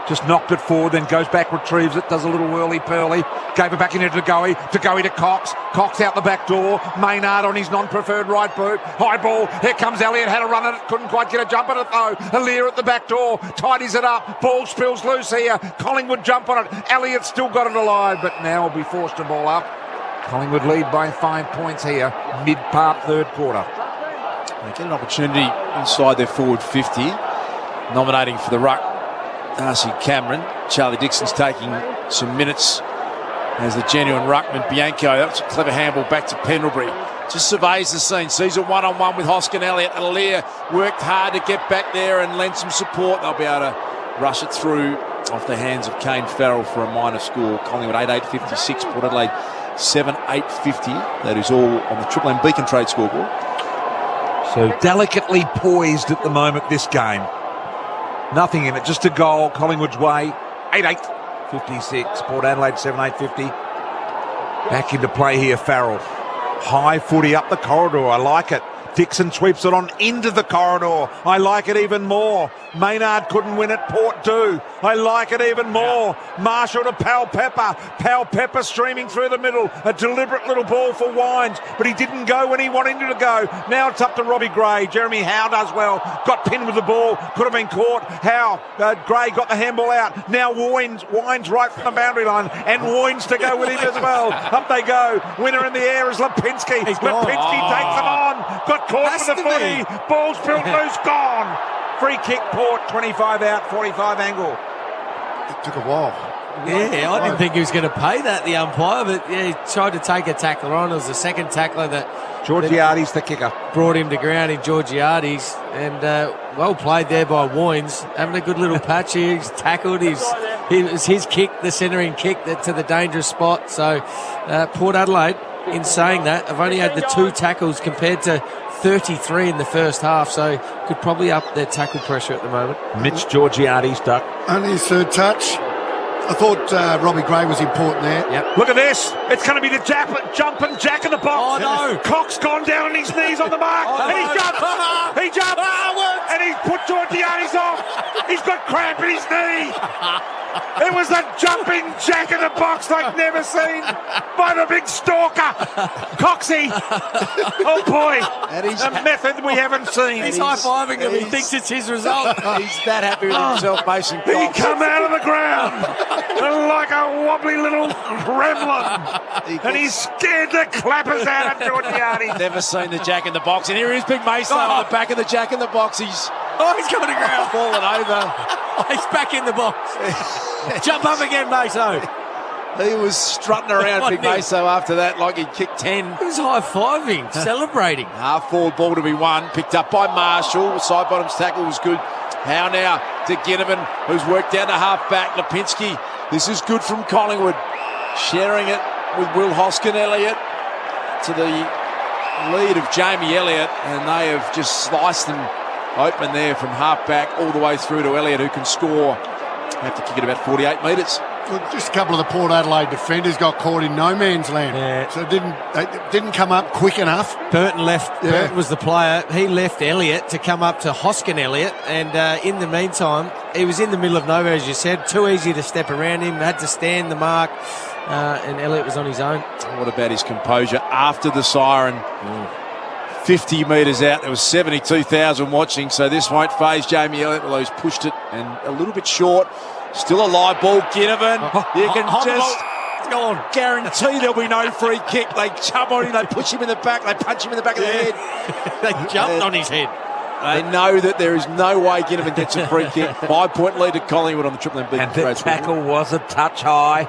Just knocked it forward, then goes back, retrieves it, does a little whirly-pearly. Gave it back into De Goey to Cox. Cox out the back door. Maynard on his non-preferred right boot. High ball. Here comes Elliott. Had a run at it. Couldn't quite get a jump at it though. Alear at the back door. Tidies it up. Ball spills loose here. Collingwood jump on it. Elliott still got it alive, but now will be forced to ball up. Collingwood lead by 5 points here. Mid-part third quarter. They get an opportunity inside their forward 50. Nominating for the ruck, Darcy Cameron. Charlie Dixon's taking some minutes as the genuine ruckman. Bianco, that's a clever handball back to Pendlebury. Just surveys the scene, sees a one-on-one with Hoskin Elliott. Alear worked hard to get back there and lend some support. They'll be able to rush it through off the hands of Kane Farrell for a minor score. Collingwood 8-8-56, Port Adelaide 7-8-50. That is all on the Triple M Beacon Trade scoreboard. So delicately poised at the moment, this game. Nothing in it, just a goal, Collingwood's way. 8-8-56, Port Adelaide 7-8-50. Back into play here, Farrell. High footy up the corridor. I like it. Dixon sweeps it on into the corridor. I like it even more. Maynard couldn't win it. Port do. I like it even more. Marshall to Powell-Pepper. Powell-Pepper streaming through the middle. A deliberate little ball for Wines, but he didn't go when he wanted him to go. Now it's up to Robbie Gray. Jeremy Howe does well. Got pinned with the ball. Could have been caught. Howe. Gray got the handball out. Now Wines right from the boundary line. And Wines to go with him as well. Up they go. Winner in the air is Lipinski. Lipinski takes them on. Got caught with the footy. Ball's built loose. Gone. Free kick, Port, 25 out, 45 angle. It took a while. Yeah, I didn't think he was going to pay that, the umpire, but yeah, he tried to take a tackler on. It was the second tackler that Georgiades, the kicker, brought him to ground in Georgiades, and well played there by Wines, having a good little patch here. He's tackled. It was his kick, the centering kick, to the dangerous spot. So Port Adelaide, in saying that, have only had the 2 tackles compared to 33 in the first half, so could probably up their tackle pressure at the moment. Mitch Georgiades duck. Only his third touch. I thought Robbie Gray was important there. Yep. Look at this. It's going to be the jumping jack in the box. Oh, no. Cox gone down on his knees on the mark. And he's jumped. He jumped. And he's put Georgiades off. He's got cramp in his knee. It was a jumping jack in the box like never seen by the big stalker. Coxie. Oh, boy. A method we haven't seen. He's high-fiving him. He thinks it's his result. He's that happy with himself, Mason Cox. He come out of the ground like a wobbly little gremlin. And he's scared the clappers out of Georgiades. Never seen the jack in the box. And here is Big Mason on the back of the jack in the box. He's coming to ground. Fallen over. He's back in the box. Jump up again, Maso. He was strutting around, Big Maso, after that like he'd kicked 10. He was high-fiving, celebrating. Half-forward ball to be won. Picked up by Marshall. Side bottom's tackle was good. How now to Ginnivan, who's worked down to half-back. Lipinski. This is good from Collingwood. Sharing it with Will Hoskin-Elliott to the lead of Jamie Elliott. And they have just sliced them open there from half-back all the way through to Elliott, who can score. Have to kick it about 48 metres. Just a couple of the Port Adelaide defenders got caught in no man's land. Yeah. So they didn't come up quick enough. Burton was the player. He left Elliott to come up to Hoskin Elliott, and in the meantime, he was in the middle of nowhere, as you said. Too easy to step around him. Had to stand the mark, and Elliott was on his own. What about his composure after the siren? 50 metres out, there was 72,000 watching, so this won't faze Jamie Elliott, although he's pushed it and a little bit short. Still a live ball, Ginnivan. You can just guarantee there'll be no free kick. They jump on him, they push him in the back, they punch him in the back of the head. They jumped on his head. They know that there is no way Ginnivan gets a free kick. 5-point lead to Collingwood on the Triple M. And the tackle was a touch high.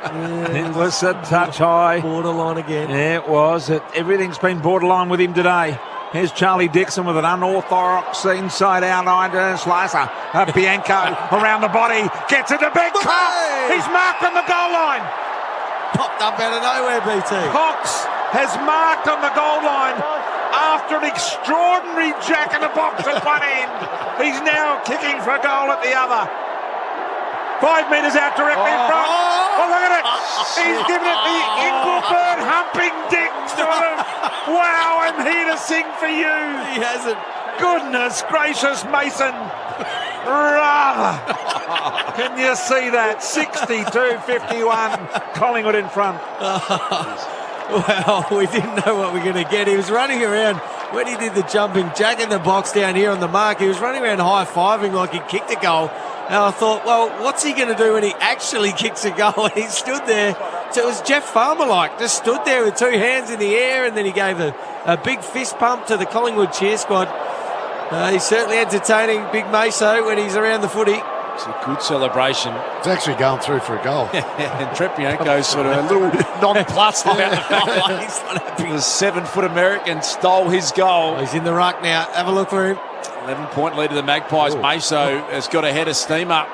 It was a touch high. Borderline again. Yeah, it was. Everything's been borderline with him today. Here's Charlie Dixon with an unorthodox inside-out iron slicer. Bianco around the body. Gets it to Big Cox. He's marked on the goal line. Popped up out of nowhere, BT. Cox has marked on the goal line after an extraordinary jack in the box at one end. He's now kicking for a goal at the other. 5 metres out directly in front. Oh, look at it. He's given it the Ingleburn humping dick sort of. Wow, I'm here to sing for you. He hasn't. Goodness gracious, Mason. Rather. Can you see that? 62-51. Collingwood in front. Well, we didn't know what we were going to get. He was running around when he did the jumping jack in the box down here on the mark. He was running around high-fiving like he kicked a goal. And I thought, well, what's he going to do when he actually kicks a goal? And he stood there. So it was Jeff Farmer-like, just stood there with 2 hands in the air, and then he gave a big fist pump to the Collingwood cheer squad. He's certainly entertaining Big Maso when he's around the footy. It's a good celebration. It's actually going through for a goal. And Trepianko's sort of a little nonplussed about the goal. He's not happy. The 7-foot American stole his goal. He's in the ruck now. Have a look for him. 11-point lead to the Magpies. Maso has got a head of steam up.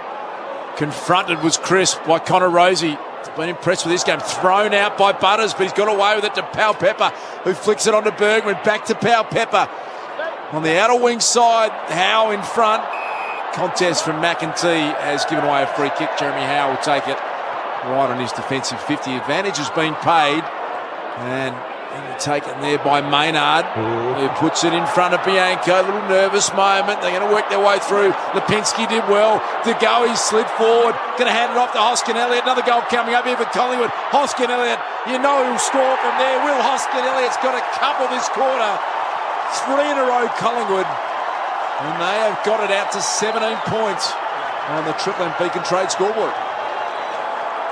Confronted was crisp by Connor Rosie. Been impressed with this game. Thrown out by Butters, but he's got away with it to Powell-Pepper, who flicks it onto Bergman. Back to Powell-Pepper. On the outer wing side, Howe in front. Contest from McEntee has given away a free kick. Jeremy Howe will take it right on his defensive 50. Advantage has been paid, and Taken there by Maynard, who puts it in front of Bianco. A little nervous moment. They're going to work their way through. Lipinski did well. De Goey slid forward. Going to hand it off to Hoskin Elliott. Another goal coming up here for Collingwood. Hoskin Elliott, you know who'll score from there. Will Hoskin Elliott's got a couple this quarter. 3 in a row, Collingwood. And they have got it out to 17 points on the Triple M Beacon Trade scoreboard.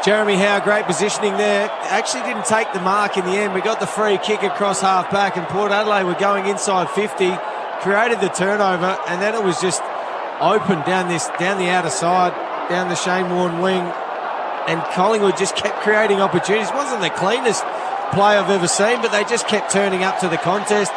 Jeremy Howe, great positioning there. Actually didn't take the mark in the end. We got the free kick across half back, and Port Adelaide were going inside 50, created the turnover, and then it was just open down the outer side, down the Shane Warne wing, and Collingwood just kept creating opportunities. It wasn't the cleanest play I've ever seen, but they just kept turning up to the contest.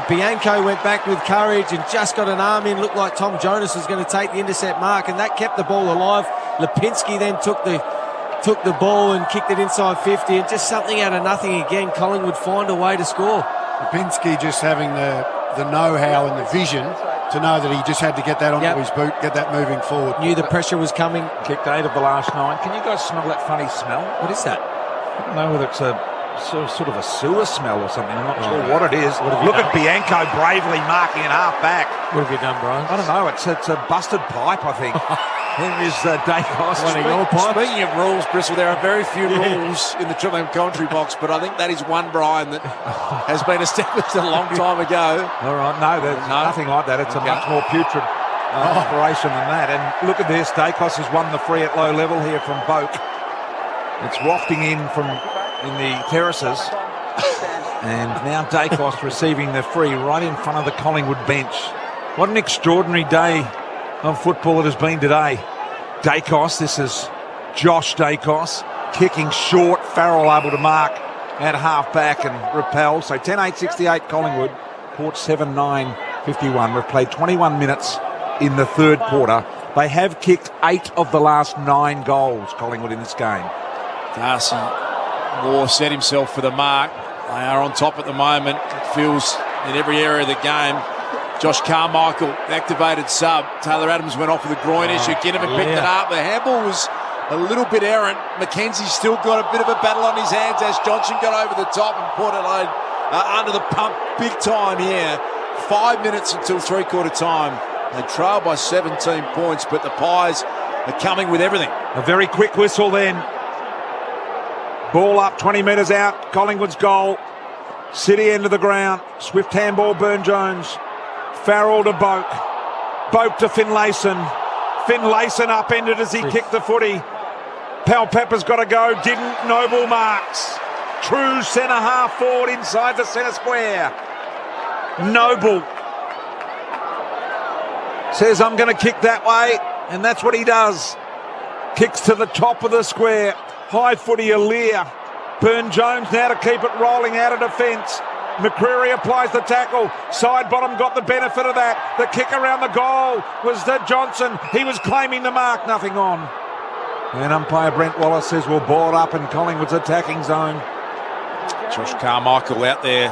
Bianco went back with courage and just got an arm in. Looked like Tom Jonas was going to take the intercept mark, and that kept the ball alive. Lipinski then took the ball and kicked it inside 50, and just something out of nothing again, Collingwood find a way to score. Lipinski just having the know-how and the vision to know that he just had to get that onto his boot, get that moving forward. Knew the pressure was coming. Kicked 8 of the last 9. Can you guys smell that funny smell? What is that? I don't know whether it's a sort of a sewer smell or something. I'm not sure what it is. Look at Bianco bravely marking it half back. What have you done, Brian? I don't know. It's a busted pipe, I think. There is Dacos. Speaking of rules, Bristol, there are very few rules in the Triple M commentary box, but I think that is one, Brian, that has been established a long time ago. All right, no, there's nothing like that. It's a much more putrid operation than that. And look at this. Dacos has won the free at low level here from Boak. It's wafting in the terraces. And now Dacos receiving the free right in front of the Collingwood bench. What an extraordinary day of football it has been today. Dacos, this is Josh Dacos, kicking short, Farrell able to mark at half back and repel. So 10-8-68 Collingwood, Port 7-9-51. We've played 21 minutes in the third quarter. They have kicked 8 of the last 9 goals, Collingwood, in this game. Darcy Moore set himself for the mark. They are on top at the moment. It feels in every area of the game. Josh Carmichael, activated sub. Taylor Adams went off with a groin issue. Ginnivan picked it up. The handball was a little bit errant. McKenzie still got a bit of a battle on his hands as Johnson got over the top, and Port Adelaide under the pump big time here. 5 minutes until three-quarter time. They trail by 17 points, but the Pies are coming with everything. A very quick whistle then. Ball up, 20 metres out. Collingwood's goal. City end of the ground. Swift handball, Burne-Jones. Farrell to Boak. Boak to Finlayson. Finlayson upended as he kicked the footy. Pepper's got to go. Didn't. Noble marks. True centre half forward inside the centre square. Noble says, I'm going to kick that way. And that's what he does. Kicks to the top of the square. High footy, Alear. Burne-Jones now to keep it rolling out of defence. McCreary applies the tackle. Side bottom got the benefit of that. The kick around the goal was that Johnson. He was claiming the mark. Nothing on. And umpire Brent Wallace says we'll ball it up in Collingwood's attacking zone. Josh Carmichael out there.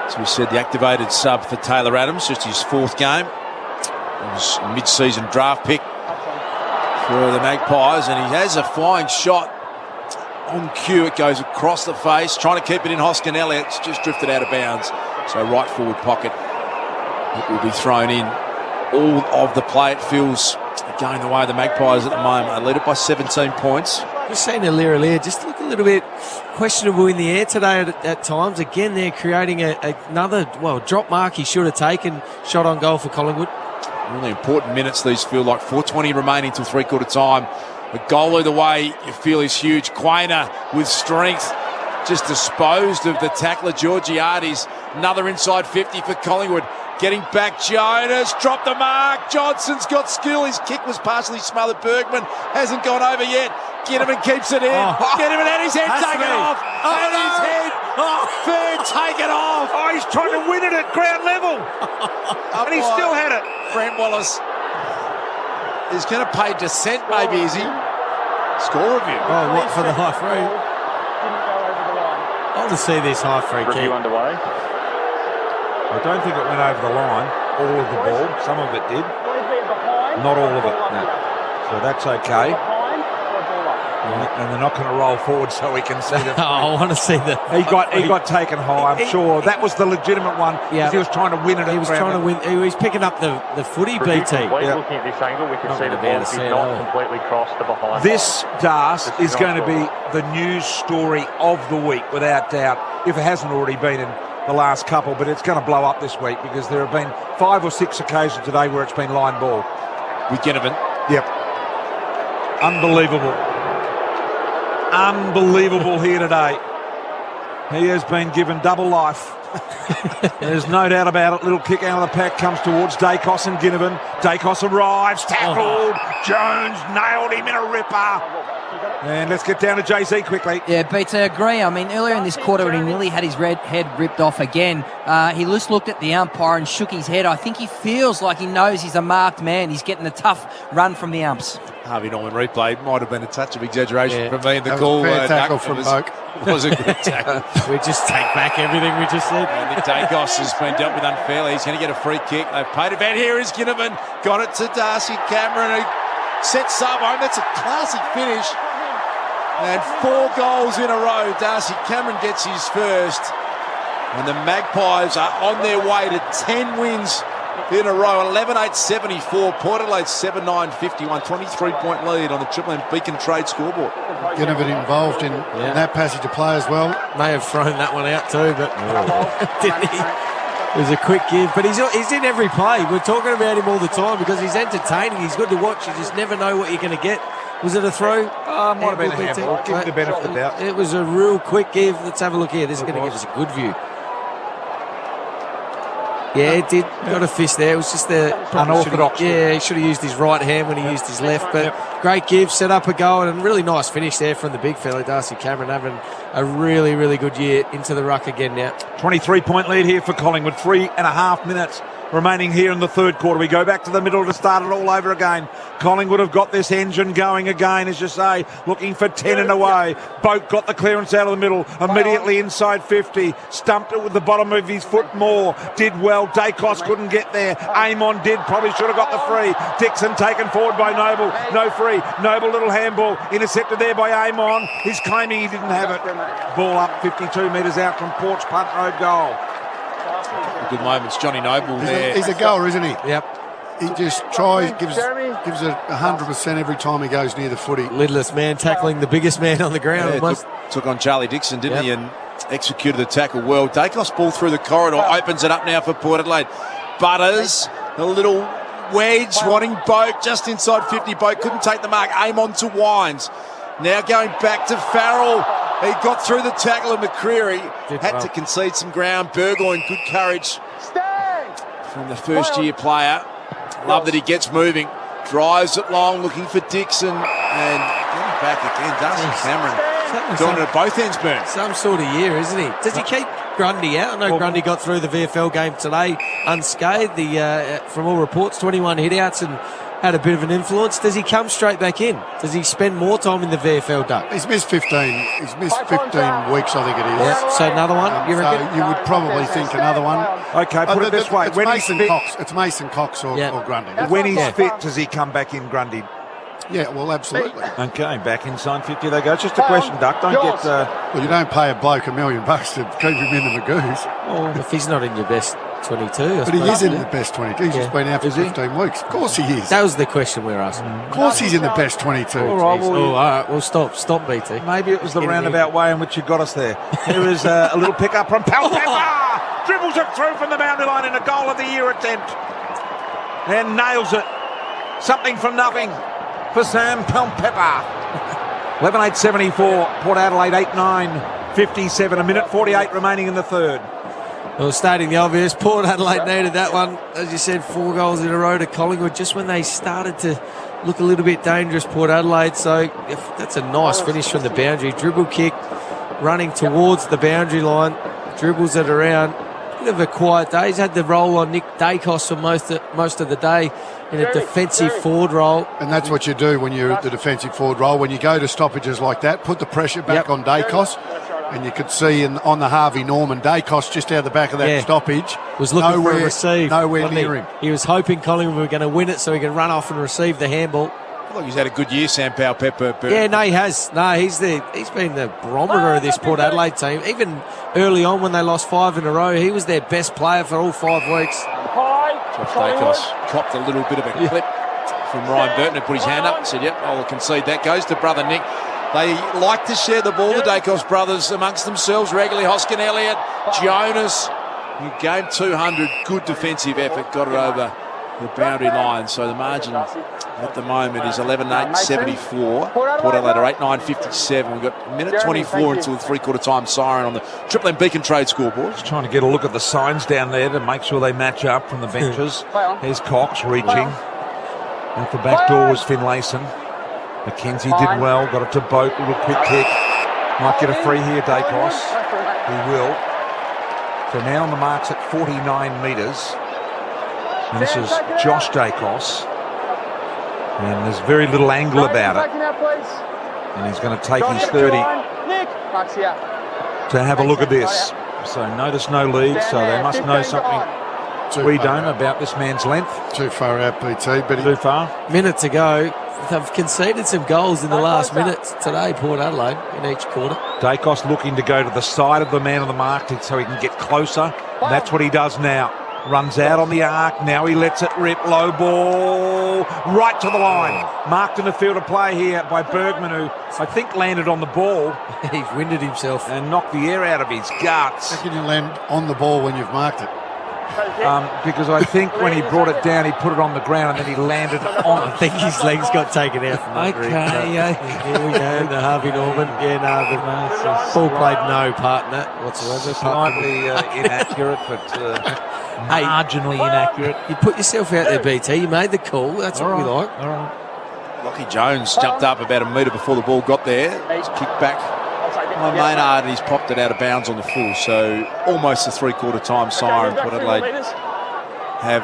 As we said, the activated sub for Taylor Adams. Just his 4th game. It was a mid-season draft pick for the Magpies. And he has a flying shot. On cue, it goes across the face, trying to keep it in. Hoskin Elliott. It's just drifted out of bounds. So right forward pocket, it will be thrown in. All of the play, it feels, going the way of the Magpies at the moment. They lead it by 17 points. We're seeing Alear just look a little bit questionable in the air today at times. Again, they're creating another drop mark he should have taken. Shot on goal for Collingwood. Really important minutes these feel like. 4:20 remaining till three-quarter time. The goal either way you feel is huge. Quainer with strength just disposed of the tackler Georgiades. Another inside 50 for Collingwood. Getting back, Jonas dropped the mark. Johnson's got skill. His kick was partially smothered. Bergman hasn't gone over yet. Ginnivan keeps it in. Ginnivan had his head taken off. And his head. Third taken off. Oh, he's trying to win it at ground level. And he still had it. Brent Wallace is going to pay dissent, maybe, is he? Score review. Oh, what for the high free? I want to see this high free kick. Review underway. I don't think it went over the line, all of the ball. Some of it did. Not all of it, no. So that's okay. And they're not going to roll forward so we can see them. I want to see the. He got taken high. I'm sure that was the legitimate one. Yeah, he was trying to win it. He was trying to win. He was picking up the footy. BT. Yeah. Looking at this angle, we can see the ball did not completely cross the behind. This, Das, is going to be the news story of the week, without doubt, if it hasn't already been in the last couple. But it's going to blow up this week because there have been 5 or 6 occasions today where it's been line ball. With Ginnivan. Yep. Unbelievable. Unbelievable here today. He has been given double life. There's no doubt about it. Little kick out of the pack comes towards Dacos and Ginnivan. Dacos arrives, tackled. Jones nailed him in a ripper. And let's get down to JZ quickly. Yeah, BT, agree. I mean, earlier in this quarter when he nearly had his red head ripped off again, he just looked at the umpire and shook his head. I think he feels like he knows he's a marked man. He's getting a tough run from the umps. Harvey Norman replay might have been a touch of exaggeration from me in the that call. Was a fair tackle from Boak. It was a good tackle. We just take back everything we just said. Nick Dacos has been dealt with unfairly. He's going to get a free kick. They've paid it. And here is Ginnivan. Got it to Darcy Cameron. He sets up home. That's a classic finish. And 4 goals in a row. Darcy Cameron gets his first. And the Magpies are on their way to 10 wins in a row. 11-8-74. Port Adelaide 7-9-51. 23-point lead on the Triple M Beacon Trade scoreboard. Ginnivan involved in that passage of play as well. May have thrown that one out too, but didn't he? It was a quick give, but he's in every play. We're talking about him all the time because he's entertaining. He's good to watch. You just never know what you're going to get. Was it a throw? Might have been a handball. Give him the benefit of the doubt. It was a real quick give. Let's have a look here. This is going to give us a good view. Yeah, it did. Got a fist there. It was just the unorthodox. He should have used his right hand when he used his left. But great give, set up a goal, and a really nice finish there from the big fella, Darcy Cameron, having a really, really good year into the ruck again now. 23-point lead here for Collingwood. 3.5 minutes remaining here in the third quarter. We go back to the middle to start it all over again. Collingwood have got this engine going again, as you say, looking for 10 and away. Boak got the clearance out of the middle, immediately inside 50, stumped it with the bottom of his foot more, did well. Dacos couldn't get there. Amon did, probably should have got the free. Dixon taken forward by Noble, no free. Noble, little handball, intercepted there by Amon. He's claiming he didn't have it. Ball up 52 metres out from Port's punt road goal. Good moments, Johnny Noble there. He's a goer, isn't he? Yep. He just tries, gives it 100% every time he goes near the footy. Lidless man tackling the biggest man on the ground. Took on Charlie Dixon, didn't he? And executed the tackle well. Dacos ball through the corridor, opens it up now for Port Adelaide. Butters, a little wedge, wanting Boak just inside 50. Boak couldn't take the mark. Aim on to Wines. Now going back to Farrell. He got through the tackle of McCreary. Had to concede some ground. Burgoyne, good courage from the first-year player. Love that he gets moving. Drives it long, looking for Dixon. And getting back again, Darcy Cameron. Doing it at both ends, Burn. Some sort of year, isn't he? Does he keep Grundy out? I know Grundy got through the VFL game today unscathed. From all reports, 21 hit-outs and had a bit of an influence. Does he come straight back in? Does he spend more time in the VFL, Duck? He's missed 15. He's missed 15 weeks, I think it is. Yeah. So another one, you reckon? So you would probably think another one. Okay, put it this way. It's Mason Cox or Grundy. When he's fit, does he come back in, Grundy? Yeah, well, absolutely. Okay, back inside 50 they go. It's just a question, Duck. Don't get... Well, you don't pay a bloke $1 million to keep him in the Magoos. Well, if he's not in your best 22, but he is in the best 22. He's just been out for 15 weeks. Of course he is. That was the question we were asking. Of course he's in the best 22. All right, all right. Well, stop, BT. Maybe it was the roundabout way in which you got us there. Here is a little pick-up from Palpepper. Dribbles it through from the boundary line in a goal of the year attempt. And nails it. Something from nothing for Sam Palpepper. 11-8-74. Port Adelaide 8-9-57. A minute 48 remaining in the third. Well, stating the obvious, Port Adelaide needed that one. As you said, 4 goals in a row to Collingwood just when they started to look a little bit dangerous, Port Adelaide. So that's a nice finish from the boundary. Dribble kick, running towards the boundary line, dribbles it around. Bit of a quiet day. He's had the role on Nick Dacos for most of the day in a defensive forward role. And that's what you do when you're at the defensive forward role. When you go to stoppages like that, put the pressure back on Dacos. And you could see on the Harvey Norman, Dacos just out the back of that stoppage. Was looking for a receive. Nowhere near him. He was hoping Collingwood were going to win it so he could run off and receive the handball. feel like he's had a good year, Sam Powell Pepper. Yeah, no, he has. No, he's been the barometer of this Port Adelaide team. Even early on when they lost 5 in a row, he was their best player for all 5 weeks. Josh Dacos copped a little bit of a clip from Ryan Burton, who put his hand up and said, yep, I'll concede that. Goes to brother Nick. They like to share the ball, the Dacos brothers, amongst themselves regularly. Hoskin Elliott, Jonas, who gained 200. Good defensive effort, got it over the boundary line. So the margin at the moment is 11-8-74. Port Adelaide are 8-9-57. We've got a minute 24 until the three-quarter time siren on the Triple M Beacon Trade scoreboard. Just trying to get a look at the signs down there to make sure they match up from the benches. There's Cox reaching. At the back door was Finlayson. McKenzie did well, got it to Boat, little quick kick. Might get a free here, Dacos. He will. So now on the marks at 49 metres. And this is Josh Dacos. And there's very little angle about it. And he's going to take his 30 to have a look at this. So notice no lead, so they must know something we don't about this man's length. Too far out, BT. But too far. Minute to go. They've conceded some goals in the last minutes today, Port Adelaide, in each quarter. Dacos looking to go to the side of the man on the mark so he can get closer. And that's what he does now. Runs out on the arc. Now he lets it rip. Low ball. Right to the line. Marked in the field of play here by Bergman, who I think landed on the ball. He's winded himself. And knocked the air out of his guts. How can you land on the ball when you've marked it? Because I think when he brought it down, he put it on the ground and then he landed on it. I think his legs got taken out from under him. Here we go, the Harvey Norman. Yeah, the ball played no part in that whatsoever. Slightly inaccurate, but marginally inaccurate. You put yourself out there, BT. You made the call. That's what we like. All right. Lockie Jones jumped up about a metre before the ball got there. He's kicked back by Maynard and he's popped it out of bounds on the full. So almost a three-quarter time siren. Port Adelaide have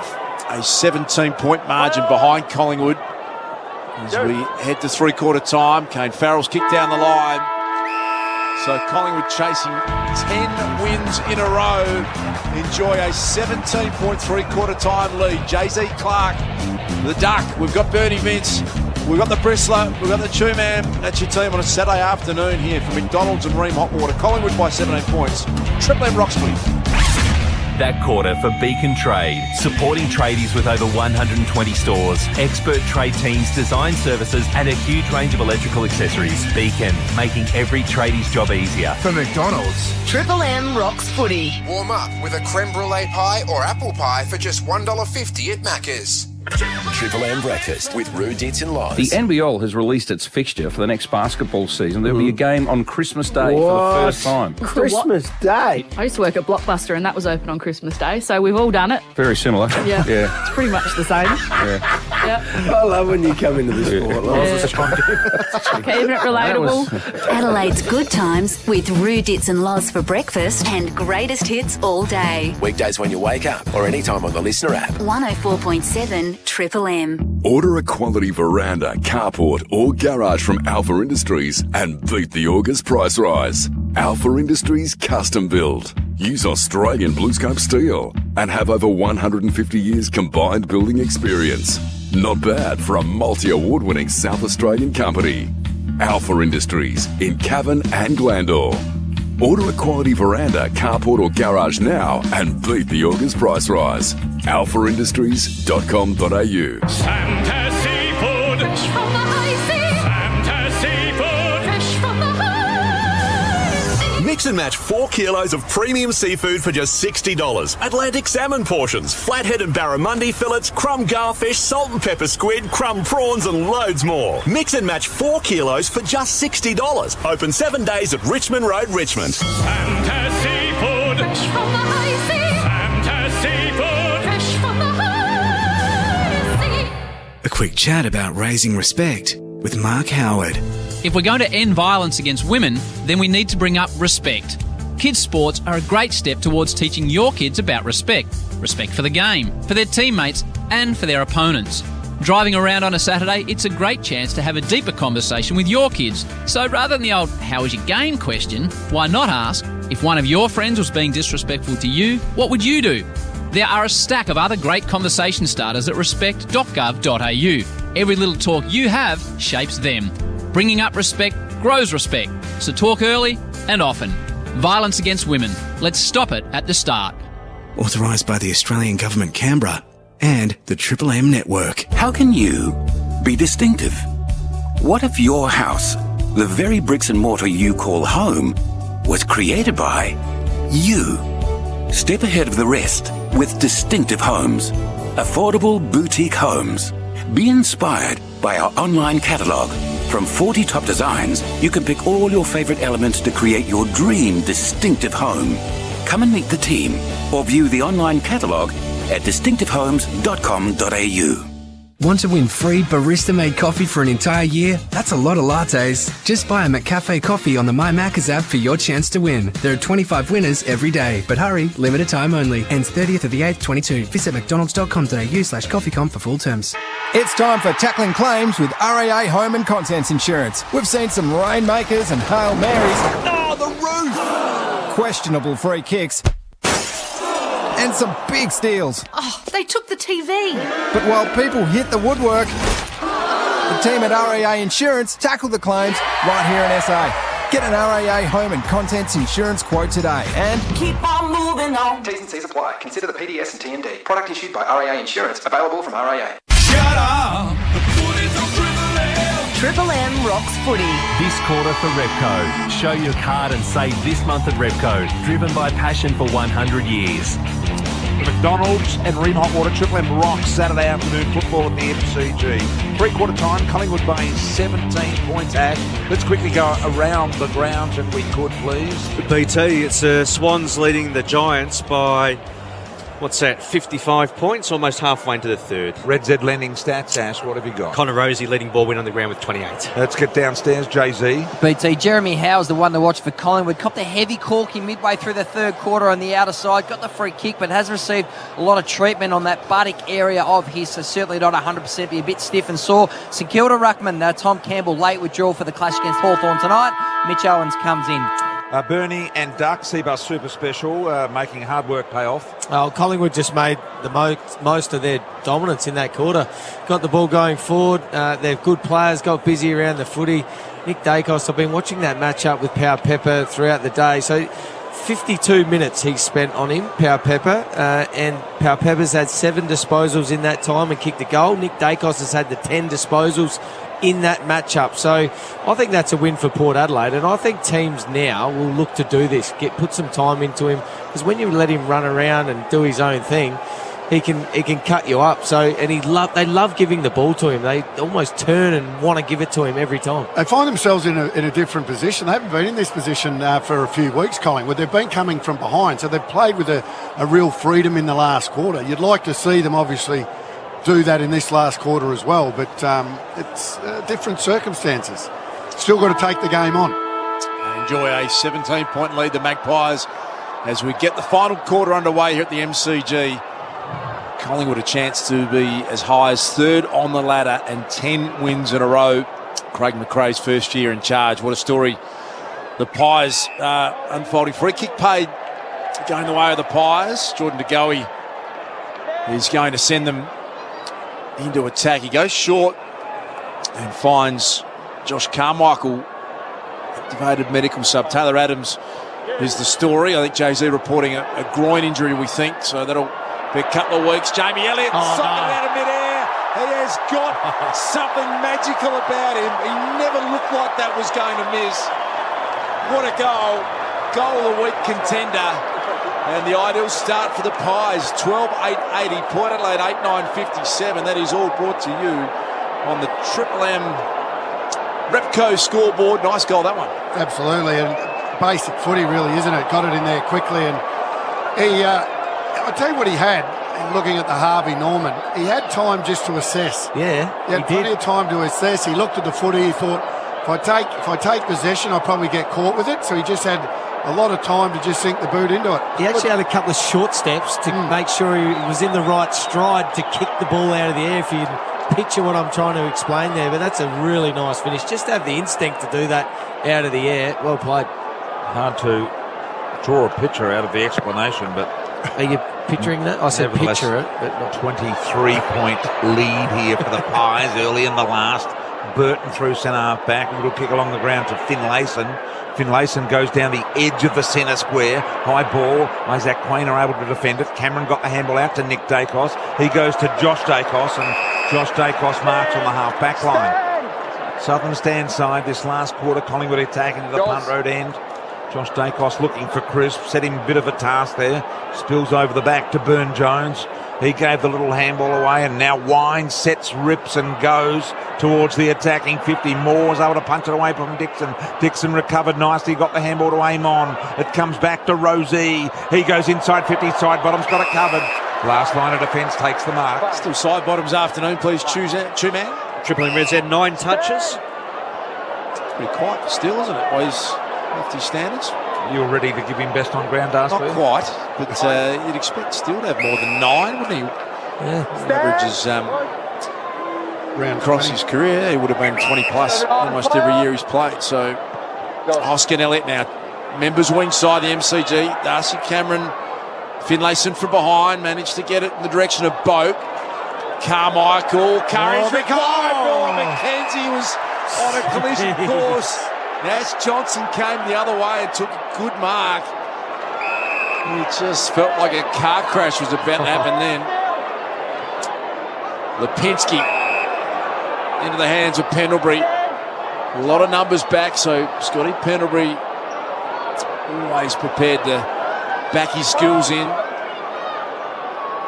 a 17-point margin behind Collingwood as we head to three-quarter time. Kane Farrell's kicked down the line. So Collingwood chasing 10 wins in a row. Enjoy a 17-point three-quarter time lead. Jay-Z Clark, the Duck. We've got Bernie Vince. We've got the Bristler, we've got the Two-Man. That's your team on a Saturday afternoon here from McDonald's and Ream Hot Water. Collingwood by 17 points. Triple M Roxbury. That quarter for Beacon Trade, supporting tradies with over 120 stores, expert trade teams, design services and a huge range of electrical accessories. Beacon, making every tradie's job easier. For McDonald's, Triple M rocks footy. Warm up with a creme brulee pie or apple pie for just $1.50 at Macca's. Triple M Breakfast with Rue Dits and Loz. The NBL has released its fixture for the next basketball season. There'll be a game on Christmas Day for the first time. Christmas Day? I used to work at Blockbuster and that was open on Christmas Day, so we've all done it. Very similar. Yeah. Yeah. It's pretty much the same. Yeah. Yep. I love when you come into the sport. Keeping it relatable. Adelaide's good times with Rue Dits and Loz for breakfast and greatest hits all day. Weekdays when you wake up or anytime on the Listener app. 104.7 Triple M. Order a quality veranda, carport or garage from Alpha Industries and beat the August price rise. Alpha Industries Custom Build. Use Australian BlueScope steel and have over 150 years combined building experience. Not bad for a multi-award-winning South Australian company. Alpha Industries in Cavan and Glandore. Order a quality veranda, carport or garage now and beat the August price rise. alphaindustries.com.au. Santa Seafood. Fresh from the high sea. Santa Seafood. Fresh from the high sea. Mix and match 4 kilos of premium seafood for just $60. Atlantic salmon portions, flathead and barramundi fillets, crumb garfish, salt and pepper squid, crumb prawns and loads more. Mix and match 4 kilos for just $60. Open 7 days at Richmond Road, Richmond. Santa Seafood. Fresh from the high sea. Santa Seafood. Fresh from the high sea. A quick chat about raising respect with Mark Howard. If we're going to end violence against women, then we need to bring up respect. Kids' sports are a great step towards teaching your kids about respect. Respect for the game, for their teammates, and for their opponents. Driving around on a Saturday, it's a great chance to have a deeper conversation with your kids. So rather than the old, how was your game question, why not ask, if one of your friends was being disrespectful to you, what would you do? There are a stack of other great conversation starters at respect.gov.au. Every little talk you have shapes them. Bringing up respect grows respect. So talk early and often. Violence against women. Let's stop it at the start. Authorised by the Australian Government, Canberra, and the Triple M Network. How can you be distinctive? What if your house, the very bricks and mortar you call home, was created by you? Step ahead of the rest with Distinctive Homes. Affordable boutique homes. Be inspired by our online catalogue. From 40 top designs, you can pick all your favourite elements to create your dream distinctive home. Come and meet the team or view the online catalogue at distinctivehomes.com.au. Want to win free barista-made coffee for an entire year? That's a lot of lattes. Just buy a McCafe coffee on the My Maccas app for your chance to win. There are 25 winners every day. But hurry, limited time only. Ends 30th of the 8th, 22. Visit mcdonalds.com.au/coffeecom for full terms. It's time for Tackling Claims with RAA Home and Contents Insurance. We've seen some rainmakers and Hail Marys. Oh, the roof! Questionable free kicks. And some big steals. Oh, they took the TV. But while people hit the woodwork, the team at RAA Insurance tackle the claims right here in SA. Get an RAA Home and Contents Insurance quote today and keep on moving on. T's and C's apply. Consider the PDS and TND. Product issued by RAA Insurance. Available from RAA. Shut up! The footy's on Triple M. Triple M rocks footy. This quarter for Repco. Show your card and save this month at Repco. Driven by passion for 100 years. McDonald's and Ream Hot Water. Triple M rocks Saturday afternoon football at the MCG. Three-quarter time, Collingwood Bay 17 points. Ash, let's quickly go around the grounds if we could, please. BT, it's Swans leading the Giants by, 55 points, almost halfway into the third. Red Z lending stats, Ash, what have you got? Connor Rosie leading ball win on the ground with 28. Let's get downstairs, Jay-Z. BT, Jeremy Howe's the one to watch for Collingwood. Copped a heavy corking midway through the third quarter on the outer side. Got the free kick, but has received a lot of treatment on that buttock area of his, so certainly not 100%, be a bit stiff and sore. St Kilda ruckman, Tom Campbell, late withdrawal for the clash against Hawthorn tonight. Mitch Owens comes in. Bernie and Duck, Seabus Super Special, making hard work pay off. Oh, Collingwood just made the most of their dominance in that quarter. Got the ball going forward. They've good players, got busy around the footy. Nick Dacos, I've been watching that match-up with Power Pepper throughout the day. So 52 minutes he's spent on him, Power Pepper, and Power Pepper's had 7 disposals in that time and kicked a goal. Nick Dacos has had the 10 disposals in that matchup. So I think that's a win for Port Adelaide, and I think teams now will look to do this, put some time into him, because when you let him run around and do his own thing, he can cut you up. So, and they love giving the ball to him. They almost turn and want to give it to him every time. They find themselves in a different position. They haven't been in this position for a few weeks, Collingwood. They've been coming from behind, so they've played with a real freedom in the last quarter. You'd like to see them obviously do that in this last quarter as well, but it's different circumstances. Still got to take the game on. Enjoy a 17-point lead, the Magpies, as we get the final quarter underway here at the MCG. Collingwood a chance to be as high as third on the ladder and 10 wins in a row. Craig McRae's first year in charge. What a story. The Pies unfolding. Free kick paid going the way of the Pies. Jordan De Goey is going to send them into attack. He goes short and finds Josh Carmichael, activated medical sub. Taylor Adams is the story. I think Jay-Z reporting a groin injury, we think, so that'll be a couple of weeks. Jamie Elliott something out of midair. He has got something magical about him. He never looked like that was going to miss. What a goal. Goal of the week contender. And the ideal start for the Pies, 12-8-80, Port Adelaide 8-9-57. That is all brought to you on the Triple M Repco scoreboard. Nice goal, that one. Absolutely, and basic footy really, isn't it? Got it in there quickly, and he, I'll tell you what he had, looking at the Harvey Norman, he had time just to assess. Yeah, he had plenty of time to assess. He looked at the footy, he thought, if I take possession, I'll probably get caught with it, so he just had a lot of time to just sink the boot into it. He actually had a couple of short steps to make sure he was in the right stride to kick the ball out of the air, if you can picture what I'm trying to explain there. But that's a really nice finish. Just to have the instinct to do that out of the air. Well played. Hard to draw a picture out of the explanation, but picturing that? I said picture it, but not 23-point lead here for the Pies early in the last. Burton through centre half back. A little kick along the ground to Finlayson. Finlayson goes down the edge of the centre square. High ball. Isaac Quain are able to defend it. Cameron got the handball out to Nick Dacos. He goes to Josh Dacos, and Josh Dacos marks on the half back line. Southern stand side this last quarter. Collingwood attacking to the punt road end. Josh Dacos looking for crisp. Set him a bit of a task there. Spills over the back to Burne-Jones. He gave the little handball away, and now Wine sets, rips and goes towards the attacking 50. Moore's able to punch it away from Dixon. Dixon recovered nicely, got the handball to Amon. It comes back to Rosie. He goes inside 50, side bottom's got it covered. Last line of defence takes the mark. Still side bottoms afternoon, please, Two-man. Triple M Reds had 9 touches. It's pretty quiet still, isn't it, by his lefty standards? You were ready to give him best on ground, Darcy? Not quite, but you'd expect still to have more than 9, wouldn't he? Yeah. He averages across his career, he would have been 20 plus almost every year he's played. So Hoskin Elliott now, members wing side, the MCG. Darcy Cameron, Finlayson from behind, managed to get it in the direction of Boak. Carmichael, Curry's retired. McKenzie was on a collision course. Nash Johnson came the other way and took a good mark. It just felt like a car crash was about to happen then. Lipinski into the hands of Pendlebury. A lot of numbers back, so Scotty Pendlebury always prepared to back his skills in.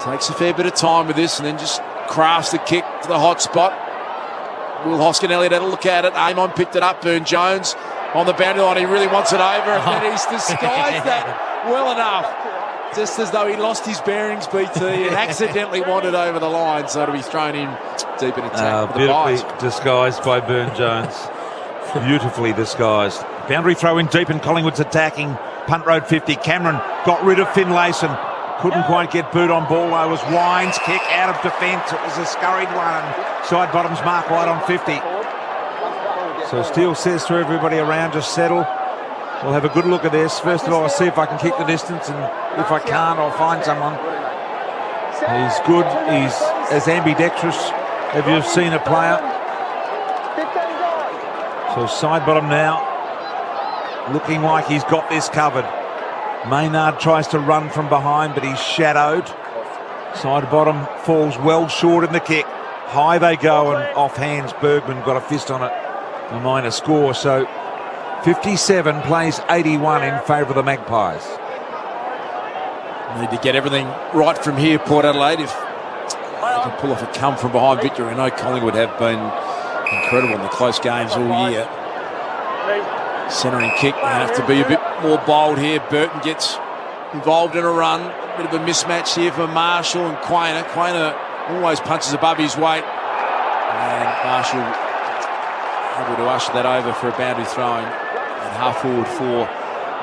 Takes a fair bit of time with this and then just crafts the kick to the hot spot. Will Hoskin Elliott had a look at it. Amon picked it up. Burne-Jones on the boundary line. He really wants it over. And then he's disguised that well enough. Just as though he lost his bearings, BT, and accidentally wanted over the line. So to be thrown in deep in attack. Beautifully disguised by Burne-Jones. Beautifully disguised. Boundary throw in deep and Collingwood's attacking. Punt road 50. Cameron got rid of Finlayson. Couldn't quite get boot on ball though. It was Wine's kick out of defence. It was a scurried one. Side bottoms mark wide on 50. So Steele says to everybody around, just settle. We'll have a good look at this. First of all, I'll see if I can keep the distance, and if I can't, I'll find someone. He's good. He's as ambidextrous as you've seen a player. So side bottom now, looking like he's got this covered. Maynard tries to run from behind, but he's shadowed. Side bottom falls well short in the kick. High they go, and off hands. Bergman got a fist on it. A minor score. So 57 plays 81 in favour of the Magpies. Need to get everything right from here, Port Adelaide. If they can pull off a come from behind victory. I know Collingwood have been incredible in the close games all year. Centering kick, they have to be a bit more bold here. Burton gets involved in a run. A bit of a mismatch here for Marshall and Quainer. Quainer always punches above his weight. And Marshall able to usher that over for a boundary throwing. And half forward for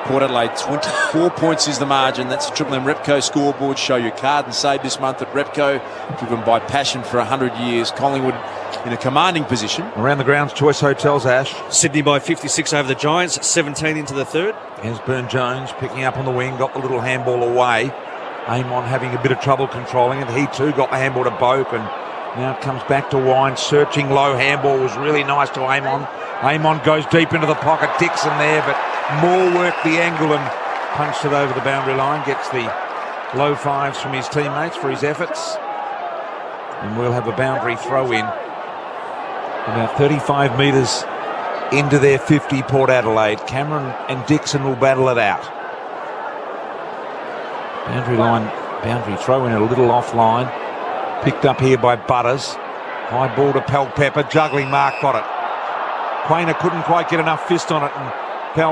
Port Adelaide. 24 points is the margin. That's the Triple M Repco scoreboard. Show your card and save this month at Repco. Driven by passion for 100 years. Collingwood in a commanding position. Around the grounds, Choice Hotels, Ash. Sydney by 56 over the Giants, 17 into the third. Here's Burne-Jones picking up on the wing, got the little handball away. Amon having a bit of trouble controlling it. He too got the handball to Boak, and now it comes back to Wine. Searching low handball was really nice to Amon. Amon goes deep into the pocket. Dixon there, but Moore worked the angle and punched it over the boundary line. Gets the low fives from his teammates for his efforts. And we'll have a boundary throw in. About 35 metres into their 50, Port Adelaide. Cameron and Dixon will battle it out. Boundary line, boundary throw in a little offline. Picked up here by Butters. High ball to Pepper. Juggling mark, got it. Quainer couldn't quite get enough fist on it, and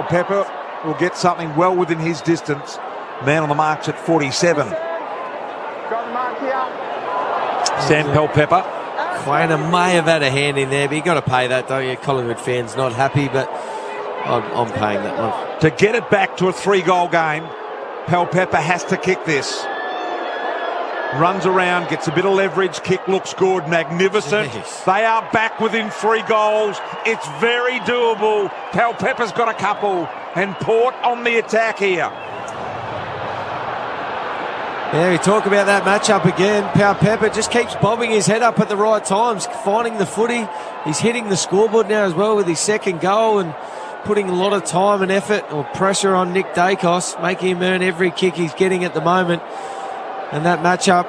Pepper will get something well within his distance. Man on the mark's at 47. Sam Pepper. Quainer may have had a hand in there, but you've got to pay that, don't you? Collingwood fans not happy, but I'm paying that one. To get it back to a 3-goal game, Pepper has to kick this. Runs around, gets a bit of leverage, kick looks good, magnificent. Jeez. They are back within 3 goals. It's very doable. Pepper's got a couple, and Port on the attack here. Yeah, we talk about that matchup again. Pau Pepper just keeps bobbing his head up at the right times, finding the footy. He's hitting the scoreboard now as well with his second goal and putting a lot of time and effort or pressure on Nick Dacos, making him earn every kick he's getting at the moment. And that matchup,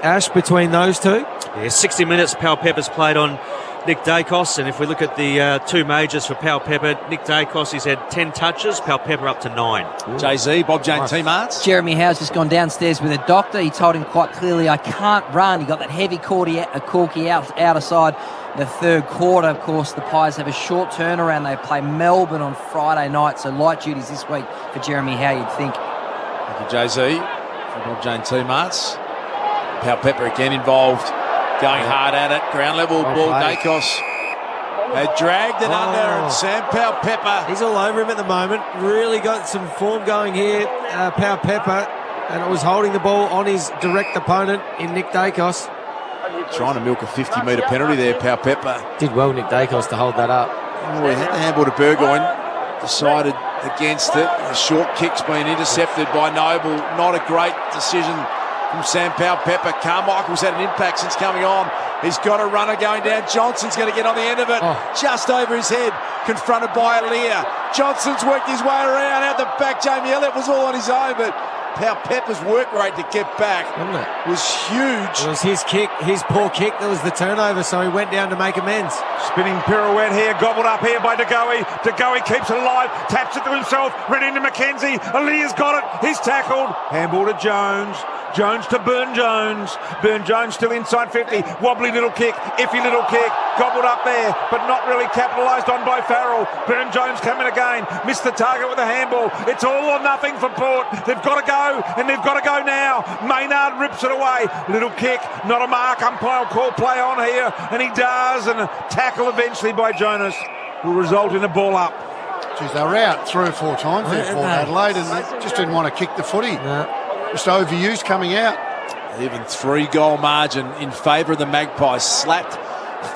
Ash, between those two? Yeah, 60 minutes Pau Pepper's played on Nick Dacos, and if we look at the two majors for Pau Pepper, Nick Dacos, he's had 10 touches, Pau Pepper up to 9. Jay-Z, Bob Jane teammates. Jeremy Howe's just gone downstairs with a doctor. He told him quite clearly, I can't run. He got that heavy corky outer side the third quarter. Of course, the Pies have a short turnaround. They play Melbourne on Friday night, so light duties this week for Jeremy Howe, you'd think. Thank you, Jay-Z. For Bob Jane teammates. Pau Pepper again involved. Going hard at it. Ground level ball. Dacos had dragged it under, and Sam Pau Pepper. He's all over him at the moment. Really got some form going here, Pau Pepper, and it was holding the ball on his direct opponent in Nick Dacos. Trying to milk a 50-metre penalty there, Pau Pepper. Did well, Nick Dacos, to hold that up. Oh, he had the handball to Burgoyne. Decided against it. The short kick's been intercepted by Noble. Not a great decision from Sam Pau Pepper. Carmichael's had an impact since coming on. He's got a runner going down. Johnson's going to get on the end of it. Just over his head, confronted by Aaliyah. Johnson's worked his way around. Out the back, Jamie Elliott was all on his own, but Pau Pepper's work rate to get back was huge. It was his kick, his poor kick that was the turnover, so he went down to make amends. Spinning pirouette here, gobbled up here by De Goey. De Goey keeps it alive, taps it to himself, ran into McKenzie. Aaliyah's got it, he's tackled. Handball to Jones. Jones to Burn-Jones. Burn-Jones still inside 50. Wobbly little kick, iffy little kick. Gobbled up there, but not really capitalised on by Farrell. Burn-Jones coming again. Missed the target with a handball. It's all or nothing for Port. They've got to go, and they've got to go now. Maynard rips it away. Little kick, not a mark. Umpire will call play on here, and he does. And a tackle eventually by Jonas will result in a ball up. Geez, they were out 3 or 4 times there, Port Adelaide, and they just didn't want to kick the footy. No. Just overused coming out. Even 3-goal margin in favour of the Magpies. Slapped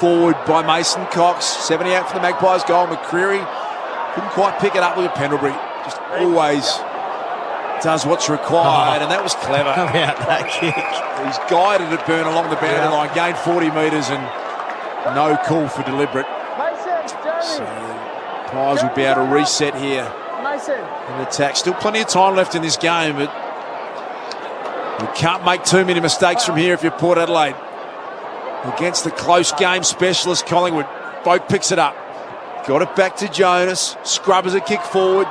forward by Mason Cox. 78 for the Magpies goal. McCreary couldn't quite pick it up with a Pendlebury. Just always does what's required, and that was clever. How about that kick? He's guided it, Burn, along the boundary line, gained 40 metres, and no call for deliberate. So the Pies will be able to reset here in attack. Still plenty of time left in this game, but you can't make too many mistakes from here if you're Port Adelaide. Against the close game specialist Collingwood. Boak picks it up. Got it back to Jonas. Scrubbers a kick forward.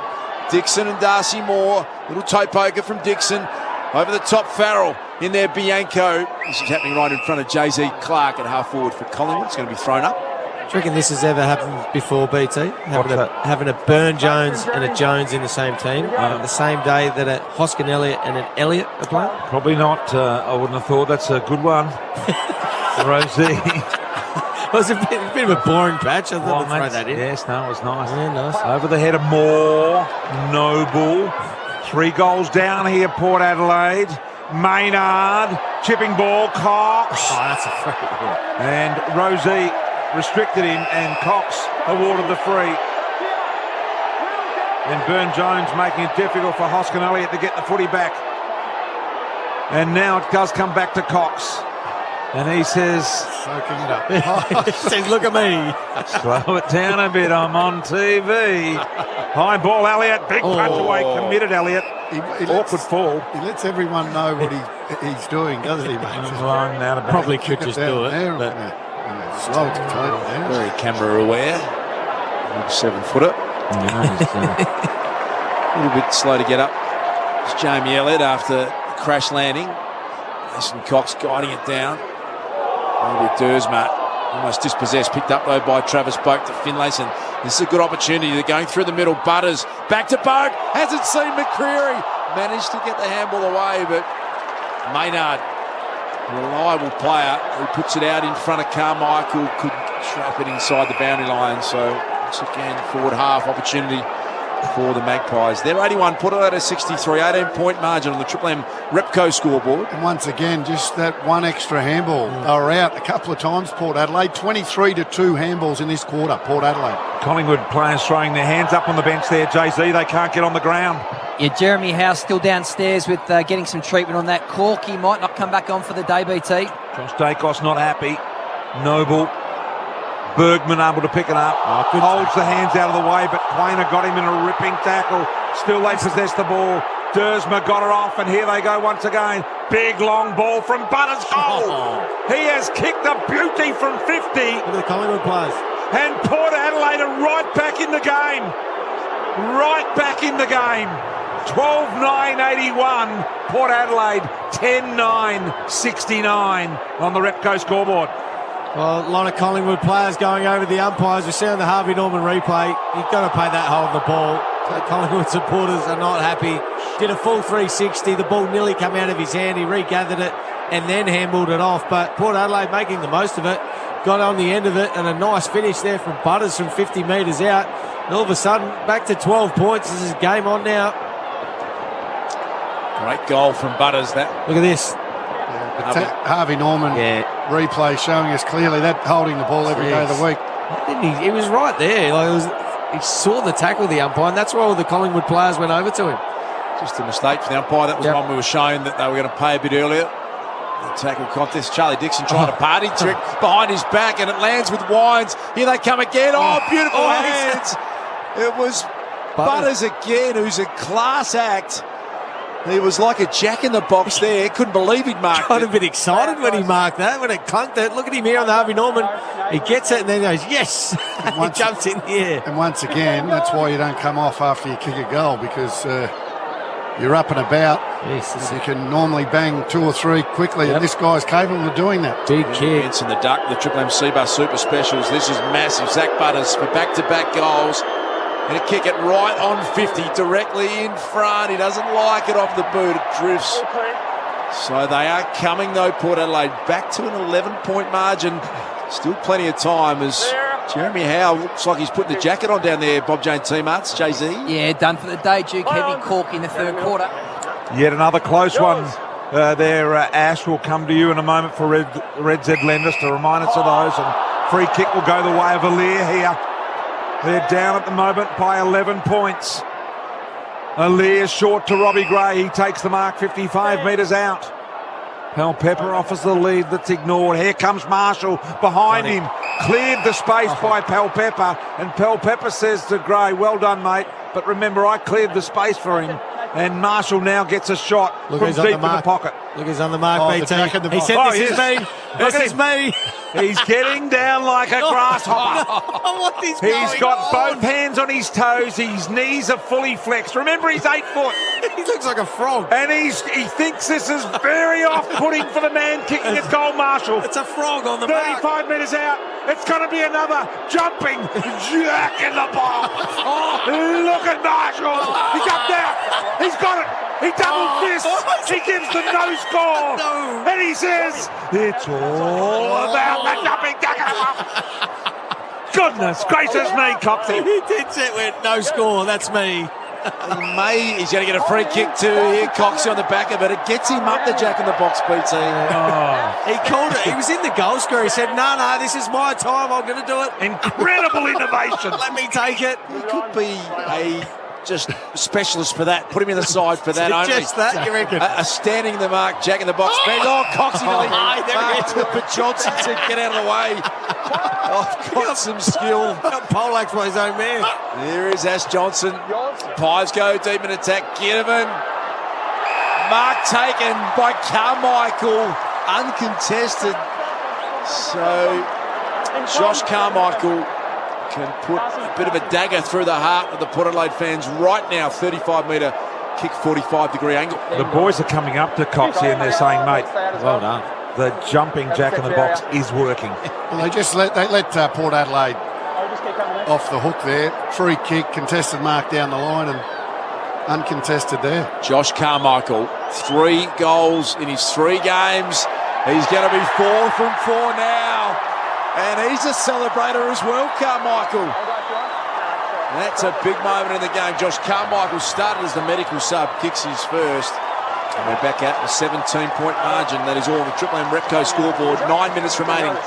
Dixon and Darcy Moore. Little toe poker from Dixon. Over the top, Farrell. In there, Bianco. This is happening right in front of Jay-Z Clark at half forward for Collingwood. It's going to be thrown up. Do you reckon this has ever happened before, BT? Having a Burn-Jones and a Jones in the same team on the same day that a Hoskin Elliott and an Elliott are playing? Probably not. I wouldn't have thought. That's a good one. Rosie. It was a bit of a boring patch. I thought I'd throw that in. Yes, no, it was nice. Yeah, nice. Over the head of Moore. Noble. 3 goals down here, Port Adelaide. Maynard. Chipping ball. Cox. Oh, that's a free. And Rosie restricted him, and Cox awarded the free. And Burn-Jones making it difficult for Hoskin Elliott to get the footy back. And now it does come back to Cox. And he says, soaking it up. He says, look at me. Slow it down a bit, I'm on TV. High ball, Elliott. Big punch away, committed Elliott. Awkward fall. He lets everyone know what he's doing, doesn't he, mate? Probably could just do it. Slow to total there. Very camera aware. 7-footer. A little bit slow to get up. It's Jamie Elliott after the crash landing. Mason Cox guiding it down. With Dersma almost dispossessed. Picked up though by Travis Boak to Finlayson. This is a good opportunity. They're going through the middle. Butters back to Boak. Hasn't seen McCreary. Managed to get the handball away, but Maynard, reliable player who puts it out in front of Carmichael, could trap it inside the boundary line. So once again, forward half opportunity for the Magpies. They're 81, Port Adelaide 63, 18-point margin on the Triple M Repco scoreboard. And once again, just that one extra handball. They were out a couple of times, Port Adelaide. 23-2 handballs in this quarter, Port Adelaide. Collingwood players throwing their hands up on the bench there, Jay-Z. They can't get on the ground. Yeah, Jeremy Howe still downstairs with getting some treatment on that cork. He might not come back on for the day, BT. Josh Dacos not happy. Noble. Bergman able to pick it up. Holds the hands out of the way, but Quainer got him in a ripping tackle. Still they possess the ball. Dersma got it off, and here they go once again. Big long ball from Butters. Goal! He has kicked a beauty from 50. Look at the Collingwood players. And Port Adelaide are right back in the game. Right back in the game. 12-9-81. Port Adelaide 10-9-69 on the Repco scoreboard. Well, a lot of Collingwood players going over the umpires. We see on the Harvey Norman replay, you've got to pay that hold of the ball. So Collingwood supporters are not happy. Did a full 360. The ball nearly came out of his hand. He regathered it and then handballed it off. But Port Adelaide making the most of it. Got on the end of it, and a nice finish there from Butters from 50 metres out. And all of a sudden, back to 12 points. This is game on now. Great goal from Butters. That. Look at this. Harvey Norman replay showing us clearly that holding the ball every day of the week. He was right there. He saw the tackle of the umpire, and that's why all the Collingwood players went over to him. Just a mistake for the umpire. That was one we were shown that they were going to pay a bit earlier. The tackle contest. Charlie Dixon trying a party trick behind his back, and it lands with Wines. Here they come again. Oh, beautiful hands. It was Butters again, who's a class act. He was like a jack-in-the-box there. Couldn't believe he'd marked it. Got a bit excited when he marked that, when it clunked it. Look at him here on the Harvey Norman. He gets it and then goes, yes! He jumps in here. And once again, that's why you don't come off after you kick a goal, because you're up and about. Yes, you can normally bang 2 or 3 quickly, and this guy's capable of doing that. Big kick. Benson, the Duck, the Triple M C-Bus Super Specials. This is massive. Zach Butters for back-to-back goals. And a kick it right on 50, directly in front. He doesn't like it off the boot. It drifts. So they are coming, though, Port Adelaide, back to an 11-point margin. Still plenty of time as Jeremy Howe looks like he's putting the jacket on down there, Bob Jane teammates. Jay-Z. Yeah, done for the day, Duke. Heavy cork in the third quarter. Yet another close one. Ash will come to you in a moment for Red Z lenders to remind us of those. And free kick will go the way of Alir here. They're down at the moment by 11 points. Alir short to Robbie Gray. He takes the mark 55 metres out. Pel Pepper offers the lead that's ignored. Here comes Marshall behind him. Cleared the space by Pel Pepper. And Pel Pepper says to Gray, well done, mate. But remember, I cleared the space for him. And Marshall now gets a shot from deep in the pocket. Look, he's on the mark, BT. He said, this is me. This is me. He's getting down like a grasshopper. He's got both hands on his toes. His knees are fully flexed. Remember, he's 8 foot. He looks like a frog. And he thinks this is very off-putting for the man kicking at goal, Marshall. It's a frog on the mark. 35 metres out. It's going to be another jumping jack in the box. Look at Marshall. He's up there. He's got it. He double fists. He gives the no score. No. And he says, it's all about the jumping jack in the box. Goodness gracious me, Coxie. He did say, no score. That's me. He's going to get a free kick too here. Coxie on the back of it. It gets him up the jack in the box, BT. He called it. He was in the goal square. He said, no, this is my time. I'm going to do it. Incredible innovation. Let me take it. He could be a just specialist for that. Put him in the side for that only. Just that, you reckon? A standing in the mark, jack in the box. Coxie but Johnson said, get out of the way. I've got some skill. Polak's by his own man. There is Ash Johnson. Pies go deep in attack. Ginnivan. Mark taken by Carmichael. Uncontested. So Josh Carmichael can put a bit of a dagger through the heart of the Port Adelaide fans right now. 35-metre kick, 45-degree angle. The boys are coming up to Coxie and they're saying, mate, well done. The jumping jack in the box is working. Well, they let Port Adelaide off the hook there. Free kick, contested mark down the line and uncontested there. Josh Carmichael, 3 goals in his 3 games. He's going to be 4 from 4 now. And he's a celebrator as well, Carmichael. That's a big moment in the game. Josh Carmichael started as the medical sub, kicks his first. And we're back at a 17-point margin. That is all on the Triple M Repco scoreboard. 9 minutes remaining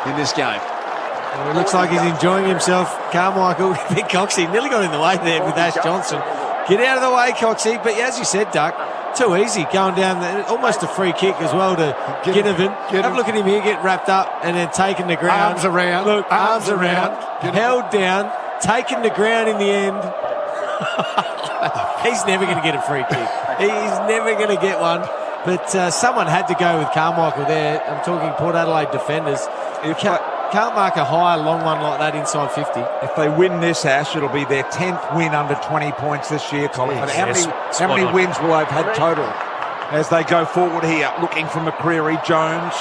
in this game. Well, it looks like he's enjoying himself. Carmichael, Big Coxie nearly got in the way there with Ash Johnson. Get out of the way, Coxie. But as you said, Duck, too easy going down there. Almost a free kick as well to Ginnivan. Have a look at him here, get wrapped up and then taken the ground. Arms around. Look, arms around. Held down, taken the ground in the end. He's never going to get a free kick. He's never going to get one. But someone had to go with Carmichael there. I'm talking Port Adelaide defenders. Can't mark a high, long one like that inside 50. If they win this, Ash, it'll be their 10th win under 20 points this year, Collingwood. How many wins will they've had total as they go forward here? Looking for McCreary, Jones.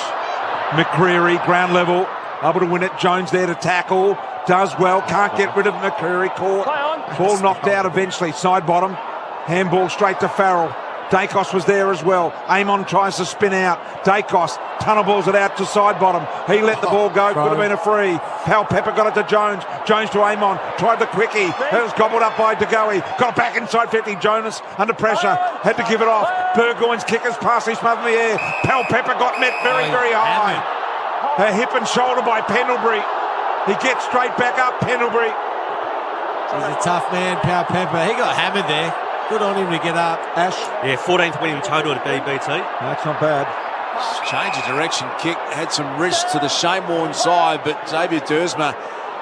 McCreary, ground level, able to win it. Jones there to tackle. Does well, can't get rid of McCreary. Caught. Ball knocked out eventually. Side bottom. Handball straight to Farrell. Dacos was there as well. Amon tries to spin out. Dacos tunnelballs it out to side bottom. He let the ball go. Could have been a free. Pal Pepper got it to Jones. Jones to Amon. Tried the quickie. It was gobbled up by DeGoey. Got it back inside 50. Jonas under pressure. Had to give it off. Burgoyne's kickers pass. He smothered in the air. Pal Pepper got met very, very high. A hip and shoulder by Pendlebury. He gets straight back up. Pendlebury. He's a tough man, Pal Pepper. He got hammered there. Good on him to get up. Ash? Yeah, 14th win in total to BBT. That's not bad. Change of direction kick. Had some risk to the Shane side, but Xavier Dersma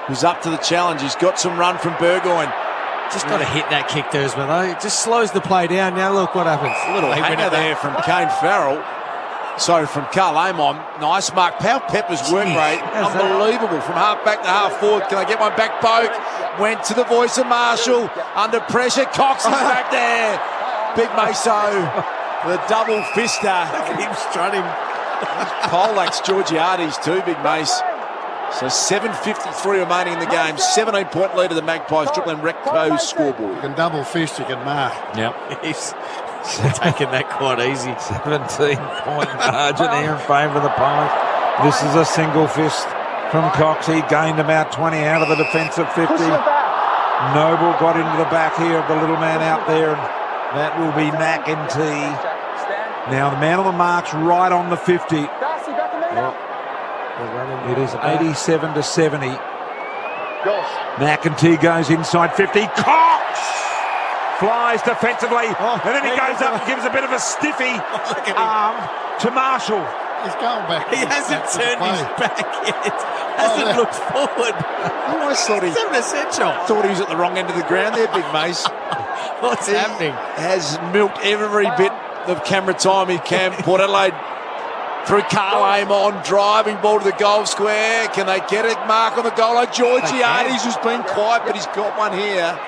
was up to the challenge. He's got some run from Burgoyne. Just got to hit that kick, Dersma, though. It just slows the play down. Now look what happens. A little hanger there from Kane Farrell. Sorry, from Carl Amon. Nice mark. Pal Pepper's work rate. Unbelievable. From half back to half forward. Can I get one back poke? Went to the voice of Marshall. Under pressure. Cox is back there. Big Meso. The double fister. Look at him strutting. Polak's Georgiades too, Big Mace. So 7:53 remaining in the game. 17-point lead of the Magpies. Triple M Recco's scoreboard. You can double fist, you can mark. Yep. He's taking that quite easy. 17-point margin here in favour of the Pies. This is a single fist from Cox. He gained about 20 out of the defensive 50. Noble got into the back here of the little man out there, and that will be McEntee. Now the man on the mark's right on the 50. Well, it is 87 to 70. McEntee goes inside 50. Cox flies defensively, and then he goes up and gives a bit of a stiffy arm to Marshall. He's going back. He hasn't turned his back yet. Hasn't looked forward. I always thought he was at the wrong end of the ground there, Big Mace. What's happening? Has milked every bit of camera time he can. Port Adelaide through Carl Amon, driving ball to the goal square. Can they get a mark on the goal line? Georgiades, who's been quiet, but he's got one here.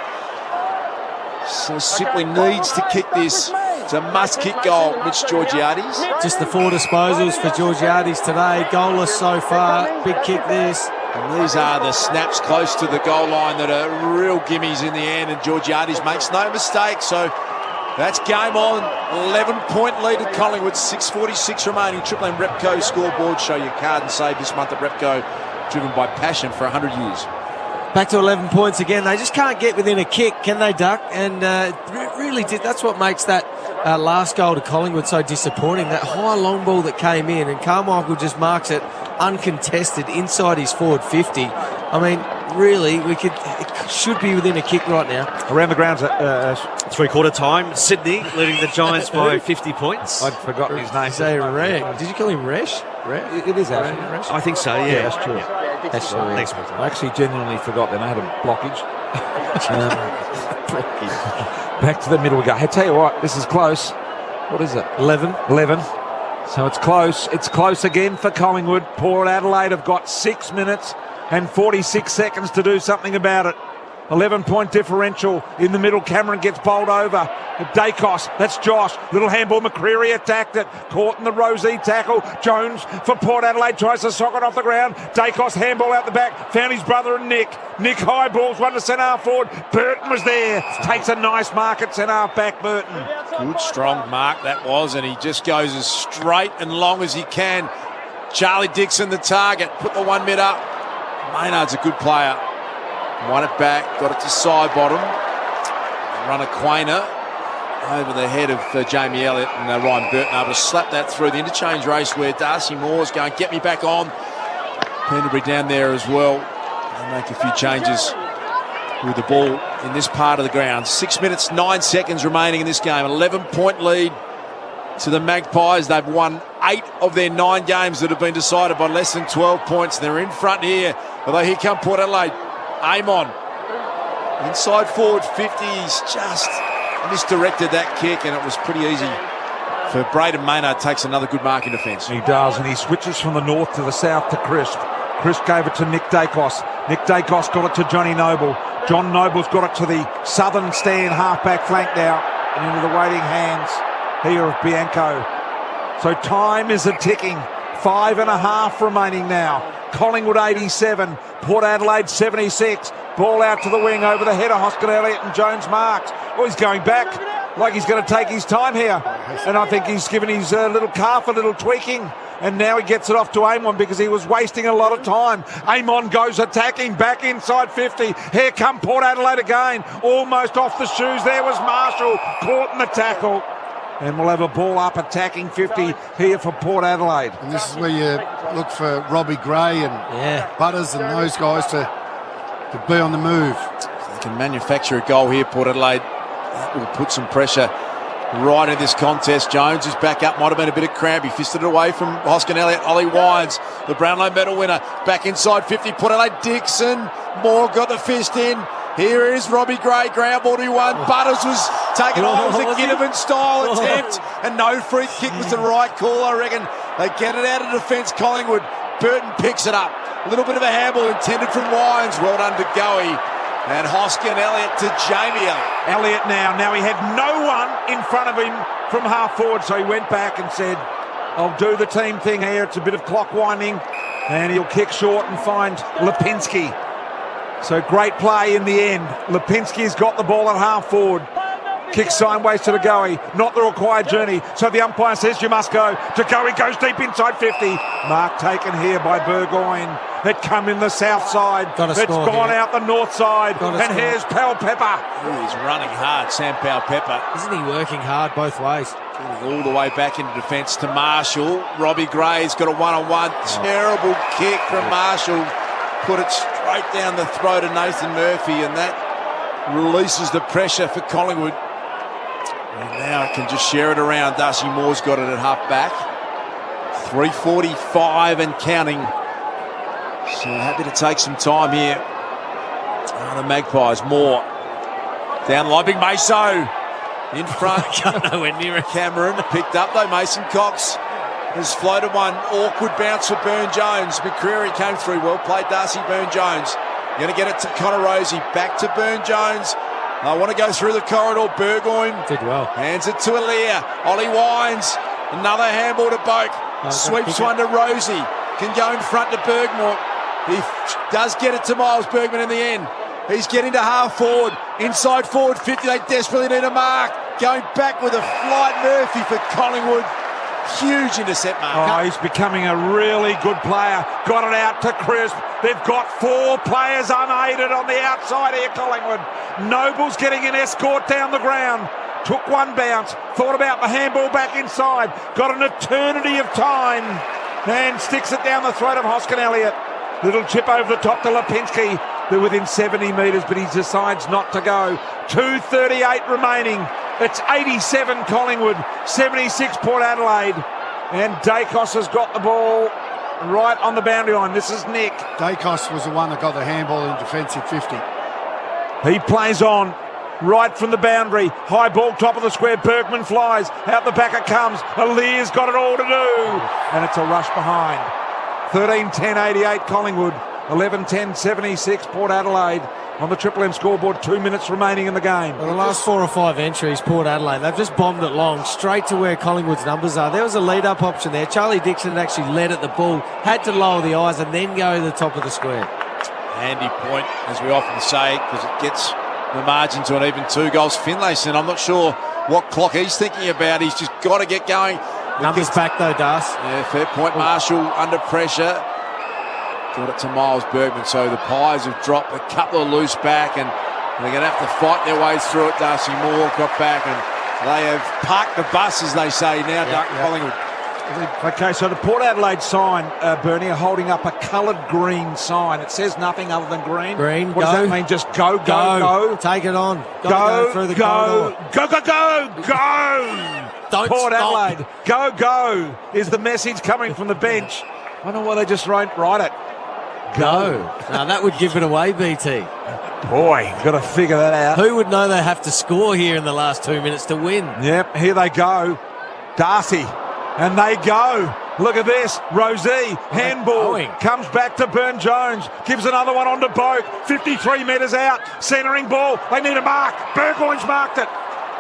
So simply needs to kick this. It's a must-kick goal, Mitch Georgiades. Just the 4 disposals for Georgiades today. Goalless so far. Big kick this. And these are the snaps close to the goal line that are real gimmies in the end, and Georgiades makes no mistake. So that's game on. 11-point lead at Collingwood. 6:46 remaining. Triple M Repco scoreboard. Show your card and save this month at Repco. Driven by passion for 100 years. Back to 11 points again. They just can't get within a kick, can they, Duck? And really did. That's what makes that last goal to Collingwood so disappointing. That high long ball that came in, and Carmichael just marks it uncontested inside his forward 50. I mean, really, it should be within a kick right now. Around the grounds, three-quarter time. Sydney leading the Giants by 50 points. I'd forgotten his name. Say Resh. Did you call him Resh? It is actually Resh. I think so, yeah. That's true. Yeah. That's true. Thanks, I actually genuinely forgot then. I had a blockage. Back to the middle we go. Hey, tell you what, this is close. What is it? 11. So it's close. It's close again for Collingwood. Port Adelaide have got 6 minutes and 46 seconds to do something about it. 11-point differential in the middle. Cameron gets bowled over. Dacos, that's Josh. Little handball. McCreary attacked it. Caught in the Rosie tackle. Jones for Port Adelaide tries to sock it off the ground. Dacos handball out the back. Found his brother and Nick. Nick high balls one to centre half forward. Burton was there. Takes a nice mark at centre half back. Burton. Good strong mark that was, and he just goes as straight and long as he can. Charlie Dixon the target. Put the 1 mid up. Maynard's a good player. Won it back, got it to side bottom. Run a Quainer over the head of Jamie Elliott, and Ryan Burton able to slap that through the interchange race where Darcy Moore's going, get me back on. Pendlebury down there as well. They make a few changes. with the ball in this part of the ground. 6 minutes, 9 seconds remaining in this game. 11-point lead to the Magpies. They've won 8 of their 9 games that have been decided by less than 12 points. They're in front here. Although here come Port Adelaide. Amon. Inside forward 50. He's just misdirected that kick, and it was pretty easy for Braden Maynard. Takes another good mark in defence. He does, and he switches from the north to the south to Crisp. Crisp gave it to Nick Dacos. Nick Dacos got it to Johnny Noble. John Noble's got it to the southern stand halfback flank now, and into the waiting hands here of Bianco. So time is a-ticking. 5.5 remaining now. Collingwood 87, Port Adelaide 76. Ball out to the wing over the head of Hoskin Elliott, and Jones marked. Oh, he's going back like he's going to take his time here. And I think he's given his little calf a little tweaking. And now he gets it off to Amon because he was wasting a lot of time. Amon goes attacking back inside 50. Here come Port Adelaide again. Almost off the shoes. There was Marshall caught in the tackle. And we'll have a ball up attacking 50 here for Port Adelaide. And this is where you look for Robbie Gray and Butters and those guys to be on the move. If they can manufacture a goal here, Port Adelaide, that will put some pressure right in this contest. Jones is back up, might have been a bit of cramp. He fisted it away from Hoskin Elliott. Ollie Wines, the Brownlow medal winner, back inside 50. Port Adelaide, Dixon, Moore got the fist in. Here is Robbie Gray, ground ball to one. Butters was taken on. It was a Ginnivan style attempt, and no free kick was the right call, I reckon. They get it out of defence, Collingwood. Burton picks it up. A little bit of a handball intended from Wines. Well done to Goey. And Hoskin Elliott to Jamie Elliott now he had no one in front of him from half forward, so he went back and said, I'll do the team thing here. It's a bit of clock winding, and he'll kick short and find Lipinski. So great play in the end. Lipinski's got the ball at half forward. Kicks sideways to the Goey. Not the required journey. So the umpire says you must go. To Goey goes deep inside 50. Mark taken here by Burgoyne. It come in the south side. It's gone out the north side. And here's Powell Pepper. He's running hard, Sam Powell Pepper. Isn't he working hard both ways? All the way back into defence to Marshall. Robbie Gray's got a one-on-one. Terrible kick from Marshall. Put it straight down the throat of Nathan Murphy, and that releases the pressure for Collingwood. And now it can just share it around. Darcy Moore's got it at half back. 3:45 and counting. So happy to take some time here. The Magpies, Moore. Down line, big Meso. In front. Nowhere near it. Cameron picked up though. Mason Cox has floated one. Awkward bounce for Burn-Jones. McCreary came through. Well played, Darcy Burn-Jones. Going to get it to Connor Rosie. Back to Burn-Jones. I want to go through the corridor. Burgoyne did well. Hands it to Aaliyah. Ollie Wines. Another handball to Boak. Sweeps one to Rosie. Can go in front to Bergmore. He does get it to Miles Bergman in the end. He's getting to half forward. Inside forward 50. They desperately need a mark. Going back with a flight Murphy for Collingwood. Huge intercept mark. Oh, he's becoming a really good player. Got it out to Crisp. They've got 4 players unaided on the outside here, Collingwood. Noble's getting an escort down the ground. Took one bounce. Thought about the handball back inside. Got an eternity of time. And sticks it down the throat of Hoskin Elliott. Little chip over the top to Lipinski. They're within 70 metres, but he decides not to go. 2:38 remaining. It's 87 Collingwood, 76 Port Adelaide. And Dacos has got the ball right on the boundary line. This is Nick. Dacos was the one that got the handball in defensive 50. He plays on right from the boundary. High ball, top of the square. Bergman flies. Out the back it comes. Aaliyah's got it all to do. And it's a rush behind. 13-10-88 Collingwood. 11-10-76 Port Adelaide. On the Triple M scoreboard, 2 minutes remaining in the game. Well, the last 4 or 5 entries, Port Adelaide, they've just bombed it long, straight to where Collingwood's numbers are. There was a lead-up option there. Charlie Dixon actually led at the ball, had to lower the eyes and then go to the top of the square. Handy point, as we often say, because it gets the margin to an even 2 goals. Finlayson, I'm not sure what clock he's thinking about. He's just got to get going. Numbers back though, Das. Yeah, fair point. Marshall under pressure. Got it to Miles Bergman, so the Pies have dropped a couple of loose back and they're going to have to fight their way through it. Darcy Moore got back and they have parked the bus, as they say now, Collingwood. Okay, so the Port Adelaide sign, Bernie, are holding up a coloured green sign. It says nothing other than green. Green, what go. does that mean? Just go. Take it on. Go through the go. corridor. Go. Don't Port stop. Adelaide, go is the message coming from the bench. I don't know why they just won't write it. Go. Now, that would give it away, BT. Boy, got to figure that out. Who would know they have to score here in the last 2 minutes to win? Yep, here they go. Darcy. And they go. Look at this. Rosie, handball. Comes back to Burn-Jones. Gives another one on to Boak. 53 metres out. Centering ball. They need a mark. Burgoyne's marked it.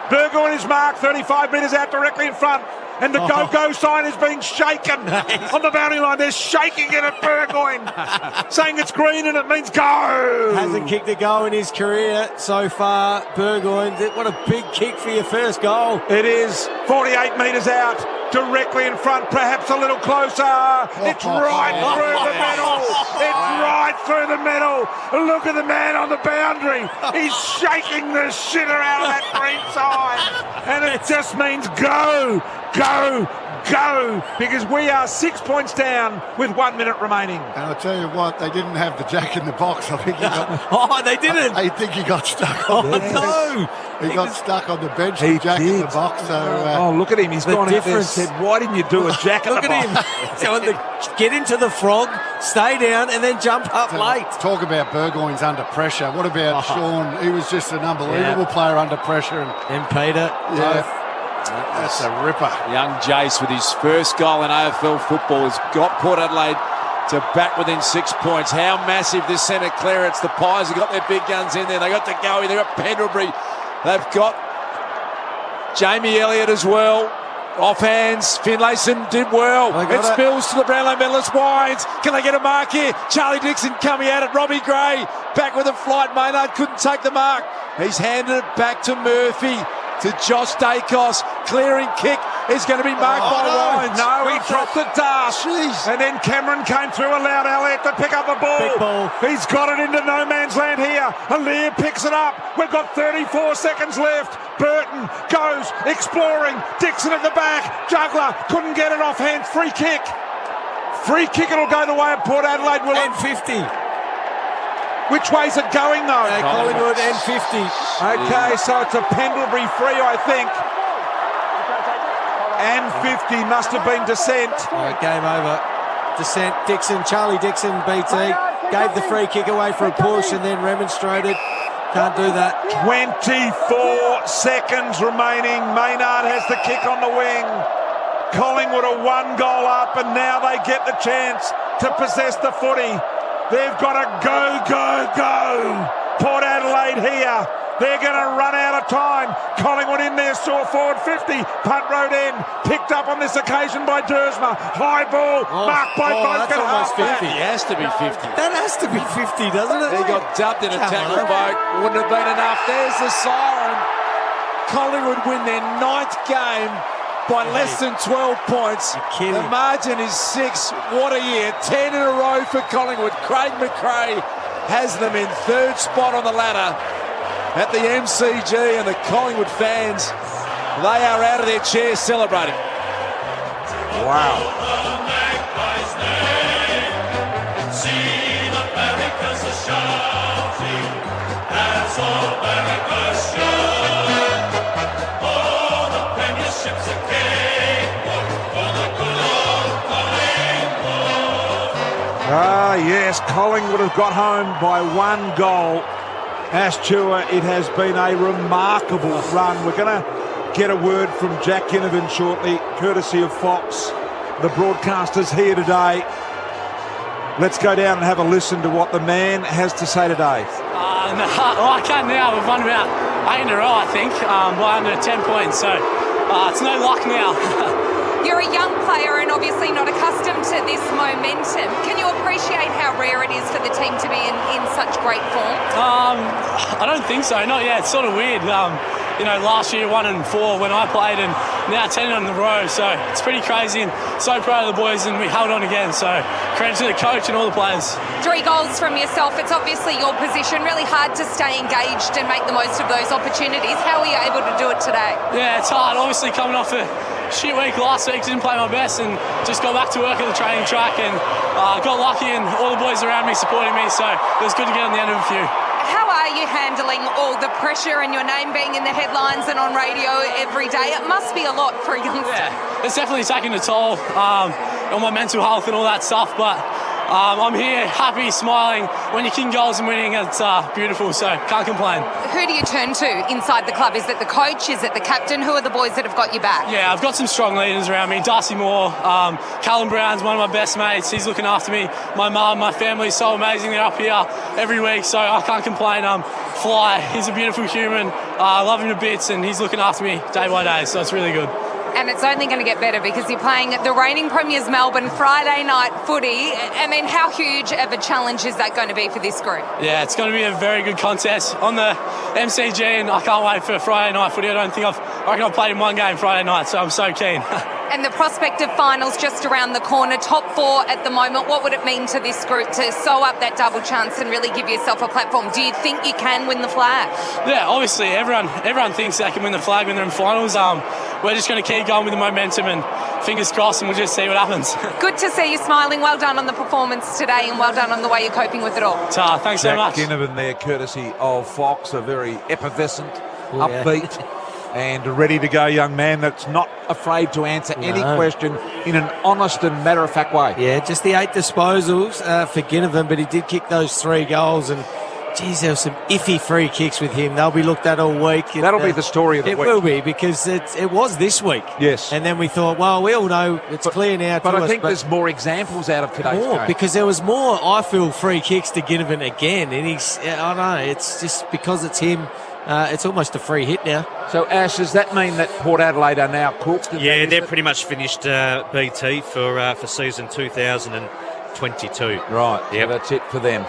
Burgoyne is marked 35 metres out directly in front. And the go-go sign is being shaken on the boundary line. They're shaking it at Burgoyne, saying it's green and it means go. Hasn't kicked a goal in his career so far, Burgoyne. What a big kick for your first goal. It is 48 metres out, directly in front, perhaps a little closer. It's right through the middle. It's right through the middle. Look at the man on the boundary. He's shaking the shitter out of that green sign. And it just means go, because we are 6 points down with 1 minute remaining. And I'll tell you what, they didn't have the jack in the box. I think he got... they didn't? I think he got stuck on the bench. He got stuck on the bench, the jack in the box. So, look at him. He's gone out there and said, why didn't you do a jack in the box? Look at him. Get into the frog, stay down, and then jump up late. Talk about Burgoyne's under pressure. What about Sean? He was just an unbelievable player under pressure. And Peter. Yeah. That's a ripper. Young Jace with his first goal in AFL football has got Port Adelaide to back within 6 points. How massive this centre clearance. The Pies have got their big guns in there. They got Gowie, they've got Pendlebury, they've got Jamie Elliott as well. Off hands, Finlayson did well. It spills to the Brownlow medalist Wines. Can they get a mark here? Charlie Dixon coming at it. Robbie Gray back with a flight. Maynard couldn't take the mark. He's handed it back to Murphy. To Josh Dacos, clearing kick is going to be marked by Wines. No, he dropped the dart. And then Cameron came through, allowed Elliott to pick up the ball. Big ball. He's got it into no man's land here. Alir picks it up. We've got 34 seconds left. Burton goes exploring. Dixon at the back. Juggler couldn't get it off hands. Free kick. It'll go the way of Port Adelaide. Will and 50. Which way's it going, though? Collingwood and 50. Okay, so it's a Pendlebury free, I think. And 50 must have been dissent. Game over. Dissent. Dixon, Charlie Dixon, BT, gave the free kick away for a push and then remonstrated. Can't do that. 24 seconds remaining. Maynard has the kick on the wing. Collingwood are 1 goal up, and now they get the chance to possess the footy. They've got to go. Port Adelaide here. They're going to run out of time. Collingwood in there, saw forward 50. Punt road end. Picked up on this occasion by Dersma. High ball. Marked by Boak at half-back. He has to be 50. That has to be 50, doesn't it? He got dumped in a tackle, Boak. Wouldn't have been enough. There's the siren. Collingwood win their 9th game by less than 12 points. The margin is 6. What a year. 10 in a row for Collingwood. Craig McRae has them in 3rd spot on the ladder at the MCG, and the Collingwood fans, they are out of their chairs celebrating. Wow. Yes, Collingwood have got home by 1 goal. Astua, it has been a remarkable run. We're going to get a word from Jack Ginnivan shortly, courtesy of Fox, the broadcasters here today. Let's go down and have a listen to what the man has to say today. No, I can't now. We've won about 8 in a row, I think, by under 10 points. So it's no luck now. You're a young player and obviously not accustomed to this momentum. Can you appreciate how rare it is for the team to be in such great form? I don't think so. Not yet. It's sort of weird. Last year 1 and 4 when I played, and now 10 in a row. So it's pretty crazy, and so proud of the boys, and we held on again. So credit to the coach and all the players. 3 goals from yourself. It's obviously your position. Really hard to stay engaged and make the most of those opportunities. How were you able to do it today? Yeah, it's hard. Obviously coming off a shit week last week, didn't play my best, and just got back to work at the training track, and got lucky, and all the boys around me supporting me, so it was good to get on the end of a few. How are you handling all the pressure and your name being in the headlines and on radio every day? It must be a lot for a youngster. Yeah, it's definitely taking a toll on my mental health and all that stuff, but I'm here, happy, smiling. When you're kicking goals and winning, it's beautiful, so can't complain. Who do you turn to inside the club? Is it the coach? Is it the captain? Who are the boys that have got your back? Yeah, I've got some strong leaders around me. Darcy Moore, Callum Brown's one of my best mates. He's looking after me. My mum, my family's so amazing. They're up here every week, so I can't complain. Fly, he's a beautiful human. I love him to bits, and he's looking after me day by day, so it's really good. And it's only going to get better because you're playing the reigning premiers Melbourne Friday night footy. I mean, how huge of a challenge is that going to be for this group? Yeah, it's going to be a very good contest on the MCG, and I can't wait for Friday night footy. I reckon I've played in one game Friday night, so I'm so keen. And the prospect of finals just around the corner, top 4 at the moment. What would it mean to this group to sew up that double chance and really give yourself a platform? Do you think you can win the flag? Yeah, obviously everyone thinks they can win the flag when they're in finals. We're just going to keep going with the momentum, and fingers crossed, and we'll just see what happens. Good to see you smiling. Well done on the performance today, and well done on the way you're coping with it all. Thanks so much. Jack Ginnivan there, courtesy of Fox, a very effervescent, upbeat, and ready to go young man that's not afraid to answer any question in an honest and matter-of-fact way. Yeah, just the 8 disposals for Ginnivan, but he did kick those 3 goals, and geez, there were some iffy free kicks with him. They'll be looked at all week. That'll be the story of the week. It will be, because it was this week. Yes. And then we thought, well, we all know it's clear now to us. But I think there's more examples out of today's game. Because there was more, I feel, free kicks to Ginnivan again. And I don't know, it's just because it's him, it's almost a free hit now. So, Ash, does that mean that Port Adelaide are now cooked? Yeah, they're pretty much finished BT for season 2022. Right, yeah, that's it for them.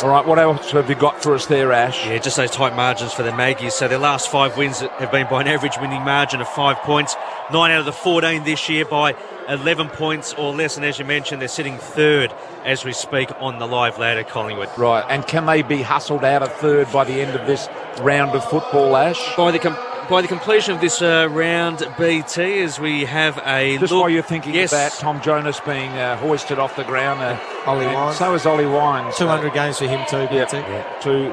All right, what else have you got for us there, Ash? Yeah, just those tight margins for the Maggies. So their last 5 wins have been by an average winning margin of 5 points. 9 out of the 14 this year by 11 points or less. And as you mentioned, they're sitting 3rd as we speak on the live ladder, Collingwood. Right, and can they be hustled out of 3rd by the end of this round of football, Ash? By the completion of this round BT, as we have a Just look. while you're thinking of that, Tom Jonas being hoisted off the ground. Ollie Wines. So is Ollie Wines. 200 games for him too, BT.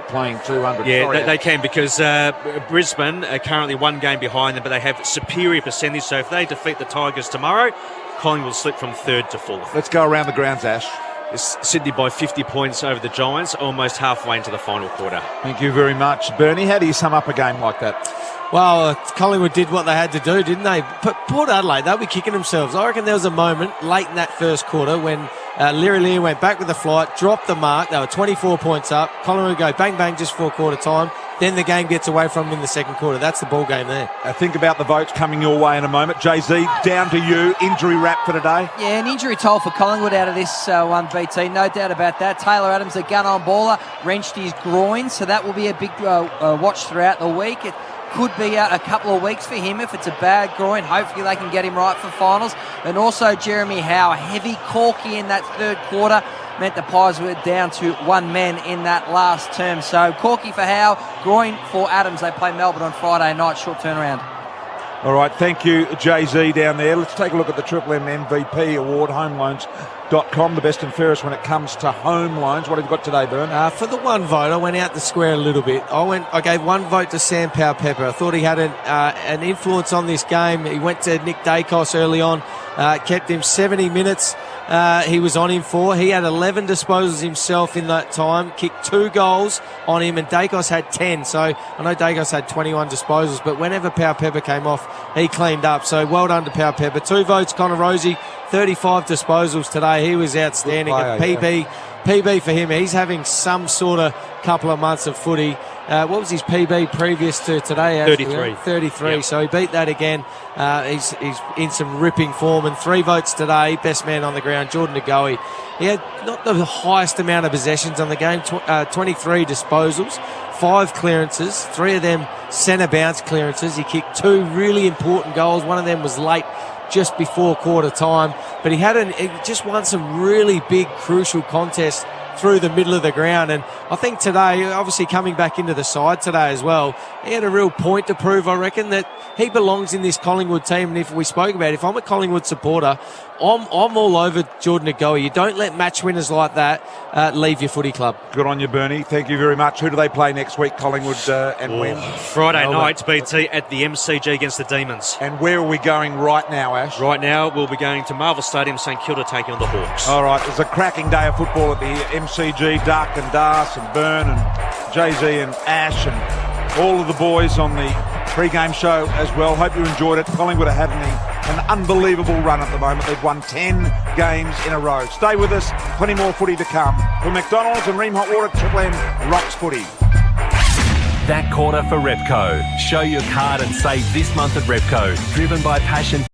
Playing 200. Yeah, Sorry, they can, because Brisbane are currently 1 game behind them, but they have superior percentage. So if they defeat the Tigers tomorrow, Collingwood will slip from 3rd to 4th. Let's go around the grounds, Ash. It's Sydney by 50 points over the Giants, almost halfway into the final quarter. Thank you very much. Bernie, how do you sum up a game like that? Well, Collingwood did what they had to do, didn't they? But Port Adelaide, they'll be kicking themselves. I reckon there was a moment late in that first quarter when Leary went back with the flight, dropped the mark. They were 24 points up. Collingwood go bang, bang just for quarter time. Then the game gets away from them in the second quarter. That's the ball game there. Think about the votes coming your way in a moment. Jay-Z, down to you. Injury wrap for today. Yeah, an injury toll for Collingwood out of this one, BT. No doubt about that. Taylor Adams, a gun-on baller, wrenched his groin, so that will be a big watch throughout the week. It could be a couple of weeks for him if it's a bad groin. Hopefully they can get him right for finals. And also Jeremy Howe, heavy corky in that third quarter, meant the Pies were down to 1 man in that last term. So corky for Howe, groin for Adams. They play Melbourne on Friday night, short turnaround. All right, thank you, Jay-Z, down there. Let's take a look at the Triple M MVP Award, homeloans.com, the best and fairest when it comes to home loans. What have you got today, Bern? For the one vote, I went out the square a little bit. I gave 1 vote to Sam Powell-Pepper. I thought he had an influence on this game. He went to Nick Dacos early on, kept him 70 minutes. He was on him for. He had 11 disposals himself in that time, kicked 2 goals on him, and Dacos had 10. So I know Dacos had 21 disposals, but whenever Powell-Pepper came off, he cleaned up. So well done to Powell-Pepper. 2 votes, Connor Rosie, 35 disposals today. He was outstanding. A PB for him. He's having some sort of couple of months of footy. What was his PB previous to today? 33. Yep. So he beat that again. He's in some ripping form. And 3 votes today. Best man on the ground, Jordan Ngoe. He had not the highest amount of possessions on the game, 23 disposals, 5 clearances, 3 of them centre bounce clearances. He kicked 2 really important goals. One of them was late, just before quarter time. But he had just won some really big, crucial contests through the middle of the ground. And I think today, obviously coming back into the side today as well, he had a real point to prove, I reckon, that he belongs in this Collingwood team. And if we spoke about it, if I'm a Collingwood supporter, I'm all over Jordan Agoa. You don't let match winners like that leave your footy club. Good on you, Bernie. Thank you very much. Who do they play next week, Collingwood and when? Friday night, BT, at the MCG against the Demons. And where are we going right now, Ash? Right now, we'll be going to Marvel Stadium, St Kilda, taking on the Hawks. All right, it's a cracking day of football at the MCG. Duck and Das and Byrne and Jay-Z and Ash and all of the boys on the pre-game show as well. Hope you enjoyed it. Collingwood are having an unbelievable run at the moment. They've won 10 games in a row. Stay with us. Plenty more footy to come. From McDonald's and Ream Hot Water, Triple M rocks footy. That corner for Repco. Show your card and save this month at Repco. Driven by passion.